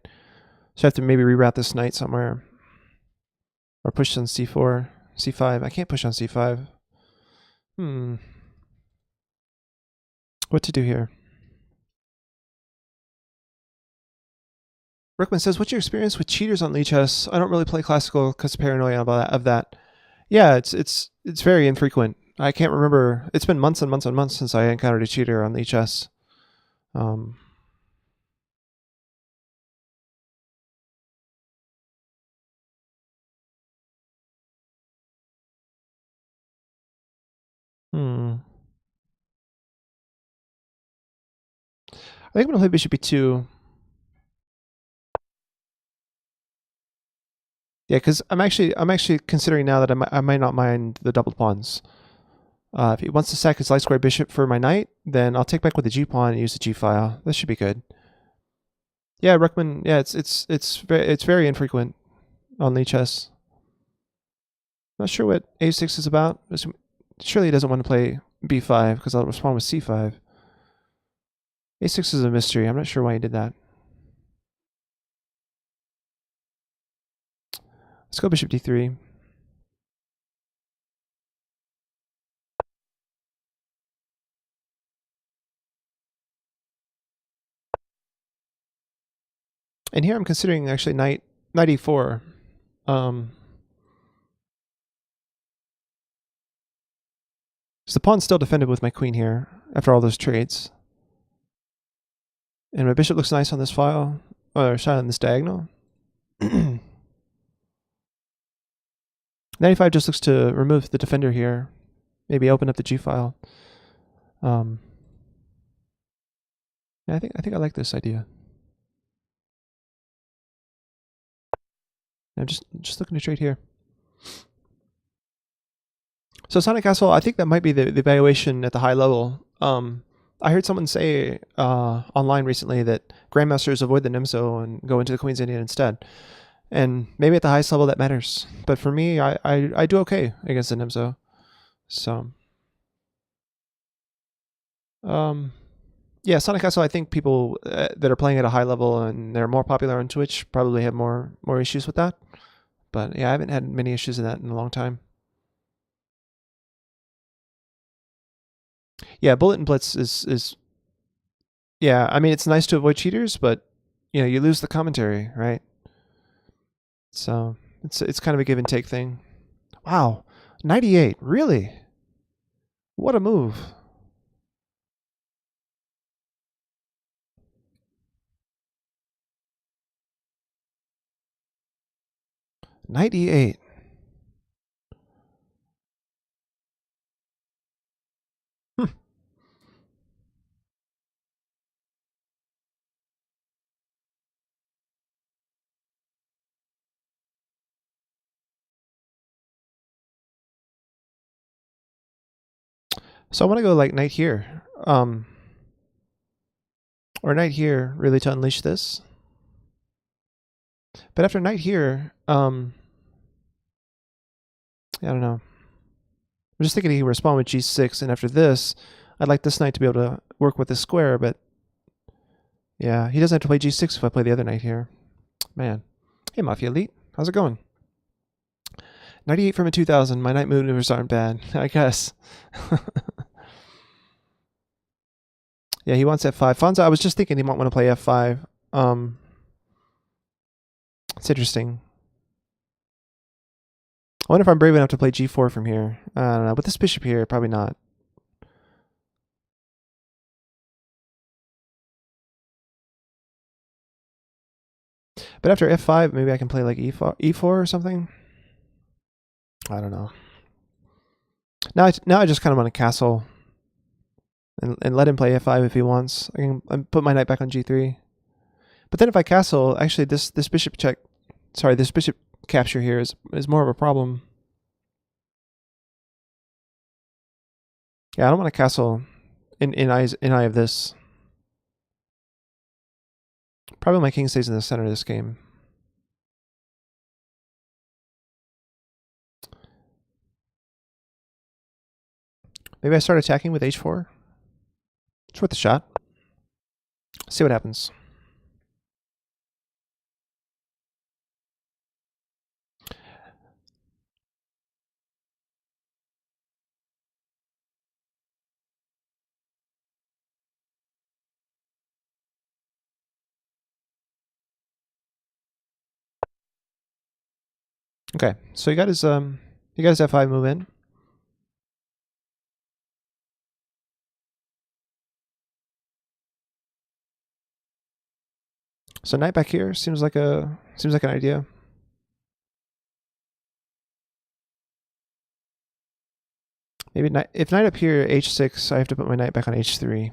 So I have to maybe reroute this knight somewhere. Or push on c4, c5. I can't push on c5. What to do here? Rickman says, what's your experience with cheaters on Lichess? I don't really play classical because paranoia of that. Yeah, it's very infrequent. I can't remember. It's been months and months and months since I encountered a cheater on Lichess. I think I'm gonna play bishop e2. Yeah, because I'm actually considering now that I might not mind the doubled pawns. If he wants to sack his light square bishop for my knight, then I'll take back with the g pawn and use the g file. That should be good. Yeah, Ruckman. Yeah, it's very infrequent on Lichess. Not sure what a6 is about. Surely he doesn't want to play b5 because I'll respond with c5. a6 is a mystery. I'm not sure why he did that. Let's go bishop d3. And here I'm considering actually knight e4. So the pawn's still defended with my queen here after all those trades. And my bishop looks nice on this file, or sorry, on this diagonal. Knight e5 just looks to remove the defender here. Maybe open up the g file. Yeah, I think I like this idea. I'm just looking to trade here. So Sonic Castle, I think that might be the evaluation at the high level. I heard someone say online recently that grandmasters avoid the Nimzo and go into the Queen's Indian instead. And maybe at the highest level that matters. But for me, I do okay against the Nimzo. So, yeah, Sonic Castle, I think people that are playing at a high level and they're more popular on Twitch probably have more issues with that. But yeah, I haven't had many issues in that in a long time. Yeah, Bullet and Blitz is yeah, I mean it's nice to avoid cheaters, but you know, you lose the commentary, right? So it's kind of a give and take thing. Wow. 98, really? What a move. '98. So I want to go like knight here. Or knight here, really to unleash this. But after knight here, I don't know. I'm just thinking he can respond with g6, and after this, I'd like this knight to be able to work with this square, but yeah, he doesn't have to play g6 if I play the other knight here. Man. Hey, Mafia Elite. How's it going? 98 from a 2000. My knight maneuvers aren't bad, I guess. Yeah, he wants f5. Fonza, I was just thinking he might want to play f5. It's interesting. I wonder if I'm brave enough to play g4 from here. I don't know. With this bishop here, probably not. But after f5, maybe I can play like e4 or something. I don't know. Now I just kind of want to castle and let him play f5 if he wants. I can put my knight back on g3. But then if I castle, actually this bishop check, sorry, this bishop capture here is more of a problem. Yeah, I don't want to castle in eye of this. Probably my king stays in the center of this game. Maybe I start attacking with h4. It's worth a shot. See what happens. Okay, so he got his f5 move in. So knight back here seems like an idea. Maybe knight, if knight up here, h6, I have to put my knight back on h3.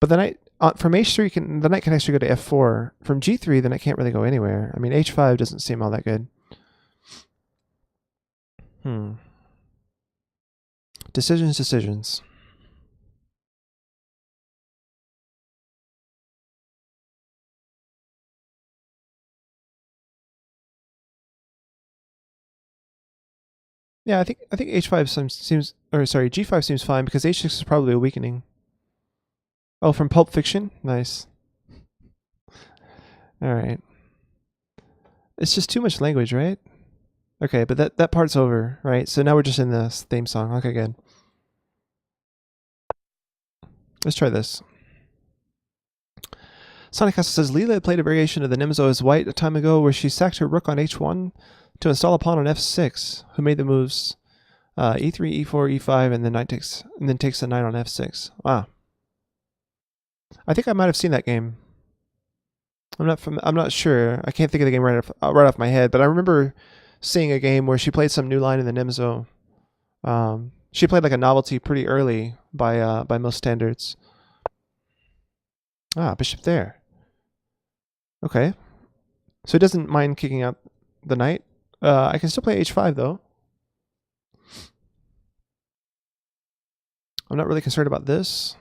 But the knight, from h3, the knight can actually go to f4. From g3, the knight can't really go anywhere. I mean, h5 doesn't seem all that good. Decisions. Yeah, I think h5 seems, or sorry, g5 seems fine because h6 is probably a weakening. Oh, from Pulp Fiction? Nice. Alright. It's just too much language, right? Okay, but that part's over, right? So now we're just in the theme song. Okay, good. Let's try this. Sonic Castle says, Leela played a variation of the Nimzo as white a time ago where she sacked her rook on h1 to install a pawn on f6, who made the moves e3, e4, e5, and then takes the knight on f6. Wow. I think I might have seen that game. I'm not sure. I can't think of the game right off my head, but I remember seeing a game where she played some new line in the Nimzo. She played like a novelty pretty early by most standards. Ah, bishop there. Okay. So he doesn't mind kicking out the knight. I can still play h5 though. I'm not really concerned about this.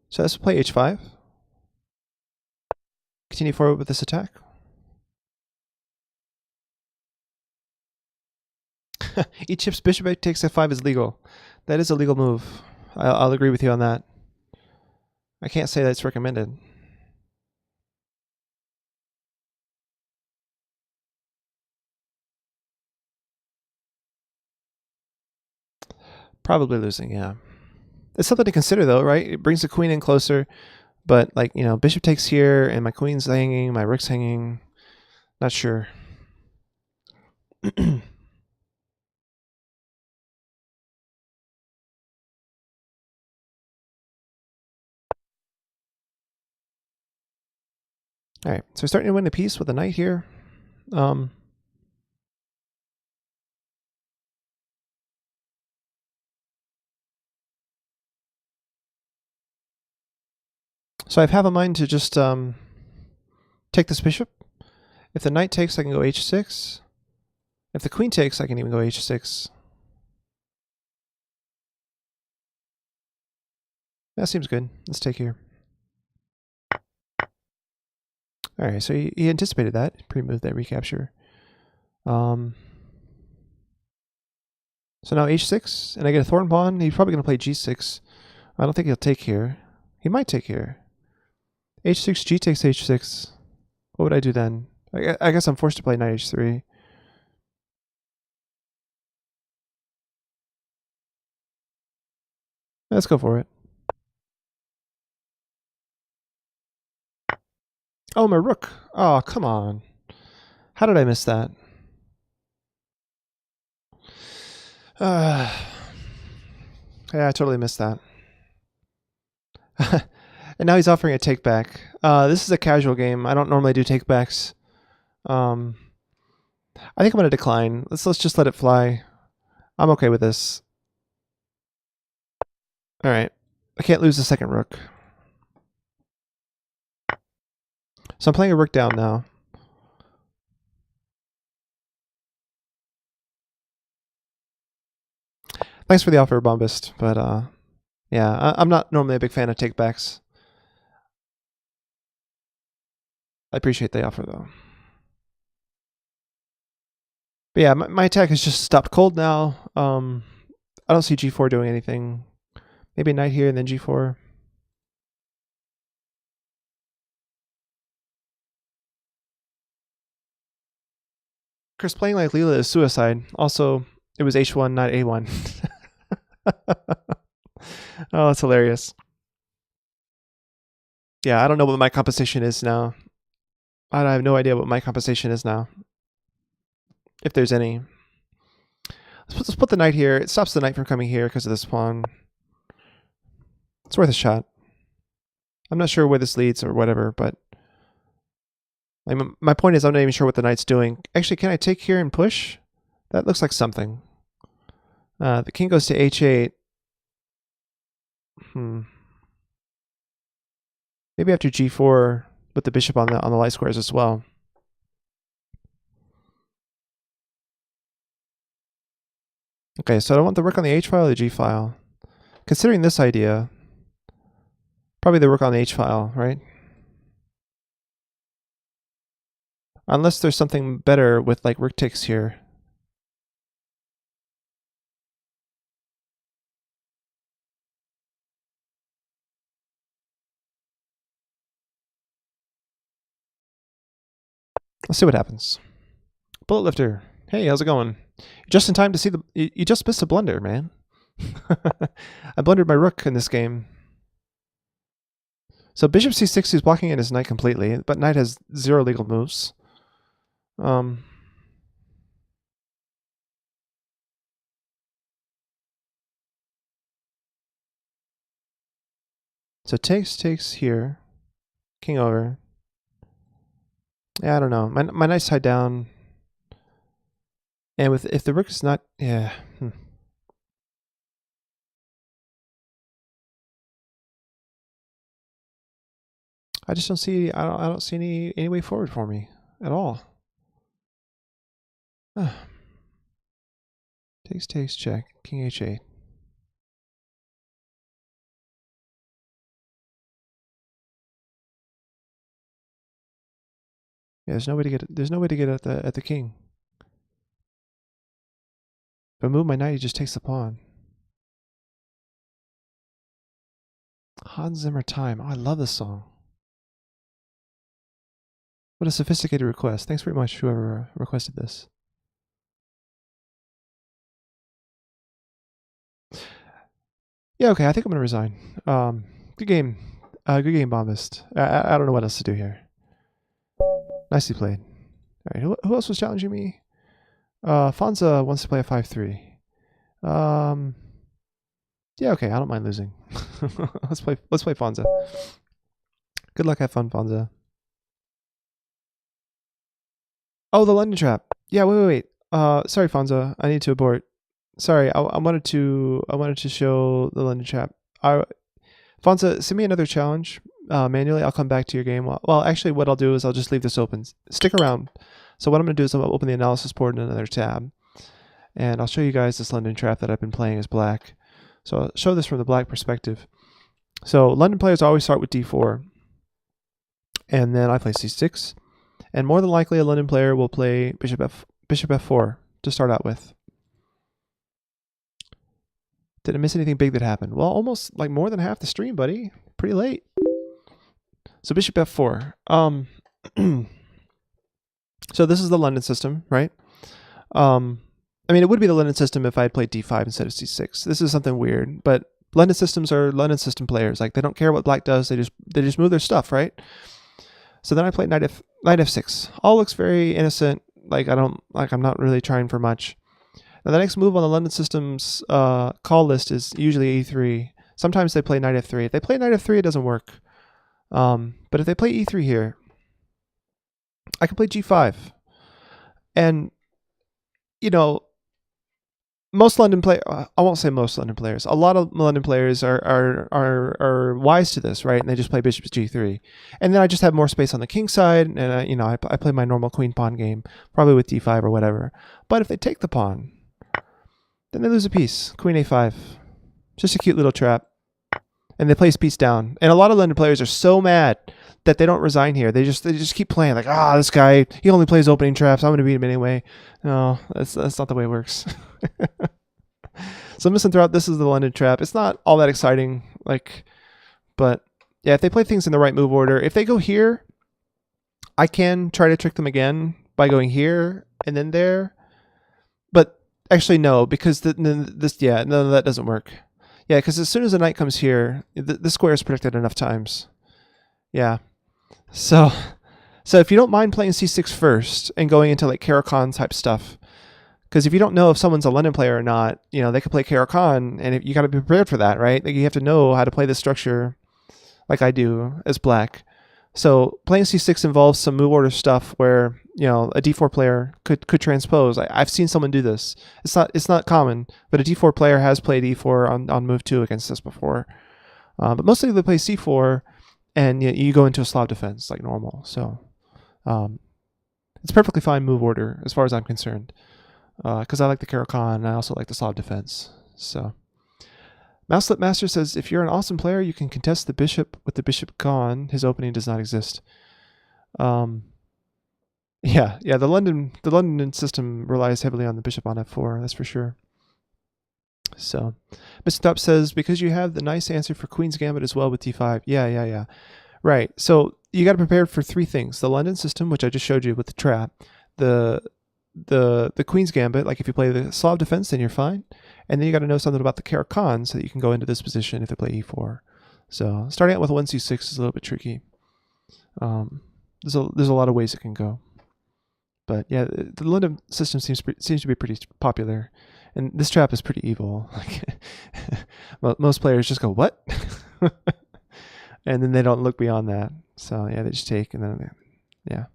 So let's play h5. Continue forward with this attack. E chips bishop takes f5 is legal. That is a legal move. I'll agree with you on that. I can't say that it's recommended. Probably losing, yeah. It's something to consider though, right? It brings the queen in closer, but like, you know, bishop takes here and my queen's hanging, my rook's hanging. Not sure. Alright, so we're starting to win the piece with a knight here. So I have a mind to just take this bishop. If the knight takes, I can go h6. If the queen takes, I can even go h6. That seems good. Let's take here. Alright, so he anticipated that. Pre-moved that recapture. So now h6, and I get a thorn pawn. He's probably going to play g6. I don't think he'll take here. He might take here. h6, g takes h6. What would I do then? I guess I'm forced to play knight h3. Let's go for it. Oh, my rook. Oh, come on. How did I miss that? Yeah, I totally missed that. And now he's offering a take-back. This is a casual game. I don't normally do take-backs. I think I'm going to decline. Let's just let it fly. I'm okay with this. Alright. I can't lose the second rook. So I'm playing a rook down now. Thanks for the offer, Bombist, but yeah, I'm not normally a big fan of take-backs. I appreciate the offer, though. But yeah, my attack has just stopped cold now. I don't see g4 doing anything. Maybe a knight here and then g4. Chris, playing like Leela is suicide. Also, it was h1, not a1. Oh, that's hilarious. Yeah, I don't know what my composition is now. I have no idea what my composition is now. If there's any. Let's put the knight here. It stops the knight from coming here because of this pawn. It's worth a shot. I'm not sure where this leads or whatever, but My point is I'm not even sure what the knight's doing. Actually, can I take here and push? That looks like something. The king goes to h8. Maybe after g4 with the bishop on the light squares as well. Okay, so I want the rook on the h file or the g file. Considering this idea, probably the rook on the h file, right? Unless there's something better with like rook takes here. Let's see what happens. Bullet lifter. Hey, how's it going? Just in time to see the... You just missed a blunder, man. I blundered my rook in this game. So bishop c6 is blocking in his knight completely, but knight has 0 legal moves. So takes here. King over. Yeah, I don't know. My knight's tied down. And if the rook is not... Yeah. I just don't see... I don't see any way forward for me at all. Takes, check. King h8. Yeah, there's no way to get at the king. If I move my knight, he just takes the pawn. Hans Zimmer Time. Oh, I love this song. What a sophisticated request. Thanks very much, whoever requested this. Yeah, okay, I think I'm going to resign. Good game. Good game, Bombist. I don't know what else to do here. Nicely played. All right, who else was challenging me? Fonza wants to play a 5-3. Yeah, okay, I don't mind losing. Let's play Fonza. Good luck, have fun, Fonza. Oh, the London trap. Yeah, wait. Sorry, Fonza. I need to abort. Sorry, I wanted to show the London trap. Fonza, send me another challenge manually. I'll come back to your game. Well, actually, what I'll do is I'll just leave this open. Stick around. So what I'm going to do is I'll open the analysis board in another tab, and I'll show you guys this London trap that I've been playing as black. So I'll show this from the black perspective. So London players always start with d4, and then I play c6, and more than likely a London player will play bishop f4 to start out with. Did I miss anything big that happened? Well, almost like more than half the stream, buddy. Pretty late. So bishop f4. So this is the London system, right? I mean, it would be the London system if I had played d5 instead of c6. This is something weird, but London systems are London system players. Like, they don't care what black does. They just move their stuff, right? So then I played knight f6. All looks very innocent. I'm not really trying for much. Now the next move on the London system's call list is usually e3. Sometimes they play knight f3. If they play knight f3, it doesn't work. But if they play e3 here, I can play g5. And, you know, most London I won't say most London players. A lot of London players are wise to this, right? And they just play bishop g3. And then I just have more space on the king side, and I play my normal queen pawn game, probably with d5 or whatever. But if they take the pawn, then they lose a piece. Queen a5. Just a cute little trap. And they place piece down. And a lot of London players are so mad that they don't resign here. They just keep playing like, this guy, he only plays opening traps. I'm going to beat him anyway. No, that's not the way it works. So Miss and Throughout, this is the London trap. It's not all that exciting, but yeah, if they play things in the right move order, if they go here, I can try to trick them again by going here and then there. But actually, no, because no, that doesn't work. Yeah, because as soon as the knight comes here, the square is protected enough times. Yeah. So if you don't mind playing c6 first and going into like Caro-Kann type stuff, because if you don't know if someone's a London player or not, they could play Caro-Kann, and you got to be prepared for that, right? Like, you have to know how to play this structure, like I do as black. So playing c6 involves some move order stuff where a d4 player could transpose. I've seen someone do this. It's not common, but a d4 player has played e4 on move 2 against us before. But mostly they play c4, and you go into a Slav defense like normal. So it's perfectly fine move order as far as I'm concerned, because I like the Caro-Kann and I also like the Slav defense. So Mouselet Master says, if you're an awesome player, you can contest the bishop with the bishop gone. His opening does not exist. Yeah. The London system relies heavily on the bishop on f4. That's for sure. So, Mr. Top says, because you have the nice answer for Queen's Gambit as well with d5. Yeah. Right. So you got to prepare for three things: the London system, which I just showed you with the trap, the Queen's Gambit. Like if you play the Slav defense, then you're fine. And then you got to know something about the Caro-Kann so that you can go into this position if they play e4. So starting out with 1c6 is a little bit tricky. There's a lot of ways it can go. But yeah, the London system seems to be pretty popular, and this trap is pretty evil. Like most players just go what, and then they don't look beyond that. So yeah, they just take, and then yeah,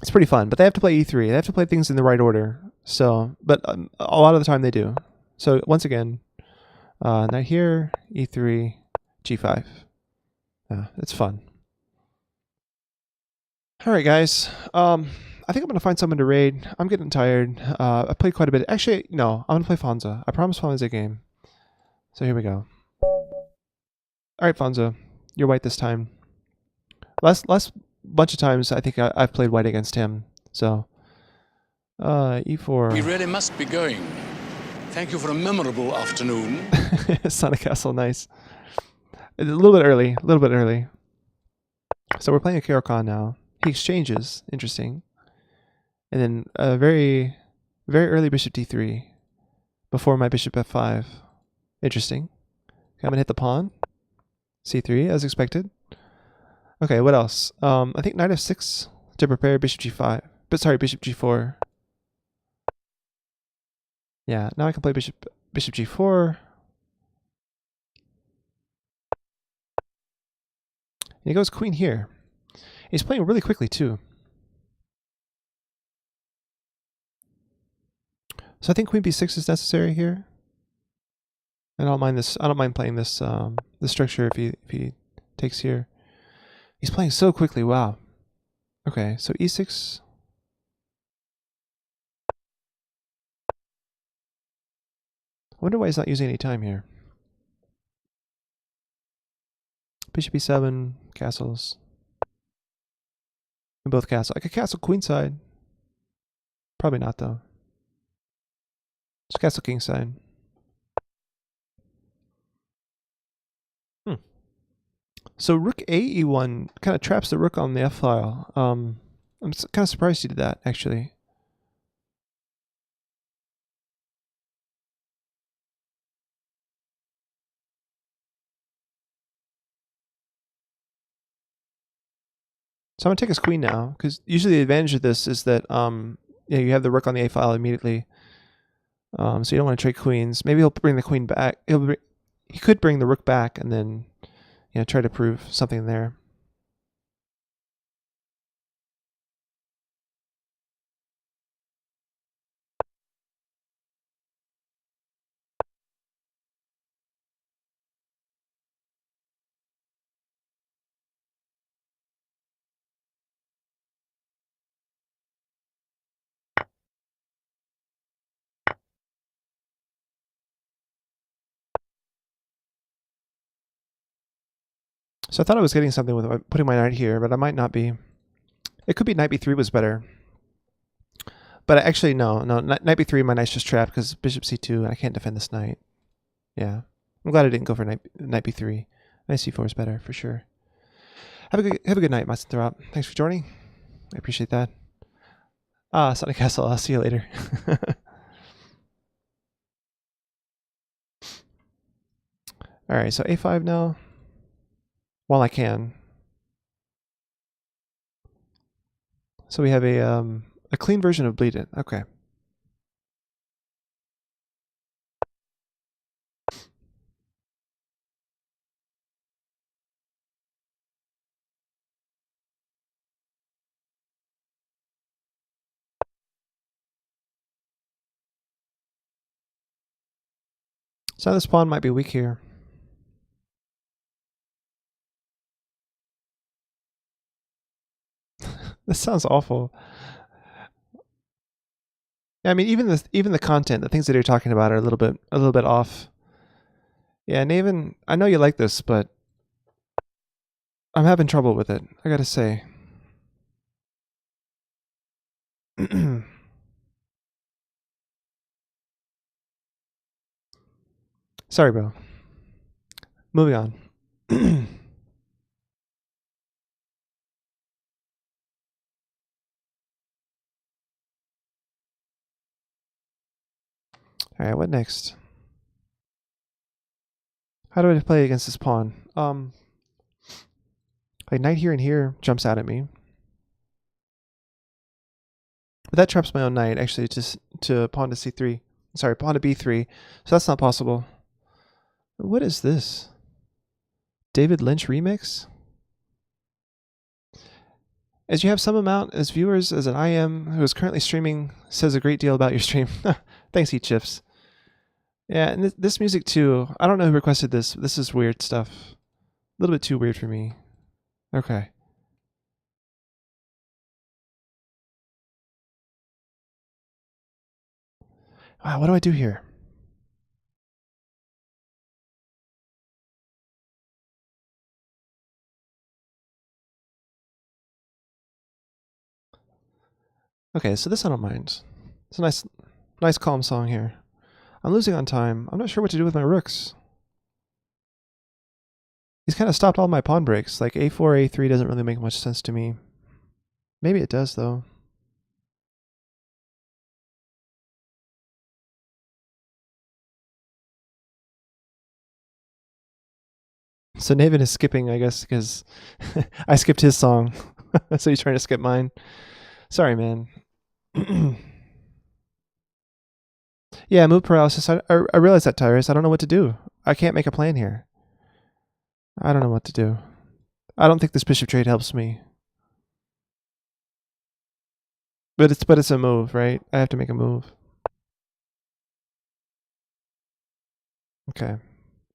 it's pretty fun. But they have to play e3. They have to play things in the right order. So, but a lot of the time they do. So once again, knight here, e3, g5. It's fun. All right, guys. I think I'm gonna find someone to raid. I'm getting tired. I played quite a bit. Actually, no, I'm gonna play Fonza. I promised Fonza a game. So here we go. All right, Fonza, you're white this time. Last bunch of times, I think I've played white against him. So, e4. We really must be going. Thank you for a memorable afternoon. Sonic Castle, nice. A little bit early. So we're playing a Caro-Kann now. He exchanges, interesting. And then a very, very early bishop d3 before my bishop f5. Interesting. Okay, I'm gonna hit the pawn. c3, as expected. Okay, what else? I think knight f6 to prepare bishop g5. But sorry, bishop g4. Yeah, now I can play bishop g4. And he goes queen here. He's playing really quickly too. So I think queen b6 is necessary here. And I don't mind this. I don't mind playing this this structure if he takes here. He's playing so quickly. Wow. Okay, so e6. I wonder why he's not using any time here. Bishop e7, castles. And both castle. I could castle queenside. Probably not though. Just castle kingside. So rook a e1 kind of traps the rook on the f-file. I'm kind of surprised he did that, actually. So I'm going to take his queen now, because usually the advantage of this is that you have the rook on the a-file immediately. So you don't want to trade queens. Maybe he'll bring the queen back. He could bring the rook back and then try to prove something there. So I thought I was getting something with putting my knight here, but I might not be. It could be knight b3 was better. But actually, no. Knight b3, my knight's just trapped because bishop c2, and I can't defend this knight. Yeah. I'm glad I didn't go for knight b3. Knight c4 is better, for sure. Have a good night, Master. Thanks for joining. I appreciate that. Sonic Castle, I'll see you later. Alright, so a5 now. While I can. So we have a clean version of Bleed It. Okay. So this pawn might be weak here. This sounds awful. Yeah, I mean, even the content, the things that you're talking about are a little bit off. Yeah, Naven, I know you like this, but I'm having trouble with it, I gotta say. Sorry, bro. Moving on. Alright, what next? How do I play against this pawn? Like knight here and here jumps out at me. But that traps my own knight, actually, to pawn to c3. Sorry, pawn to b3. So that's not possible. What is this? David Lynch remix? As you have some amount as viewers as an IM who is currently streaming says a great deal about your stream. Thanks, Heat Chips. Yeah, and this music too. I don't know who requested this. This is weird stuff. A little bit too weird for me. Okay. Wow, what do I do here? Okay, so this I don't mind. It's a nice calm song here. I'm losing on time. I'm not sure what to do with my rooks. He's kind of stopped all my pawn breaks. Like a4, a3 doesn't really make much sense to me. Maybe it does, though. So Naven is skipping, I guess, because I skipped his song. So he's trying to skip mine. Sorry, man. Yeah, move paralysis. I realize that, Tyrus. I don't know what to do. I can't make a plan here. I don't know what to do. I don't think this bishop trade helps me. But it's a move, right? I have to make a move. Okay.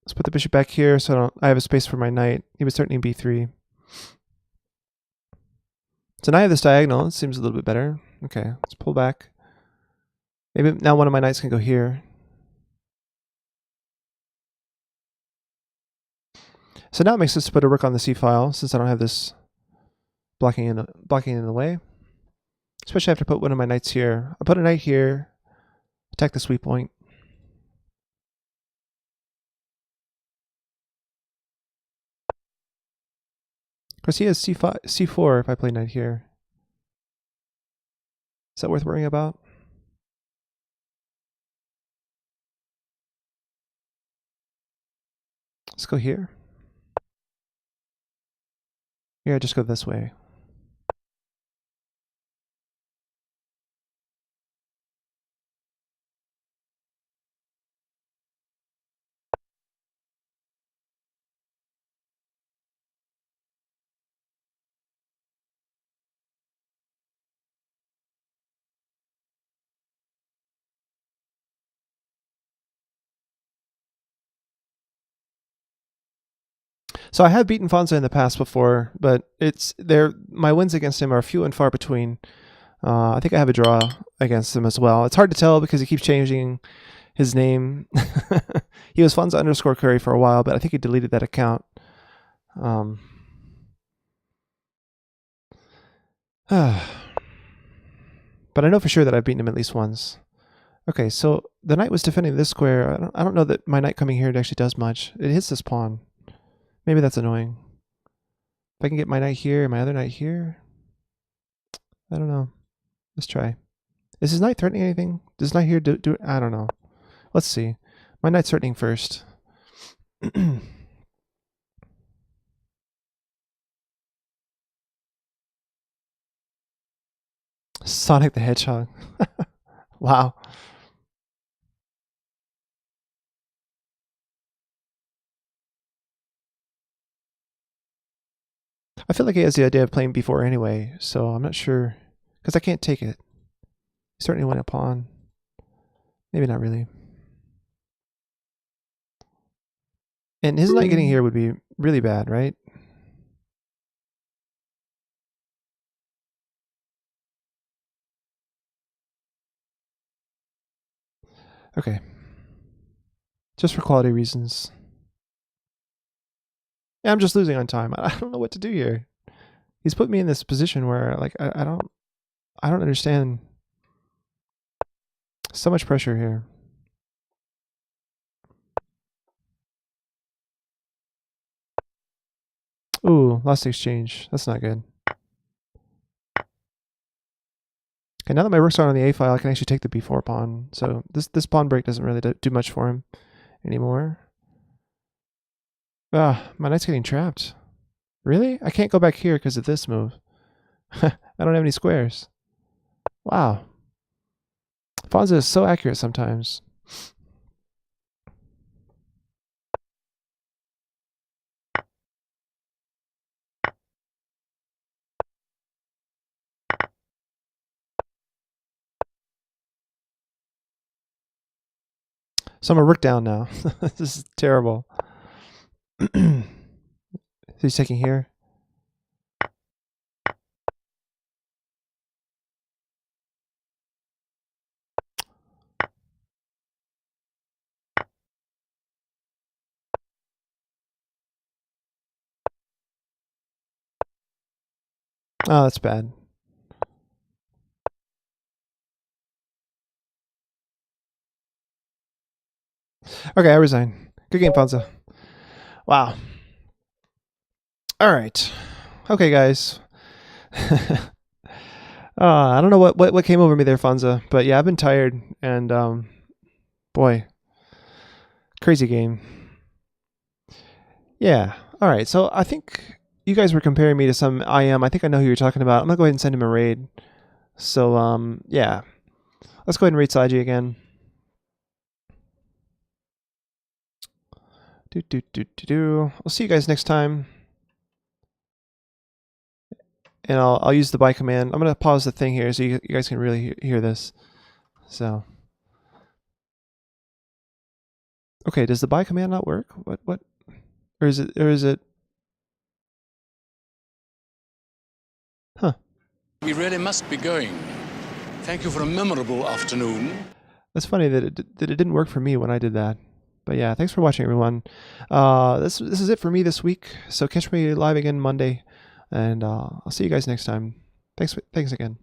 Let's put the bishop back here so I have a space for my knight. He was threatening b3. So now I have this diagonal. It seems a little bit better. Okay, let's pull back. Maybe now one of my knights can go here. So now it makes sense to put a rook on the c file since I don't have this blocking in the way. Especially after I put one of my knights here. I'll put a knight here, attack the sweep point. Of course, he has c5, c4 if I play knight here. Is that worth worrying about? Let's go here. Here, I just go this way. So I have beaten Fonza in the past before, but my wins against him are few and far between. I think I have a draw against him as well. It's hard to tell because he keeps changing his name. He was Fonza_Curry for a while, but I think he deleted that account. But I know for sure that I've beaten him at least once. Okay, so the knight was defending this square. I don't know that my knight coming here actually does much. It hits this pawn. Maybe that's annoying. If I can get my knight here and my other knight here. I don't know. Let's try. Is his knight threatening anything? Does knight here do I don't know. Let's see. My knight's threatening first. Sonic the Hedgehog. Wow. I feel like he has the idea of playing b4 anyway, so I'm not sure. Because I can't take it. He's starting to win a pawn. Maybe not really. And his not getting here would be really bad, right? Okay. Just for quality reasons. Yeah, I'm just losing on time. I don't know what to do here. He's put me in this position where, like, I don't understand. So much pressure here. Ooh, lost exchange. That's not good. Okay, now that my rooks are on the A file, I can actually take the B4 pawn. So this pawn break doesn't really do much for him anymore. Ah, my knight's getting trapped. Really? I can't go back here because of this move. I don't have any squares. Wow. Fonza is so accurate sometimes. So I'm a rook down now. This is terrible. He's taking here. Oh, that's bad. Okay, I resign. Good game, Fonza. Wow. All right. Okay, guys. I don't know what came over me there, Fonza, but yeah, I've been tired, and boy, crazy game. Yeah. All right. So I think you guys were comparing me to some IM. I think I know who you're talking about. I'm gonna go ahead and send him a raid. So yeah, let's go ahead and raid Saji again. I'll see you guys next time. And I'll use the buy command. I'm gonna pause the thing here so you guys can really hear this. So, okay, does the buy command not work? What? Or is it? Huh? We really must be going. Thank you for a memorable afternoon. That's funny that it didn't work for me when I did that. But yeah, thanks for watching, everyone. This is it for me this week. So catch me live again Monday, and I'll see you guys next time. Thanks again.